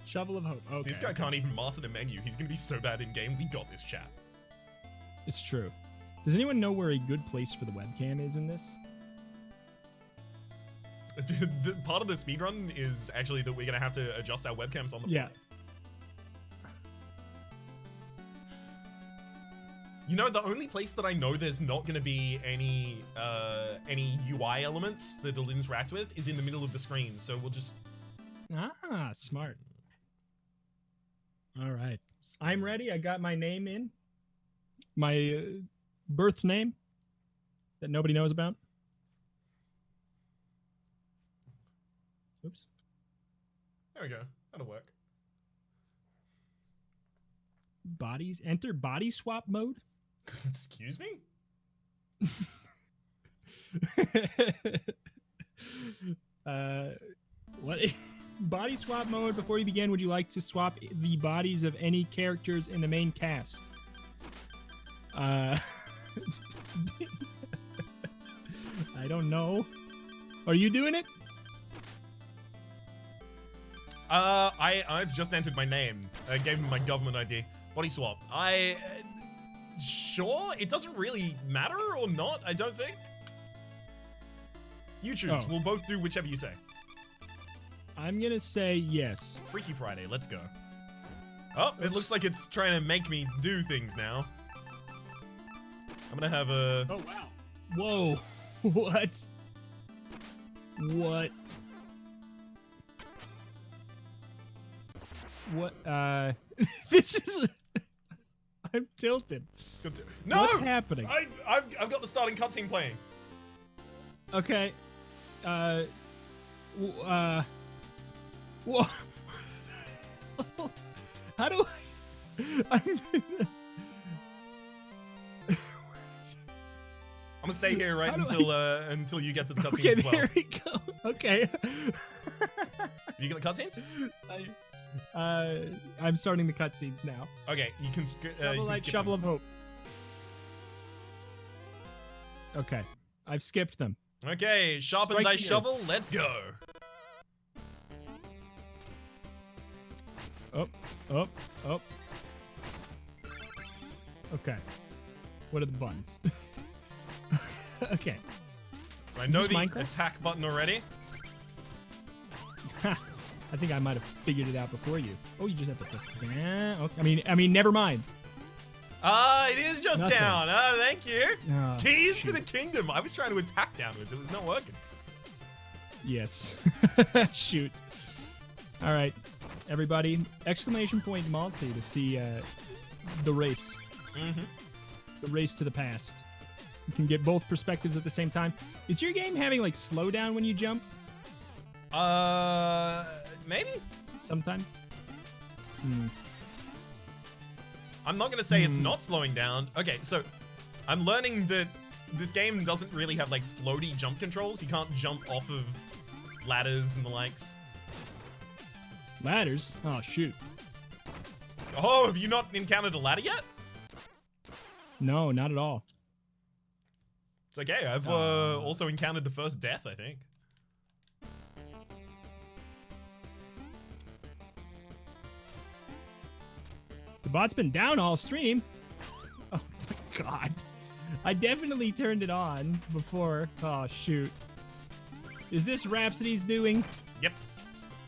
Shovel of Hope. Okay. This guy can't even master the menu. He's gonna be so bad in game. We got this, chat. It's true. Does anyone know where a good place for the webcam is in this? The part of the speedrun is actually that we're gonna have to adjust our webcams on the fly. The only place that I know there's not gonna be any UI elements that it'll interact with is in the middle of the screen. So we'll just smart. All right, I'm ready. I got my name in, my birth name that nobody knows about. Oops. There we go. That'll work. Bodies. Enter body swap mode. Excuse me? What? Body swap mode. Before you begin, would you like to swap the bodies of any characters in the main cast? I don't know. Are you doing it? I've just entered my name. I gave him my government ID. Body swap. Sure, it doesn't really matter or not, I don't think. You choose. Oh. We'll both do whichever you say. I'm gonna say yes. Freaky Friday, let's go. Oh, it looks like it's trying to make me do things now. I'm gonna have a... Oh, wow. Whoa. What? What? This is. I'm tilted. No! What's happening? I've got the starting cutscene playing. Okay. Whoa. How do I do this? I'm gonna stay here right until you get to the cutscenes Okay, as well. there we go. Okay. You get the cutscenes? I'm starting the cutscenes now. Okay, you can. Shovel Knight, Shovel of Hope. Okay, I've skipped them. Okay, sharpen thy shovel. Let's go. Up, up, up. Okay. What are the buttons? Okay. So I know the attack button already. I think I might have figured it out before you. Oh, you just have to press that. Okay. I mean, never mind. It is just down. Thank you. Oh, Keys to the kingdom. I was trying to attack downwards. It was not working. Yes. Shoot. All right, everybody. Exclamation point multi to see the race. Mm-hmm. The race to the past. You can get both perspectives at the same time. Is your game having like slowdown when you jump? Maybe. Sometime. I'm not gonna say it's not slowing down. Okay, so I'm learning that this game doesn't really have like floaty jump controls. You can't jump off of ladders and the likes. Ladders? Oh shoot. Oh, have you not encountered a ladder yet? No, not at all. It's okay. I've also encountered the first death, I think. The bot's been down all stream. Oh my god. I definitely turned it on before. Oh shoot. Is this Rhapsody's doing? Yep.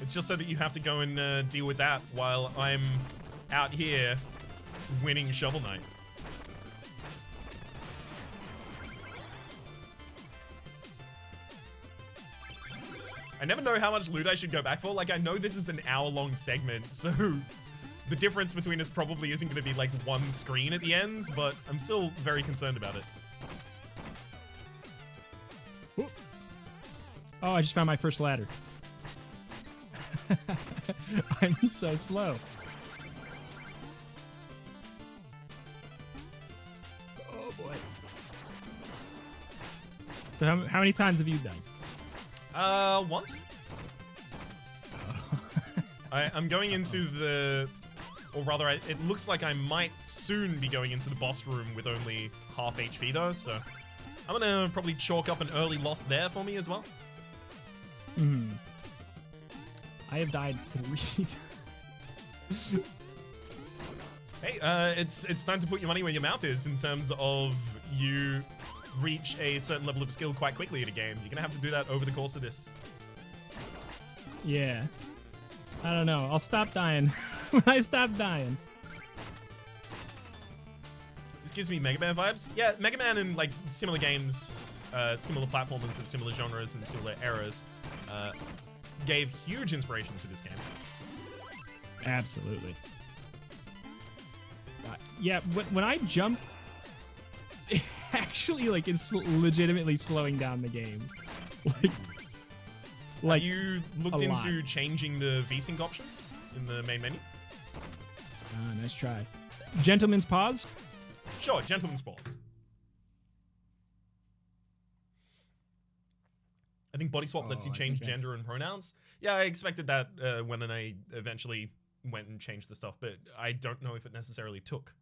It's just so that you have to go and deal with that while I'm out here winning Shovel Knight. I never know how much loot I should go back for. Like, I know this is an hour-long segment, so the difference between us probably isn't going to be like one screen at the ends, but I'm still very concerned about it. Ooh. Oh, I just found my first ladder. I'm so slow. Oh boy. So how many times have you done? Once. I'm going into the, or rather, it looks like I might soon be going into the boss room with only half HP though, so I'm gonna probably chalk up an early loss there for me as well. I have died 3 times. Hey, it's time to put your money where your mouth is in terms of you reach a certain level of skill quite quickly in a game. You're gonna have to do that over the course of this. Yeah. I don't know. I'll stop dying when I stop dying. This gives me Mega Man vibes. Yeah, Mega Man and like similar games, similar platformers of similar genres and similar eras, gave huge inspiration to this game. Absolutely. Yeah, when I jump, it actually like it's legitimately slowing down the game. Like have you looked into changing the VSync options in the main menu? Nice try. Gentleman's pause? Sure, gentleman's pause. I think body swap lets you change gender and pronouns. Yeah, I expected that when I eventually went and changed the stuff, but I don't know if it necessarily took.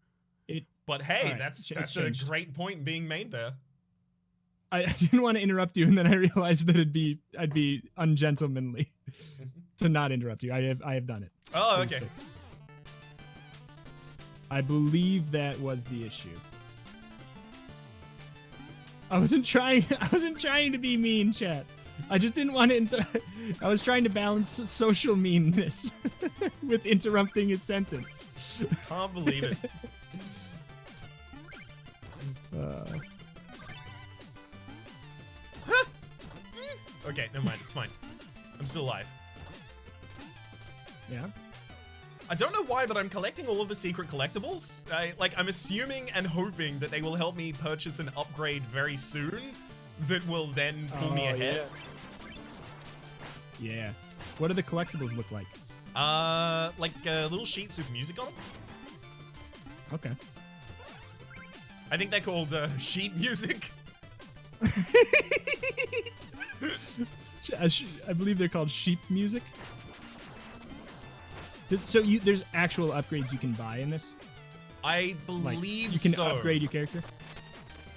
But hey, right, that's a great point being made there. I didn't want to interrupt you, and then I realized that I'd be ungentlemanly to not interrupt you. I have done it. Oh, okay. I believe that was the issue. I wasn't trying to be mean, chat. I just didn't want to. I was trying to balance social meanness with interrupting his sentence. Can't believe it. Okay, never mind. It's fine. I'm still alive. Yeah. I don't know why, but I'm collecting all of the secret collectibles. I'm assuming and hoping that they will help me purchase an upgrade very soon that will then pull me ahead. Yeah. What do the collectibles look like? Little sheets with music on them. Okay. I think they're called sheet music. I believe they're called sheep music. There's actual upgrades you can buy in this? I believe you can so. upgrade your character?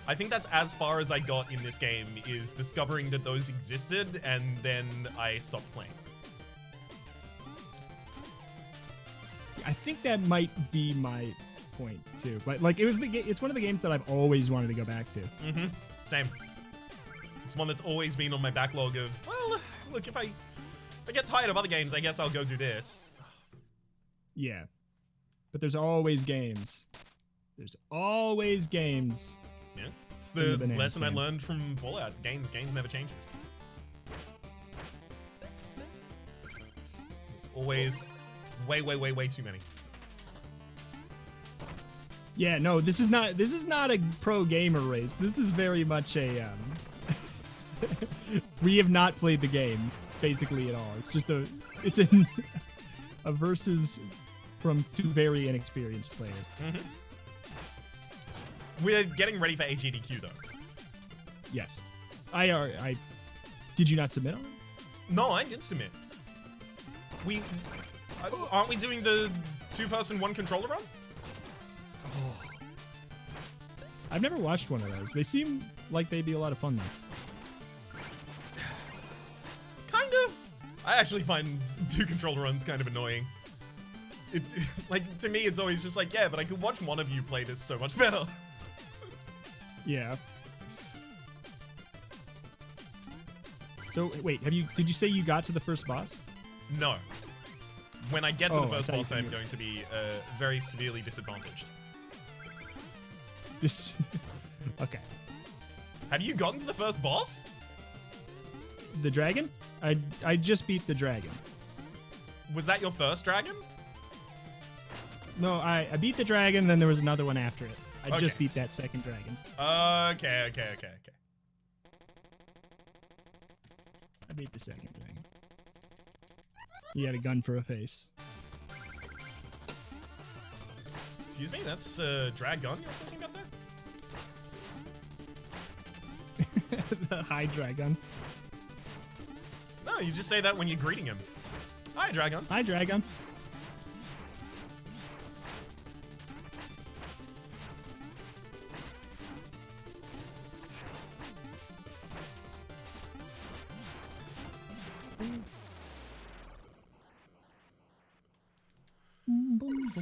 I think that's as far as I got in this game, is discovering that those existed, and then I stopped playing. I think that might be my point too. But like, it's one of the games that I've always wanted to go back to. Mm-hmm. Same. It's one that's always been on my backlog of, well, look, if I get tired of other games, I guess I'll go do this. Yeah. But there's always games. There's always games. Yeah. It's the lesson I learned from Fallout. Games never changes. It's always way too many. Yeah, no, this is not a pro gamer race. This is very much a we have not played the game basically at all. It's just a versus from two very inexperienced players. Mm-hmm. We're getting ready for AGDQ though. Yes. I did you not submit on it? No, I did submit. Aren't we doing the 2-person 1-controller run? Oh. I've never watched one of those. They seem like they'd be a lot of fun though. Kind of. I actually find 2-controller runs kind of annoying. It's like, to me, it's always just like, yeah, but I could watch one of you play this so much better. Yeah. So wait, did you say you got to the first boss? No. When I get to the first boss, I'm going to be very severely disadvantaged. Okay. Have you gotten to the first boss? The dragon? I just beat the dragon. Was that your first dragon? No, I beat the dragon, then there was another one after it. I just beat that second dragon. Okay. I beat the second dragon. He had a gun for a face. Excuse me, that's Dragon you're talking about there? The high dragon. No, you just say that when you're greeting him. Hi, Dragon. Hi, dragon.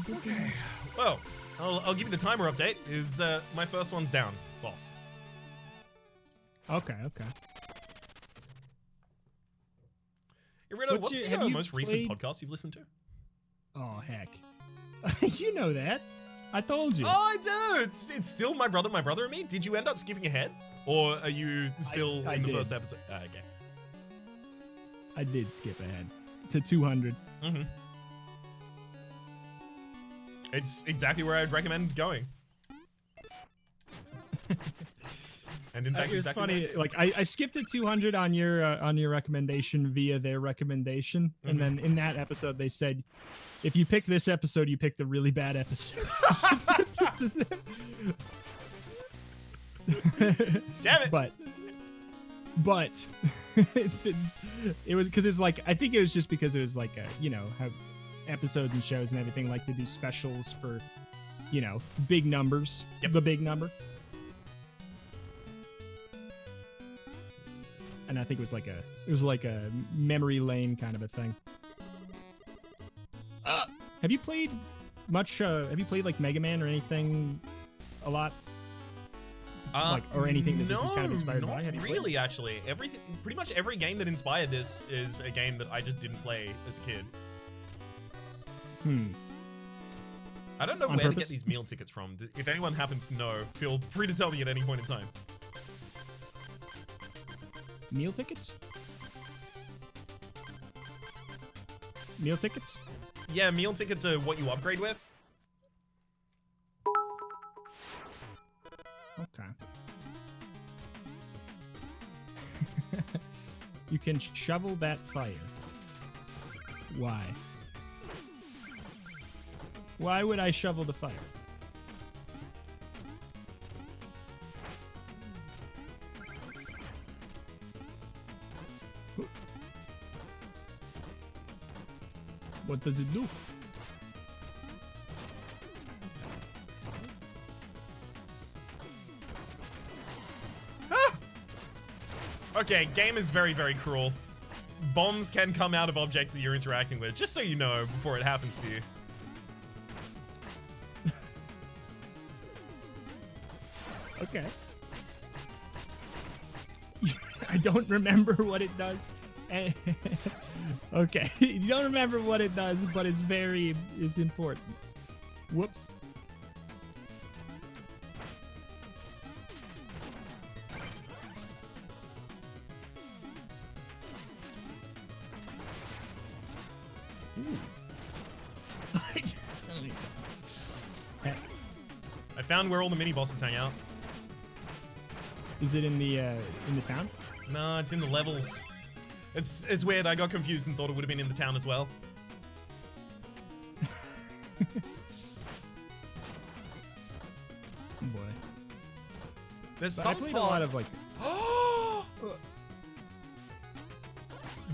Okay. Well, I'll give you the timer update. Is my first one's down, boss. Okay. Hey, Reto, what's the most recent podcast you've listened to? Oh, heck. You know that. I told you. Oh, I do! It's still My Brother and Me? Did you end up skipping ahead? Or are you still in the first episode? Okay. I did skip ahead to 200. Mm-hmm. It's exactly where I'd recommend going. And in fact, it's funny. Like I skipped at 200 on your recommendation via their recommendation, and then in that episode they said, if you pick this episode, you picked a really bad episode. Damn it! But it was because it's like, I think it was just because it was like how episodes and shows and everything like to do specials for big numbers. Yep. The big number. And I think it was like a memory lane kind of a thing. Have you played much? Have you played like Mega Man or anything a lot? Or anything that this is kind of inspired by? Have you really, played? actually. Pretty much every game that inspired this is a game that I just didn't play as a kid. I don't know where to get these meal tickets from. If anyone happens to know, feel free to tell me at any point in time. Meal tickets? Meal tickets? Yeah, meal tickets are what you upgrade with. Okay. You can shovel that fire. Why? Why would I shovel the fire? What does it do? Ah! Okay, game is very, very cruel. Bombs can come out of objects that you're interacting with, just so you know before it happens to you. Okay. I don't remember what it does. Okay, you don't remember what it does, but it's important. Whoops. I found where all the mini bosses hang out. Is it in the town? No, it's in the levels. It's weird. I got confused and thought it would have been in the town as well. Boy. There's But some I played part... a lot of like.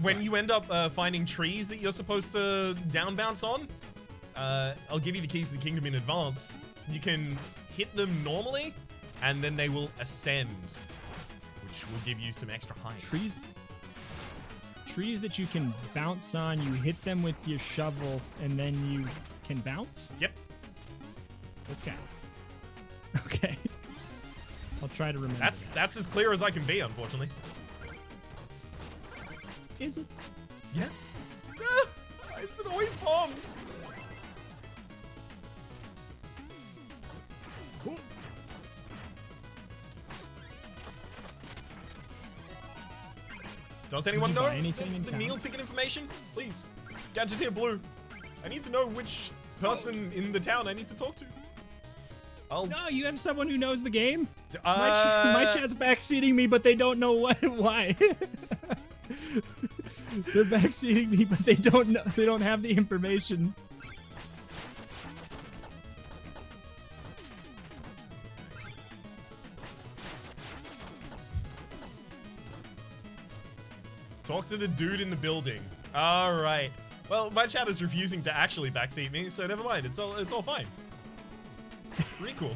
When you end up finding trees that you're supposed to down bounce on, I'll give you the keys to the kingdom in advance. You can hit them normally, and then they will ascend, which will give you some extra height. Trees that you can bounce on, you hit them with your shovel, and then you can bounce? Yep. Okay. Okay. I'll try to remember. That's as clear as I can be, unfortunately. Is it? Yeah. Ah, why is it always bombs? Cool. Does anyone Did you know buy anything in the town? meal ticket information? Please. Gadgeteer Blue. I need to know which person in the town I need to talk to. No, you have someone who knows the game? My chat's backseating me, but they don't know why. They're backseating me, but they don't know. They don't have the information. Talk to the dude in the building. All right. Well, my chat is refusing to actually backseat me, so never mind. It's all fine. Pretty cool.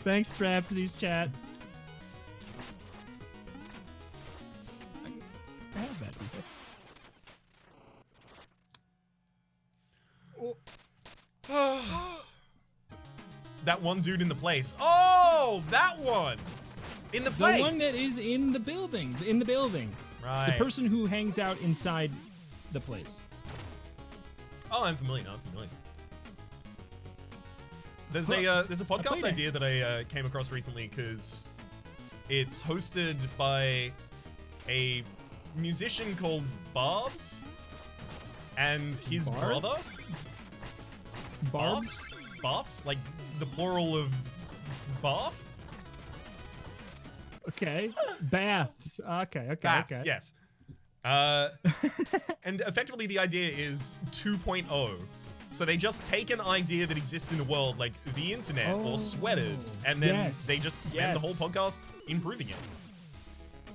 Thanks, Rhapsody's chat. I have that That one dude in the place. Oh, that one. In the place. The one that is in the building. In the building. Right. The person who hangs out inside the place. Oh, I'm familiar. There's a podcast idea that I came across recently because it's hosted by a musician called Barbs and his brother. Barbs? Baths? Like the plural of bath? Okay. Baths. Okay. Baths, okay. yes. And effectively the idea is 2.0. So they just take an idea that exists in the world, like the internet or sweaters, and then they just spend the whole podcast improving it.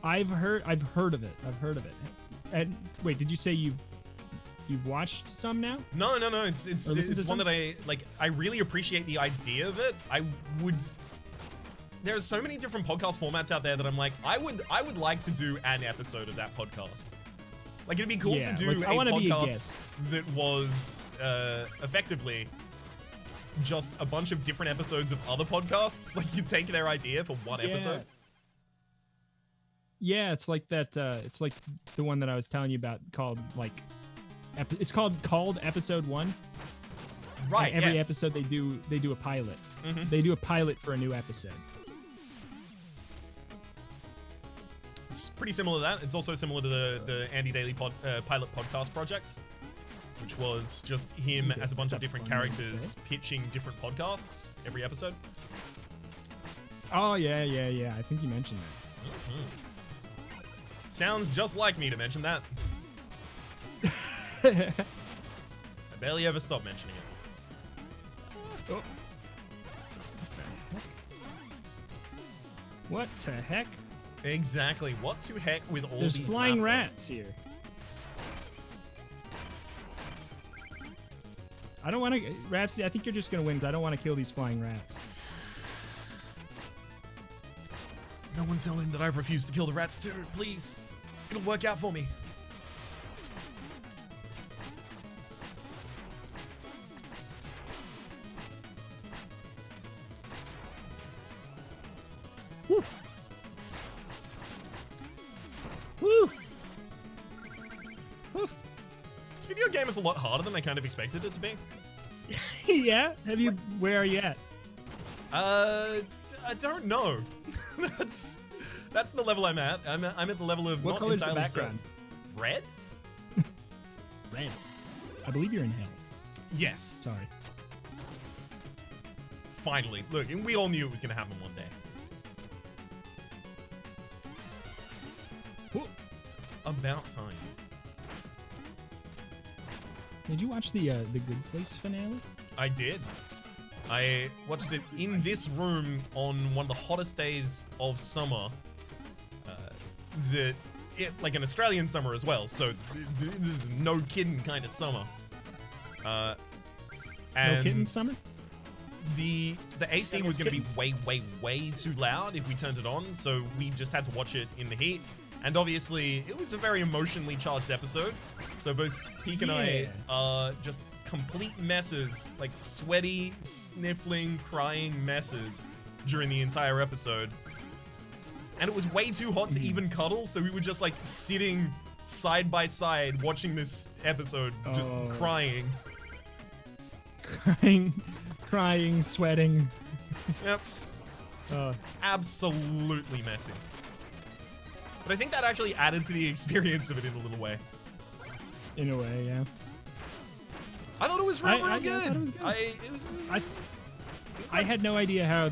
I've heard of it. And wait, did you say you've watched some now? No. It's one that I really appreciate the idea of it. There's so many different podcast formats out there that I'm like, I would like to do an episode of that podcast. Like, it'd be cool to do a podcast that was effectively just a bunch of different episodes of other podcasts. Like, you take their idea for one episode. Yeah, it's like that. It's like the one that I was telling you about called it's called Episode 1. Right. And every episode they do a pilot. Mm-hmm. They do a pilot for a new episode. it's pretty similar to that. It's also similar to the Andy Daly pilot podcast project, which was just him as a bunch of different characters pitching different podcasts every episode. Oh, yeah. I think you mentioned that. Sounds just like me to mention that. I barely ever stop mentioning it. Oh. What the heck? Exactly. What to heck with all There's these flying rats here. I don't want to... Rhapsody, I think you're just going to win because I don't want to kill these flying rats. No one tell him that I refuse to kill the rats too, please. It'll work out for me. Woo! Woo! Woo! This video game is a lot harder than I kind of expected it to be. Yeah? Where are you at? I don't know. That's the level I'm at. I'm at the level of what not color's the entirely background? certain. Red? Red. I believe you're in hell. Yes. Sorry. Finally. Look, and we all knew it was going to happen one day. Whoa. It's about time. Did you watch the Good Place finale? I did. I watched it in this room on one of the hottest days of summer. Like an Australian summer as well, so this is no kidding kind of summer. And no kitten summer? The AC was going to be way too loud if we turned it on, so we just had to watch it in the heat. And obviously, it was a very emotionally charged episode, so both Peek and I are just complete messes, like sweaty, sniffling, crying messes during the entire episode. And it was way too hot to even cuddle, so we were just like sitting side by side watching this episode, just crying. Crying, sweating. Yep. Just absolutely messy. But I think that actually added to the experience of it in a little way. In a way, yeah. I thought it was real good. It was good. I had no idea how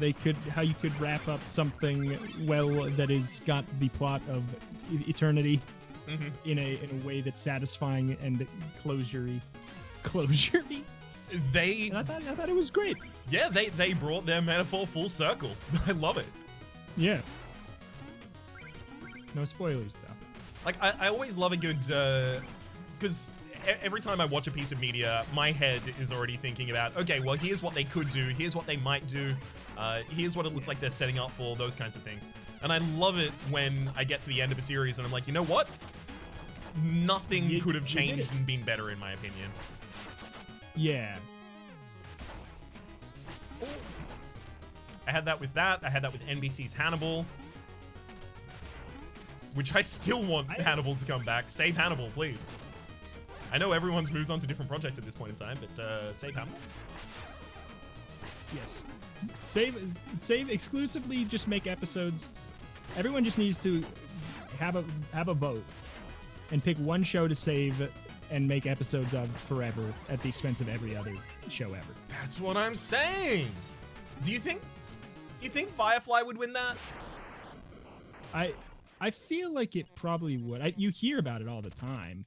you could wrap up something well that has got the plot of eternity in a way that's satisfying and closure-y. Closure-y? I thought it was great. Yeah, they brought their metaphor full circle. I love it. Yeah. No spoilers though. Like I always love a good because every time I watch a piece of media, my head is already thinking about, okay, well, here's what they could do, here's what they might do, here's what it looks like they're setting up for, those kinds of things. And I love it when I get to the end of a series and I'm like, you know what? Nothing could have changed and been better, in my opinion. Yeah. I had that with that. I had that with NBC's Hannibal. Which I still want Hannibal to come back. Save Hannibal, please. I know everyone's moved on to different projects at this point in time, but save Hannibal. Yes. Save exclusively, just make episodes. Everyone just needs to have a vote and pick one show to save and make episodes of forever at the expense of every other show ever. That's what I'm saying. Do you think Firefly would win that? I feel like it probably would. You hear about it all the time,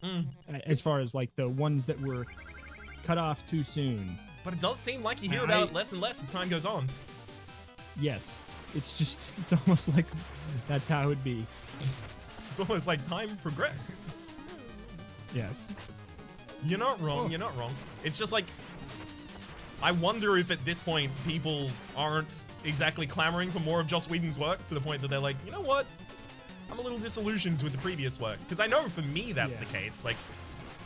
as far as like the ones that were cut off too soon. But it does seem like you hear about it less and less as time goes on. Yes, it's almost like that's how it would be. It's almost like time progressed. Yes. You're not wrong. You're not wrong. It's just like, I wonder if at this point people aren't exactly clamoring for more of Joss Whedon's work to the point that they're like, you know what? I'm a little disillusioned with the previous work. Because I know for me that's the case. Like,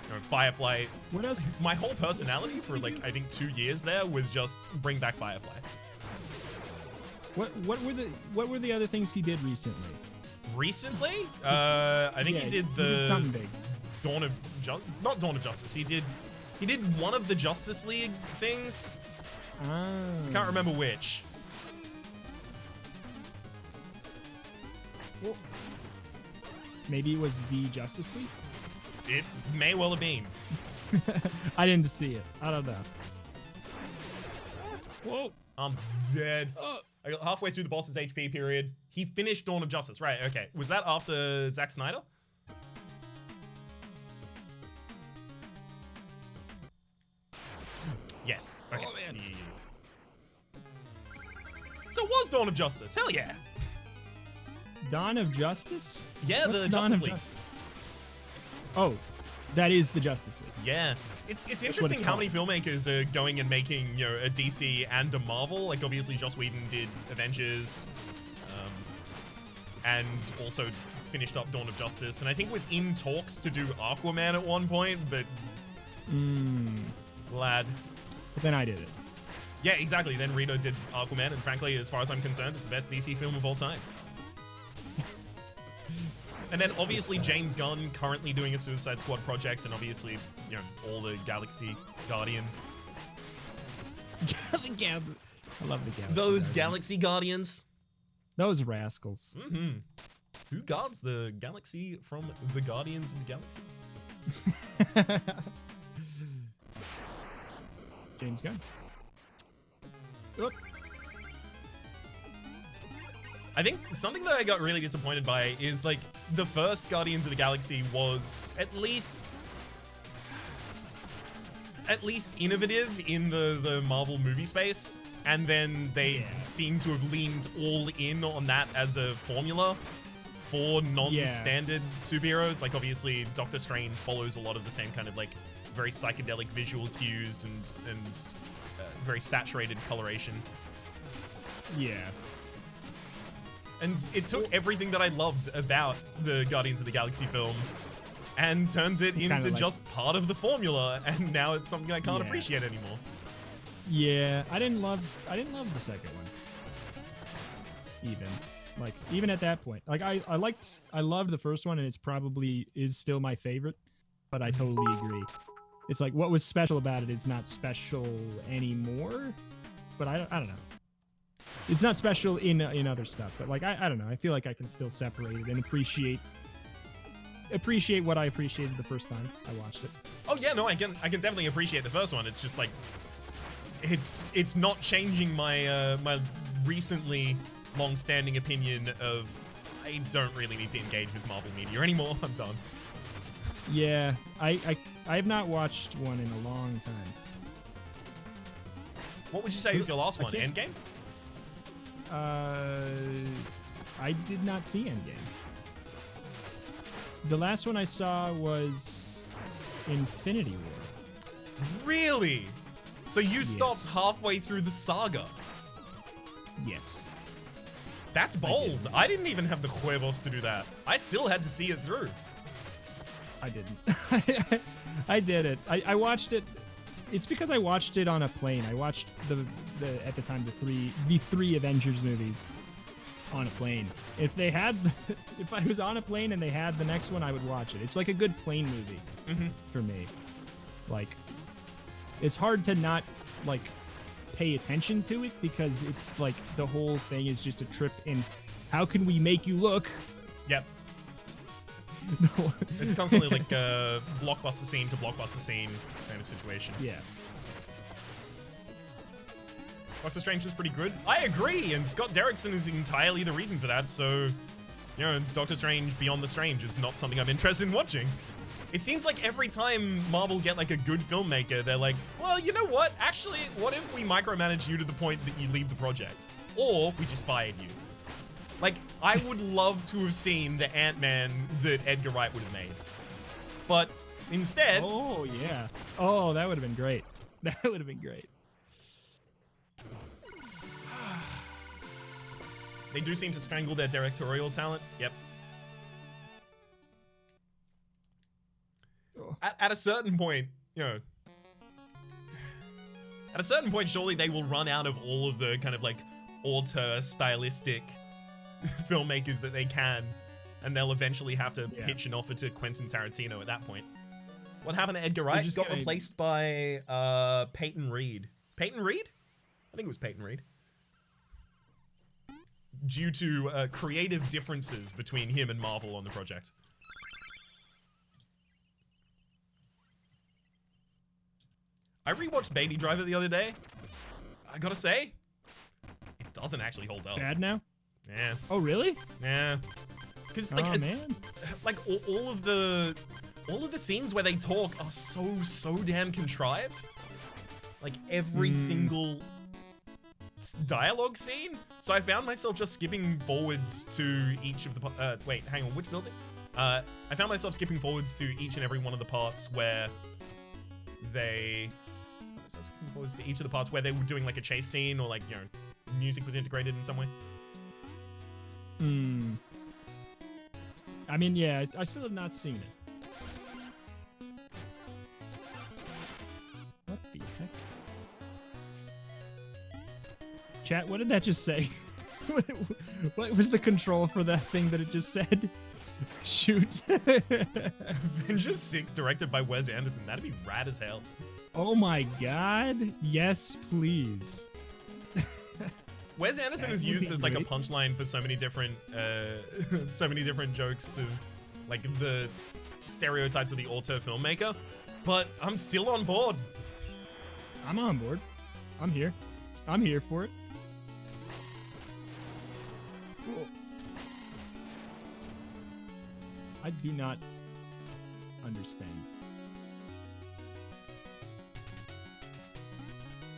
you know, Firefly. What else? My whole personality for like, I think 2 years there was just bring back Firefly. What were the other things he did recently? Recently? I think he did something big. Not Dawn of Justice. He did one of the Justice League things. Can't remember which. Maybe it was the Justice League? It may well have been. I didn't see it. I don't know. Whoa. I'm dead. I got halfway through the boss's HP period. He finished Dawn of Justice. Right, okay. Was that after Zack Snyder? Yes. Okay. Oh, man. Yeah. So it was Dawn of Justice. Hell yeah. Dawn of Justice? Yeah, What's the Dawn Justice of League. Justice? Oh, that is the Justice League. Yeah. It's interesting how many filmmakers are going and making, you know, a DC and a Marvel. Like, obviously, Joss Whedon did Avengers, and also finished up Dawn of Justice, and I think was in talks to do Aquaman at one point, but glad. But then I did it. Yeah, exactly. Then Reto did Aquaman, and frankly, as far as I'm concerned, it's the best DC film of all time. And then obviously James Gunn currently doing a Suicide Squad project, and obviously, you know, all the Galaxy Guardian. I love the Galaxy Those Galaxy Guardians. Those rascals. Mm-hmm. Who guards the galaxy from the Guardians of the Galaxy? James Gunn. Oop. I think something that I got really disappointed by is, like, the first Guardians of the Galaxy was at least innovative in the Marvel movie space, and then they seem to have leaned all in on that as a formula for non-standard superheroes. Like, obviously, Doctor Strange follows a lot of the same kind of, like, very psychedelic visual cues and very saturated coloration. Yeah. And it took everything that I loved about the Guardians of the Galaxy film and turned it into just part of the formula, and now it's something I can't appreciate anymore. Yeah, I didn't love the second one. Even at that point. Like I loved the first one, and it's probably is still my favorite, but I totally agree. It's like what was special about it is not special anymore, but I don't know. It's not special in other stuff, but like I don't know. I feel like I can still separate it and appreciate what I appreciated the first time I watched it. Oh yeah, no, I can definitely appreciate the first one. It's just like it's not changing my my recently long-standing opinion of I don't really need to engage with Marvel media anymore. I'm done. Yeah, I have not watched one in a long time. What would you say is your last one? Endgame? I did not see Endgame. The last one I saw was Infinity War. Really? So you stopped halfway through the saga? Yes. That's bold. I didn't even have the huevos to do that. I still had to see it through. I didn't. I did it. I watched it. It's because I watched it on a plane. I watched the at the time the three Avengers movies on a plane. If I was on a plane and they had the next one, I would watch it. It's like a good plane movie for me. Like, it's hard to not like pay attention to it because it's like the whole thing is just a trip in how can we make you look. Yep. No. It's constantly like blockbuster scene to blockbuster scene kind of situation. Yeah. Doctor Strange was pretty good. I agree, and Scott Derrickson is entirely the reason for that, so, you know, Doctor Strange Beyond the Strange is not something I'm interested in watching. It seems like every time Marvel get like a good filmmaker, they're like, well, you know what? Actually, what if we micromanage you to the point that you leave the project? Or we just fired you. Like, I would love to have seen the Ant-Man that Edgar Wright would have made. But instead... Oh, yeah. Oh, that would have been great. That would have been great. They do seem to strangle their directorial talent. Yep. Oh. At a certain point, you know... At a certain point, surely they will run out of all of the kind of, like, auteur stylistic filmmakers that they can, and they'll eventually have to pitch an offer to Quentin Tarantino at that point. What happened to Edgar Wright? He got replaced by Peyton Reed. Peyton Reed? I think it was Peyton Reed. Due to creative differences between him and Marvel on the project. I rewatched Baby Driver the other day. I gotta say, it doesn't actually hold up. Bad now? Yeah. Oh, really? Yeah. Because like, man. Like all of the scenes where they talk are so damn contrived. Like every single dialogue scene. So I found myself just skipping forwards to each of the wait, hang on, which building? I found myself skipping forwards to each and every one of the parts where they were doing like a chase scene, or like, you know, music was integrated in some way. I mean, yeah, I still have not seen it. What the heck? Chat, what did that just say? What was the control for that thing that it just said? Shoot. Avengers 6 directed by Wes Anderson. That'd be rad as hell. Oh my god. Yes, please. Wes Anderson is used as like a punchline for so many different jokes of like the stereotypes of the auteur filmmaker, but I'm still on board. I'm on board. I'm here. I'm here for it. Cool. I do not understand.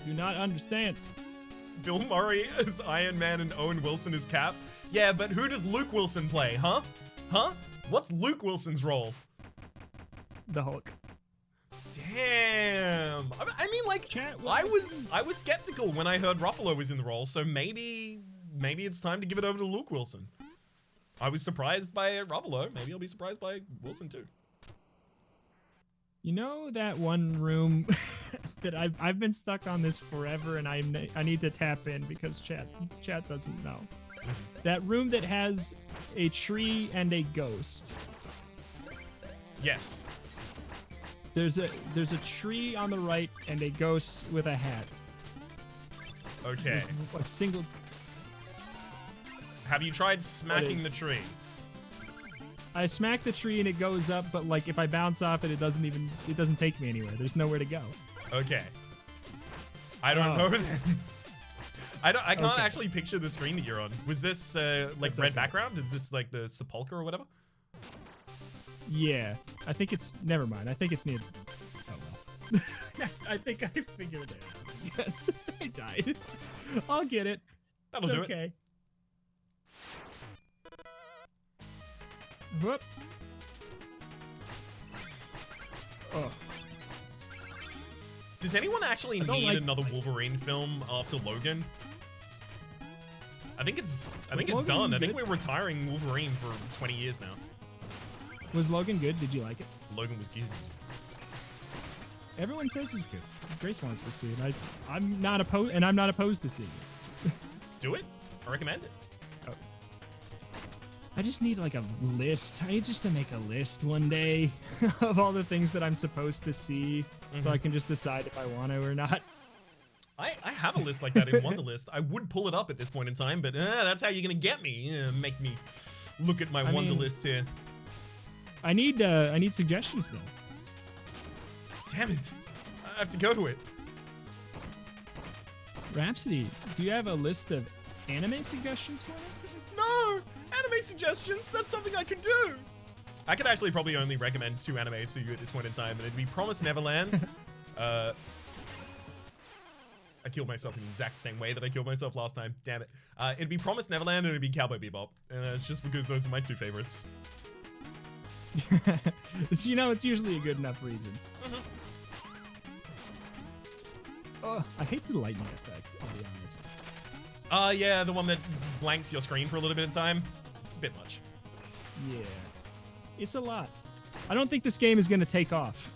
Do not understand. Bill Murray as Iron Man and Owen Wilson as Cap. Yeah, but who does Luke Wilson play, huh? Huh? What's Luke Wilson's role? The Hulk. Damn. I mean, like, I was skeptical when I heard Ruffalo was in the role, so maybe it's time to give it over to Luke Wilson. I was surprised by Ruffalo. Maybe I'll be surprised by Wilson too. You know that one room that I've been stuck on this forever, and I need to tap in because chat doesn't know. That room that has a tree and a ghost. Yes. There's a tree on the right and a ghost with a hat. Okay. A single. Have you tried smacking the tree? I smack the tree and it goes up, but like if I bounce off it, it doesn't take me anywhere. There's nowhere to go. Okay. I don't know then. I can't actually picture the screen that you're on. Was this like red background? Is this like the sepulcher or whatever? Yeah. I think it's never mind. I think it's near. Oh well. I think I figured it out. Yes. I died. I'll get it. That'll do it. Okay. Whoop. Oh. Does anyone actually need another Wolverine film after Logan? I think it's done. I think we're retiring Wolverine for 20 years now. Was Logan good? Did you like it? Logan was good. Everyone says it's good. Grace wants to see it. I'm not opposed to seeing it. Do it. I recommend it. Oh. I just need like a list. I need just to make a list one day of all the things that I'm supposed to see, so I can just decide if I want to or not. I have a list like that in Wonderlist. I would pull it up at this point in time, but that's how you're gonna get me. Make me look at my Wonderlist here. I need suggestions though. Damn it! I have to go to it. Rhapsody, do you have a list of anime suggestions for me? No! Anime suggestions? That's something I could do! I could actually probably only recommend 2 animes to you at this point in time, and it'd be Promised Neverland. I killed myself in the exact same way that I killed myself last time. Damn it. It'd be Promised Neverland and it'd be Cowboy Bebop. And it's just because those are my 2 favorites. It's usually a good enough reason. Oh, I hate the lightning effect, I'll be honest. Yeah, the one that blanks your screen for a little bit of time. It's a bit much. Yeah. It's a lot. I don't think this game is going to take off.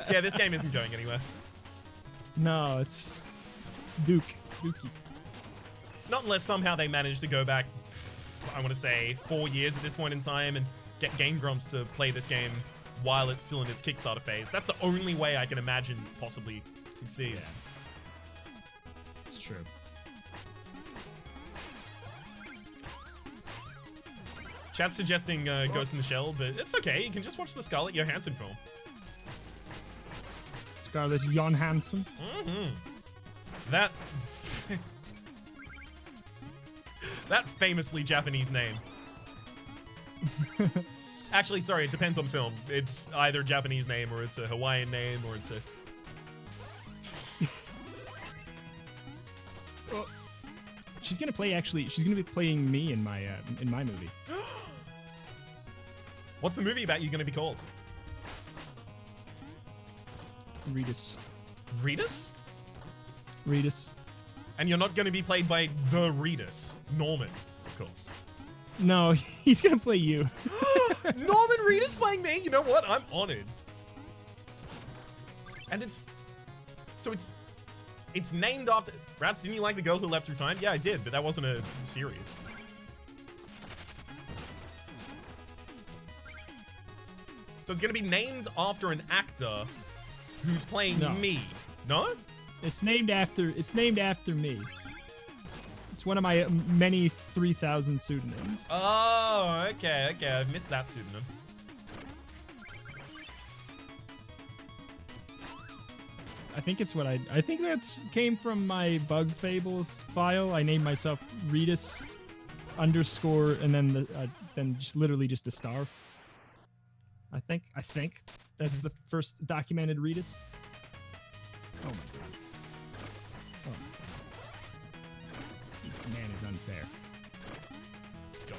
Yeah, this game isn't going anywhere. No, it's Dookie. Not unless somehow they manage to go back, I want to say, 4 years at this point in time and get Game Grumps to play this game while it's still in its Kickstarter phase. That's the only way I can imagine possibly succeed. Yeah. It's true. Chat's suggesting Ghost in the Shell, but it's okay. You can just watch the Scarlett Johansson film. Scarlett Johansson. That that famously Japanese name. Actually, sorry, it depends on film. It's either a Japanese name or it's a Hawaiian name or it's a... She's gonna play, actually, she's gonna be playing me in my movie. What's the movie about you gonna be called? Retus. Retus? Retus. And you're not gonna be played by the Retus. Norman, of course. No, he's gonna play you. Norman Reedus playing me? You know what? I'm honored. And it's named after... Rhaps, didn't you like The Girl Who Leapt Through Time? Yeah, I did, but that wasn't a series. So it's gonna be named after an actor who's playing me. No? It's named after me. It's one of my many 3,000 pseudonyms. Oh, okay. I've missed that pseudonym. I think it's I think that's came from my Bug Fables file. I named myself Retus _ and then then just literally just a star. I think that's the first documented Retus. Oh my god. Oh my god. This man is unfair. Go.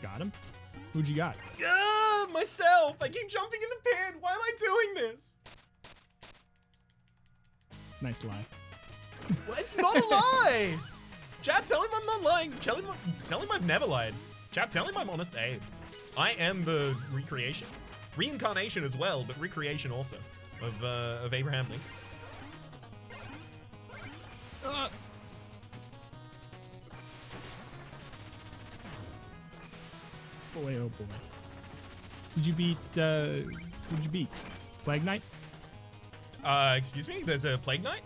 Got him? Who'd you got? Myself! I keep jumping in the pit! Why am I doing this? Nice lie. Well, it's not a lie! Chat, tell him I'm not lying. Tell him I've never lied. Chat, tell him I'm honest Abe. I am the recreation. Reincarnation as well, but recreation also of Abraham Lincoln. Boy, oh boy. Did you beat, who'd you beat? Plague Knight? Excuse me? There's a Plague Knight?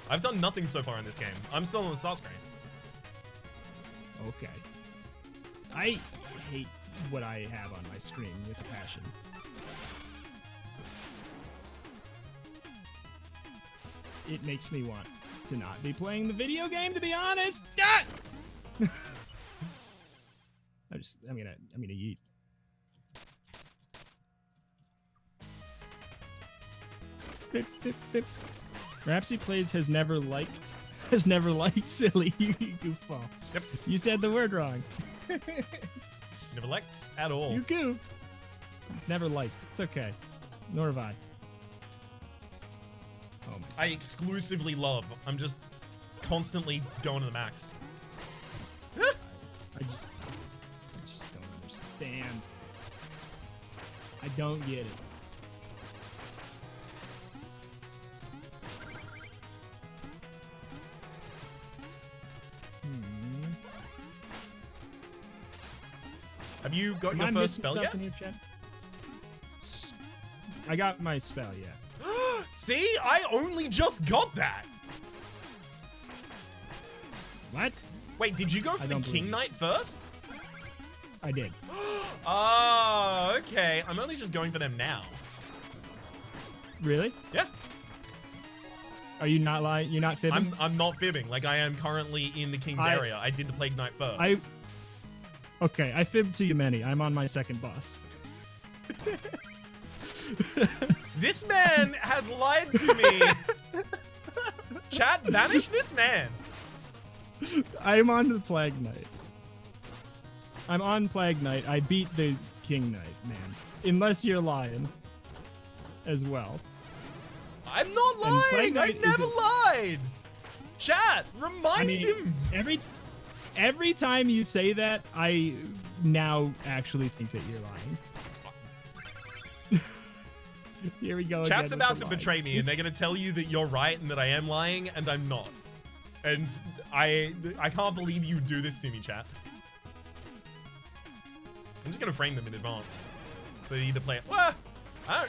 I've done nothing so far in this game. I'm still on the start screen. Okay. I hate what I have on my screen with a passion. It makes me want to not be playing the video game, to be honest. Ah! I'm gonna yeet. Bip, bip, bip. Rhapsody plays has never liked silly, you goofball. Yep. You said the word wrong. Never liked at all. You goof. Never liked. It's okay. Nor have I. Oh my. I exclusively love. I'm just constantly going to the max. I just don't understand. I don't get it. Have you got your first spell yet? I got my spell, yeah. See? I only just got that! What? Wait, did you go for the King Knight first? I did. Oh, okay. I'm only just going for them now. Really? Yeah. Are you not lying? You're not fibbing? I'm not fibbing. Like, I am currently in the King's area. I did the Plague Knight first. Okay, I fibbed to you many. I'm on my second boss. This man has lied to me. Chat, banish this man. I'm on the Plague Knight. I'm on Plague Knight. I beat the King Knight, man. Unless you're lying. As well. I'm not lying! I've never lied! Chat, remind him! Every time you say that, I now actually think that you're lying. Here we go. Chat's about to betray me, and they're gonna tell you that you're right and that I am lying, and I'm not. And I can't believe you do this to me, chat. I'm just gonna frame them in advance. So they either play it. How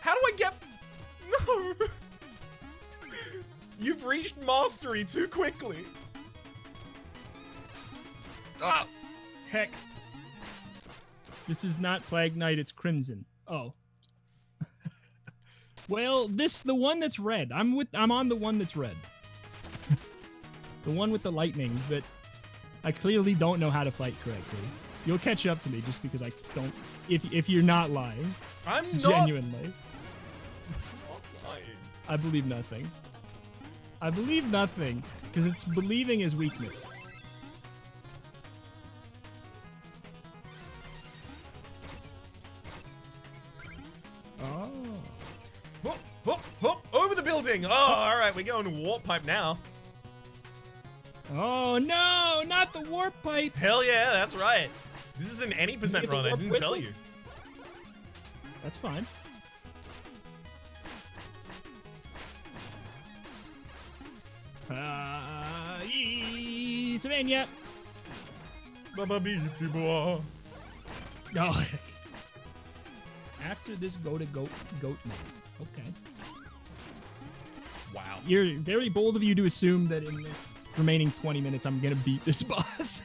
do I get... No! You've reached mastery too quickly. heck? This is not Plague Knight, it's Crimson. Oh. Well, the one that's red. I'm on the one that's red. The one with the lightning, but I clearly don't know how to fight correctly. You'll catch up to me just because I don't. If you're not lying, I'm not genuinely. Not lying. I believe nothing. I believe nothing because it's believing is weakness. Oh. Hop, hop, hop, over the building. Oh, all right, we're going warp pipe now. Oh no, not the warp pipe. Hell yeah, that's right. This is an any percent run. I didn't whistle? tell you. That's fine. Savannah. Baba beaty boy. Oh, heck. After this, go to goat man. Okay. Wow. You're very bold of you to assume that in this remaining 20 minutes, I'm gonna beat this boss.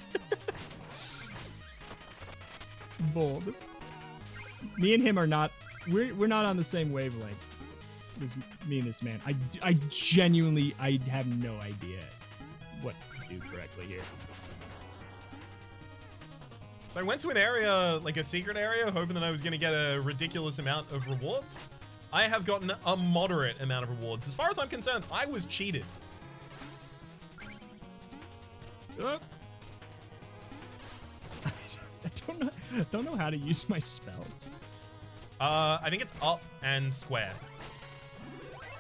Bold. Me and him are not. We're not on the same wavelength. Me and this man. I genuinely have no idea what to do correctly here. So I went to an area, like a secret area, hoping that I was going to get a ridiculous amount of rewards. I have gotten a moderate amount of rewards. As far as I'm concerned, I was cheated. I don't know how to use my spells. I think it's up and square.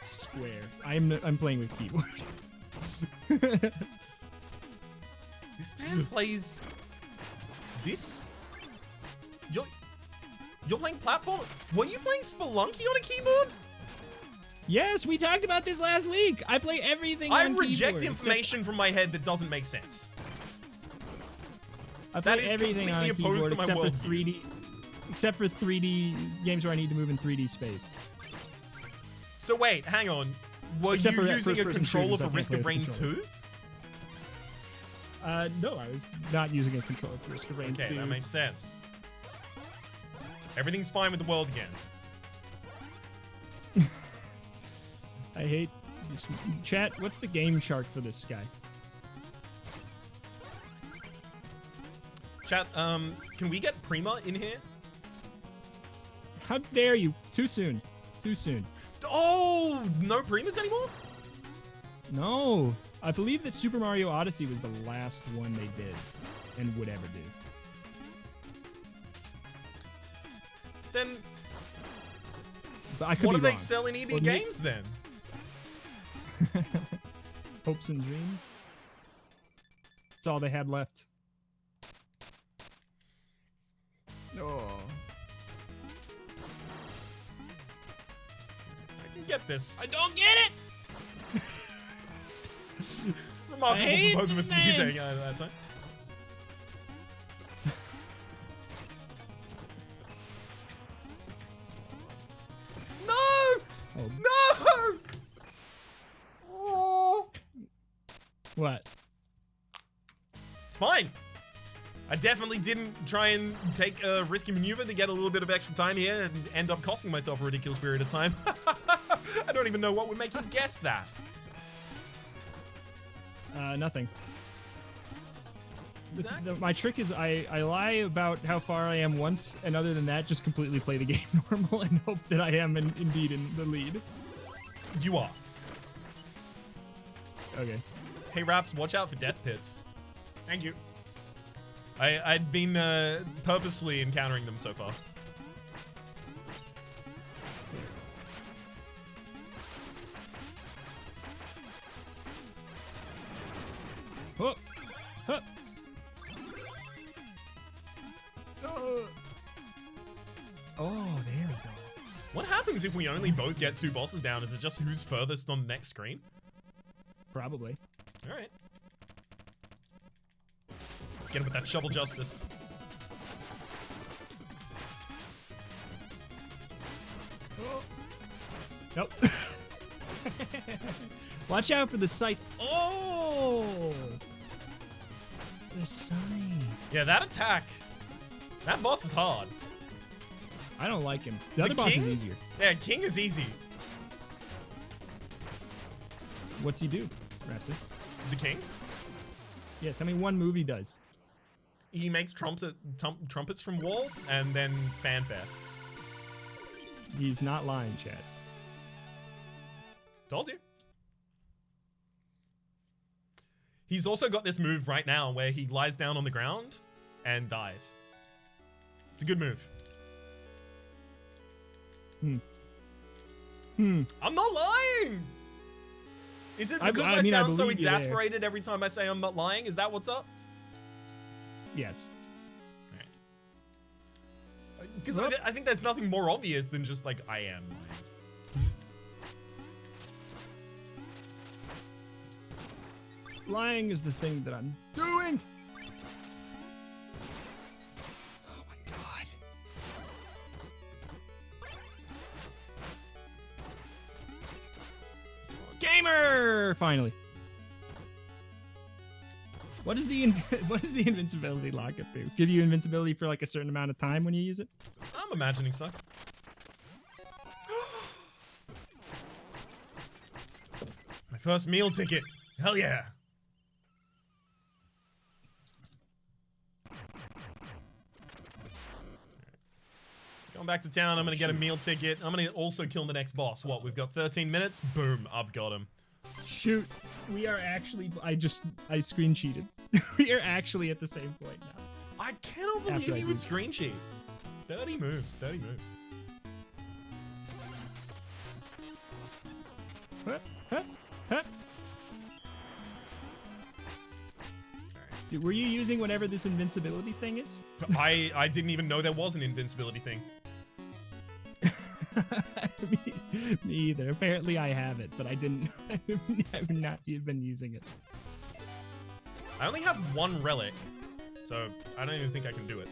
Square. I'm playing with keyboard. This man plays this. You're playing platform. Were you playing Spelunky on a keyboard? Yes, we talked about this last week. I play everything I on reject keyboard, information from my head that doesn't make sense. I play That is everything on completely opposed keyboard to my except for worldview. 3D. Except for 3D games where I need to move in 3D space. So wait, hang on. Were Except you for using a first-person controller shooters, I for can't Risk play of with Rain controller. 2? No, I was not using a controller for Risk of Rain 2. Okay, that makes sense. Everything's fine with the world again. I hate this. Chat, what's the game shark for this guy? Chat, can we get Prima in here? How dare you? Too soon. Too soon. Oh, no Primas anymore? No. I believe that Super Mario Odyssey was the last one they did and would ever do. Then But I could what be do they wrong. sell in EB Or Games then? Hopes and dreams. That's all they had left. Oh. I can get this. I don't get it! Remarkable hate for both of us this to be man. saying at that time. No! Oh. No! Oh. What? It's fine. I definitely didn't try and take a risky maneuver to get a little bit of extra time here and end up costing myself a ridiculous period of time. I don't even know what would make you guess that. Nothing. Exactly. My trick is I lie about how far I am once, and other than that, just completely play the game normal and hope that I am indeed in the lead. You are. Okay. Hey, Rhaps, watch out for death pits. Thank you. I'd been purposefully encountering them so far. Oh. Huh. Oh, there we go. What happens if we only both get 2 bosses down? Is it just who's furthest on the next screen? Probably. All right. Get him with that shovel justice. Oh. Nope. Watch out for the sight. Oh! the sign. Yeah, that attack. That boss is hard. I don't like him. The other boss is easier. Yeah, King is easy. What's he do, Rhapsody? The King? Yeah, tell me one move he does. He makes trumpets from wall and then fanfare. He's not lying, Chad. Told you. He's also got this move right now where he lies down on the ground and dies. It's a good move. I'm not lying! Is it because I sound so exasperated every time I say I'm not lying? Is that what's up? Yes. Because I think there's nothing more obvious than just like, I am lying. Lying is the thing that I'm doing. Oh my god. Gamer! Finally. What is the invincibility locket do? Give you invincibility for like a certain amount of time when you use it? I'm imagining so. My first meal ticket. Hell yeah. Going back to town, I'm gonna get a meal ticket. I'm gonna also kill the next boss. What, we've got 13 minutes? Boom, I've got him. Shoot, we are actually, I screen cheated. We are actually at the same point now. I cannot believe you would screen cheat. 30 moves, 30 moves. Huh? Dude, were you using whatever this invincibility thing is? I didn't even know there was an invincibility thing. Me either. Apparently I have it, but I didn't. I've not been using it. I only have one relic, so I don't even think I can do it.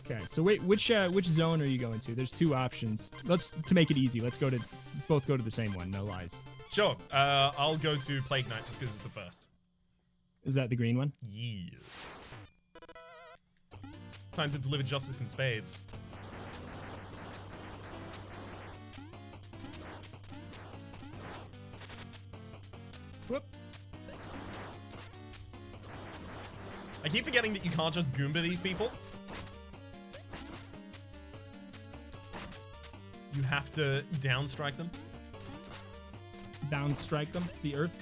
Okay, so wait, which zone are you going to? There's two options. To make it easy, let's both go to the same one. No lies. Sure. I'll go to Plague Knight just because it's the first. Is that the green one? Yes. Time to deliver justice in spades. Whoop. I keep forgetting that you can't just Goomba these people. You have to downstrike them. Downstrike them? The earth?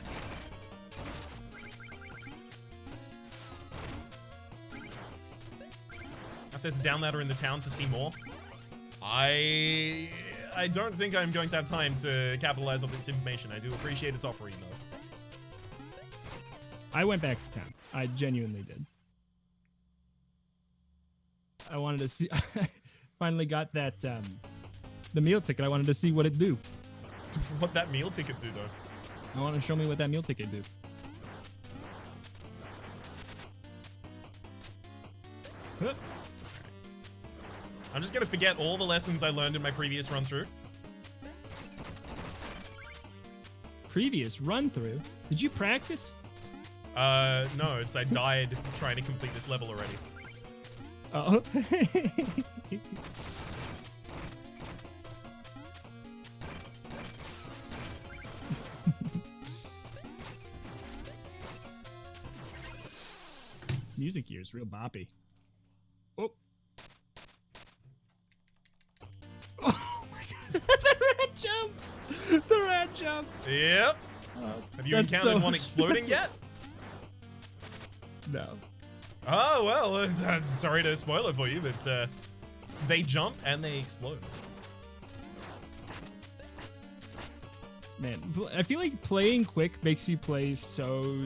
It says down ladder in the town to see more. I don't think I'm going to have time to capitalize on this information. I do appreciate its offering, though. I went back to town. I genuinely did. I wanted to see... finally got that, the meal ticket. I wanted to see what it do. What that meal ticket do, though? I want to show me what that meal ticket do. Huh. I'm just gonna forget all the lessons I learned in my previous run through. Previous run through? Did you practice? No, it's I died trying to complete this level already. Oh. Music here is real boppy. Oh. Oh my god. The rat jumps. The rat jumps. Yep. Have you encountered one exploding yet? No. Oh, well, I'm sorry to spoil it for you, but they jump and they explode. Man, I feel like playing quick makes you play so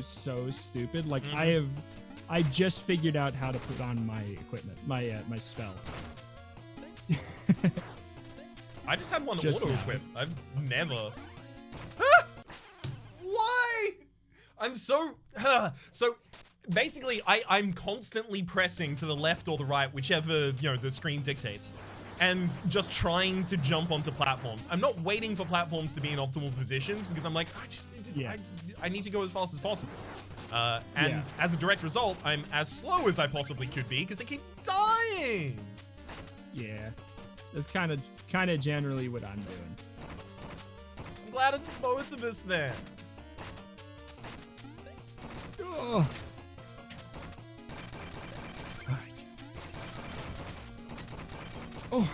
stupid. Like I just figured out how to put on my equipment, my spell. I just had one Just auto-equip. I've never... Why? I'm so... So, basically, I'm constantly pressing to the left or the right, whichever, the screen dictates. and just trying to jump onto platforms. I'm not waiting for platforms to be in optimal positions because I'm like, I need to go as fast as possible. And as a direct result, I'm as slow as I possibly could be because I keep dying. Yeah, that's kind of generally what I'm doing. I'm glad it's both of us then. Oh. All right. Oh,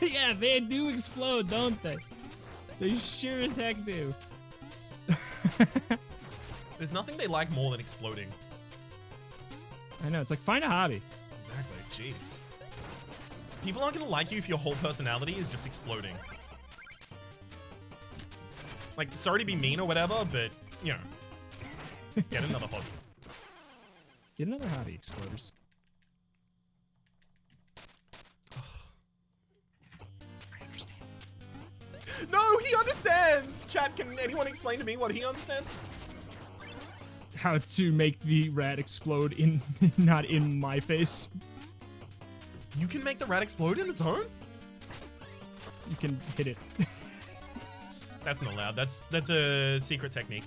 yeah, they do explode, don't they? They sure as heck do. There's nothing they like more than exploding. I know, it's like, find a hobby. Exactly, jeez. People aren't gonna like you if your whole personality is just exploding. Like, sorry to be mean or whatever, but, you know, get another hobby. Get another hobby, exploders. I understand. No, he understands! Chat, can anyone explain to me what he understands? How to make the rat explode in, not in my face. You can make the rat explode in its own? You can hit it. That's not allowed. That's a secret technique.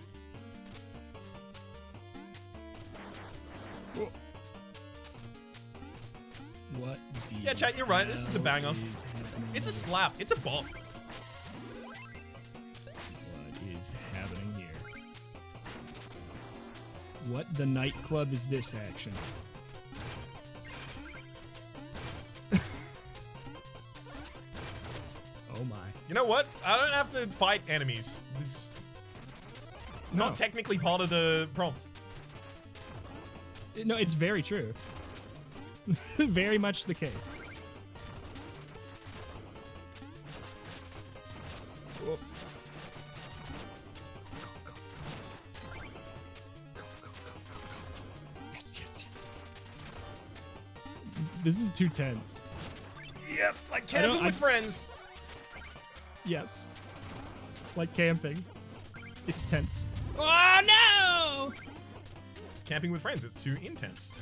What? Yeah, chat, you're right. This is a banger. It's a slap. It's a bop. What is happening here? What the nightclub is this action? Oh my. You know what? I don't have to fight enemies. It's not technically part of the prompt. No, it's very true. Very much the case. Whoa. Yes. This is too tense. Yep, like camping with friends. Yes. Like camping. It's tense. Oh no! It's camping with friends. It's too intense.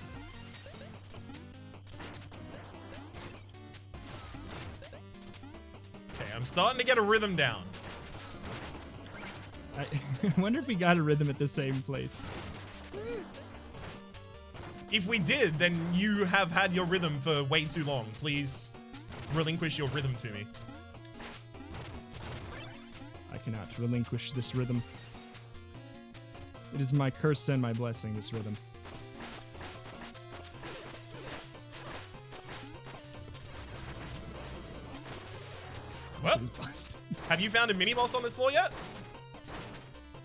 Okay, I'm starting to get a rhythm down. I wonder if we got a rhythm at the same place. If we did, then you have had your rhythm for way too long. Please relinquish your rhythm to me. I cannot relinquish this rhythm. It is my curse and my blessing, this rhythm. Well, have you found a mini-boss on this floor yet?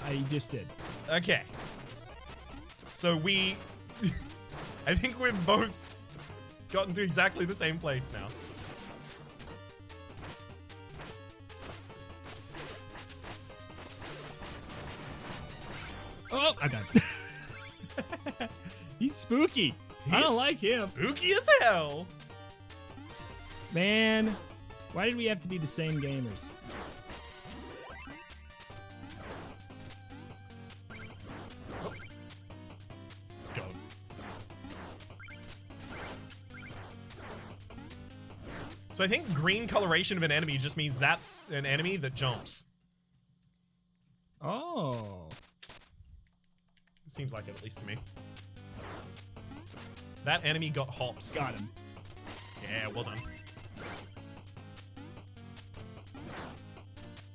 I just did. Okay. So we... I think we've both gotten to exactly the same place now. Oh, I got it. He's spooky. I don't like him. Spooky as hell. Man, why did we have to be the same gamers? Go. So I think green coloration of an enemy just means that's an enemy that jumps. Oh. Seems like it, at least to me. That enemy got hops. Got him. Yeah, well done.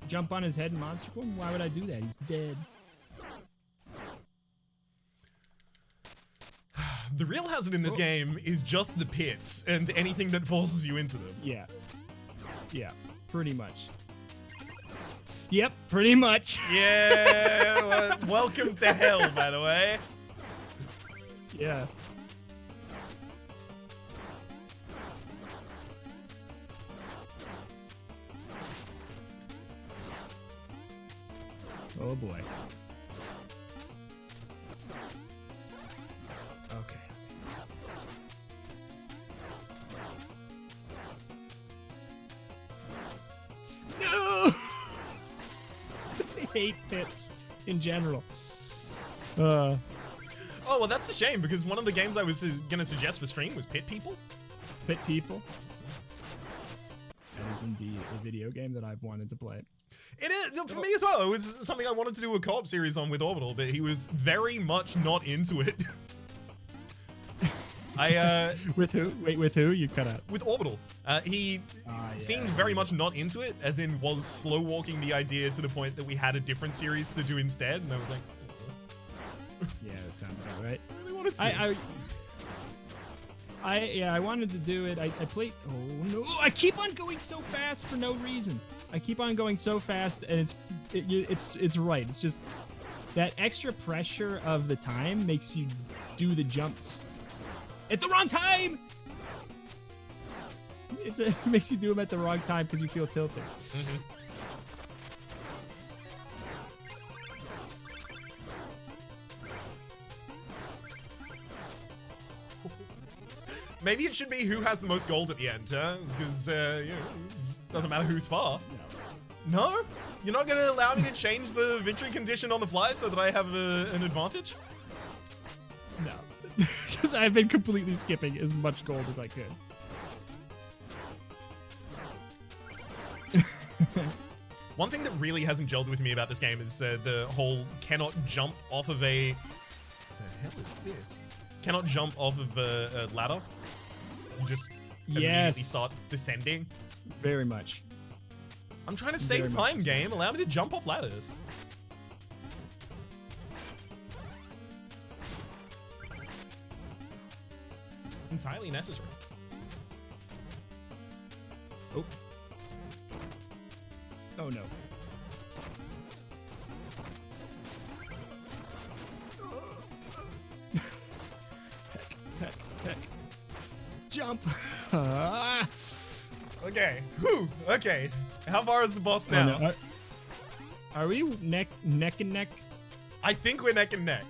Jump on his head and monster form? Why would I do that? He's dead. The real hazard in this game is just the pits and anything that forces you into them. Yeah. Yeah, pretty much. Yep, pretty much. Yeah, well, welcome to hell, by the way. Yeah. Oh boy. Okay. No! I hate pits in general. Oh, well, that's a shame because one of the games I was going to suggest for stream was Pit People. Pit People? isn't a video game that I've wanted to play. It is for me as well. It was something I wanted to do a co-op series on with Orbital, but he was very much not into it. With who? Wait, with who? You cut out. With Orbital. He seemed very much not into it, as in was slow walking the idea to the point that we had a different series to do instead, and I was like, yeah, that sounds about right. I really wanted to. I wanted to do it. I played. Oh no! I keep on going so fast for no reason. I keep on going so fast, and it's right. It's just that extra pressure of the time makes you do the jumps at the wrong time. It makes you do them at the wrong time because you feel tilted. Maybe it should be who has the most gold at the end, huh? Because it doesn't matter who's far. No? You're not going to allow me to change the victory condition on the fly so that I have an advantage? No. Because I've been completely skipping as much gold as I could. One thing that really hasn't gelled with me about this game is the whole cannot jump off of a... What the hell is this? Cannot jump off of a ladder. You just immediately start descending. Very much. I'm trying to save time, game. Allow me to jump off ladders. It's entirely necessary. Oh. Oh no. Heck. Jump. Okay. Whew. Okay. How far is the boss now? Oh, no. Are we neck and neck? I think we're neck and neck.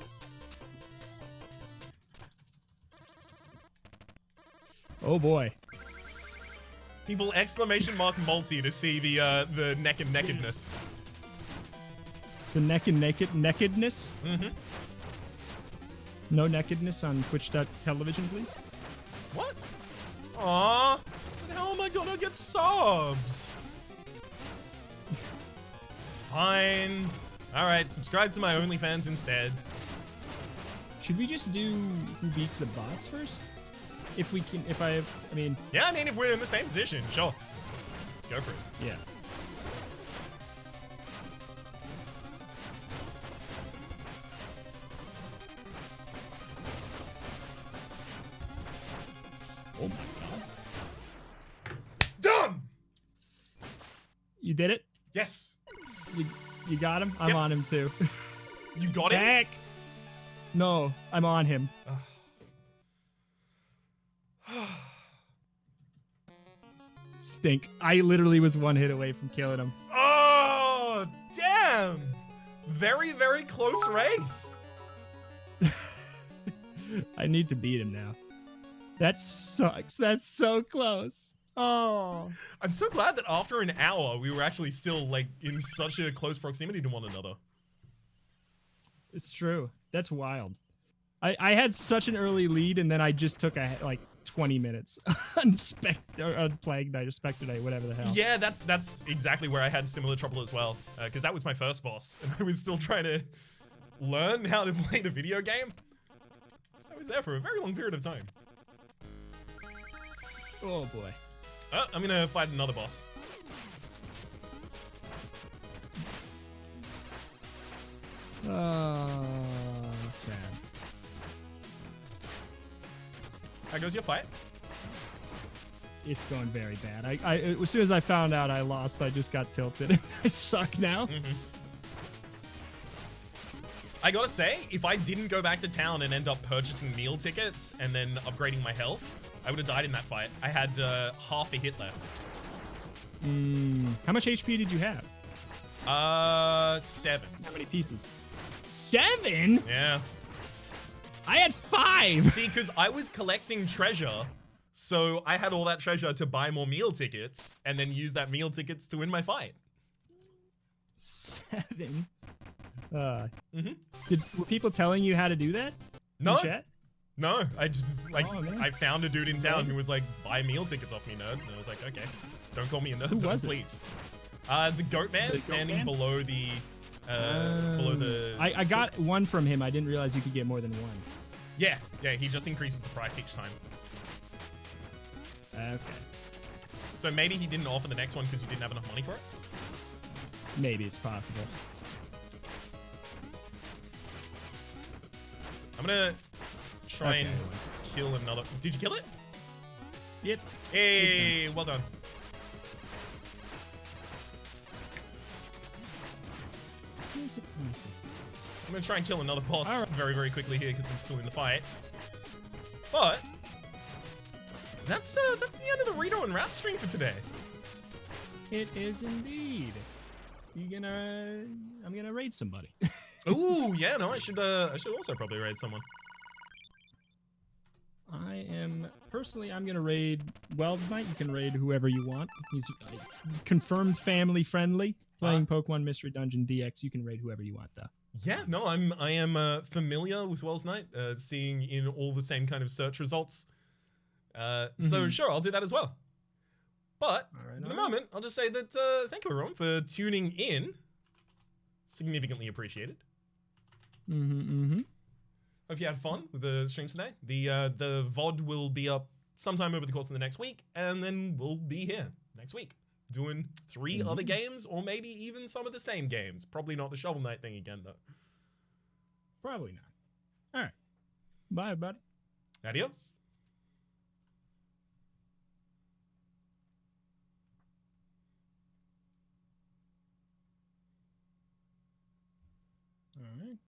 Oh boy. People exclamation mark multi to see the neck and neckedness. The neck and nakedness? Mm-hmm. No nakedness on Twitch.television, please? What? Aww. How am I gonna get subs? Fine. Alright, subscribe to my OnlyFans instead. Should we just do who beats the boss first? If we can, I mean... Yeah, I mean, if we're in the same position, sure. Let's go for it. Yeah. Oh my god. Done! You did it? Yes. You got him? I'm on him too. You got it? Heck! No, I'm on him. Stink. I literally was one hit away from killing him. Oh, damn! Very, very close race. I need to beat him now. That sucks. That's so close. Oh. I'm so glad that after an hour, we were actually still, like, in such a close proximity to one another. It's true. That's wild. I had such an early lead, and then I just took, 20 minutes on Plague Knight or Spectre Knight, whatever the hell. Yeah, that's exactly where I had similar trouble as well, because that was my first boss, and I was still trying to learn how to play the video game. So I was there for a very long period of time. Oh boy. Oh, I'm gonna fight another boss. Sad. How goes your fight? It's going very bad. I as soon as I found out I lost, I just got tilted. I suck now. Mm-hmm. I gotta say, if I didn't go back to town and end up purchasing meal tickets and then upgrading my health, I would have died in that fight. I had half a hit left. How much HP did you have? 7. How many pieces? 7? Yeah. I had 5. See, because I was collecting treasure, so I had all that treasure to buy more meal tickets and then use that meal tickets to win my fight. 7? Were people telling you how to do that? No. Chat? No, I just, like, Oh, man. I found a dude in town who was like, buy meal tickets off me, nerd. And I was like, okay, don't call me a nerd, Who was it? please. The goat man The goat standing man? below the, below the... I got one from him. I didn't realize you could get more than one. Yeah, he just increases the price each time. Okay. So maybe he didn't offer the next one because you didn't have enough money for it? Maybe it's possible. I'm gonna try and kill another... Did you kill it? Yep. Hey, well done. Disappointed. I'm gonna try and kill another boss All right. very, very quickly here because I'm still in the fight. But that's the end of the Reto and Rhaps stream for today. It is indeed. I'm gonna raid somebody. Ooh, yeah, no, I should also probably raid someone. I'm gonna raid Wells Knight. You can raid whoever you want. He's confirmed family friendly. Playing Pokemon Mystery Dungeon DX. You can raid whoever you want though. Yeah, no, I am familiar with Wells Knight, seeing in all the same kind of search results. So sure, I'll do that as well. But for the moment, I'll just say that thank you everyone for tuning in. Significantly appreciated. Hope you had fun with the stream today. The VOD will be up sometime over the course of the next week, and then we'll be here next week doing 3 other games, or maybe even some of the same games. Probably not the Shovel Knight thing again, though. Probably not. All right. Bye, buddy. Adios.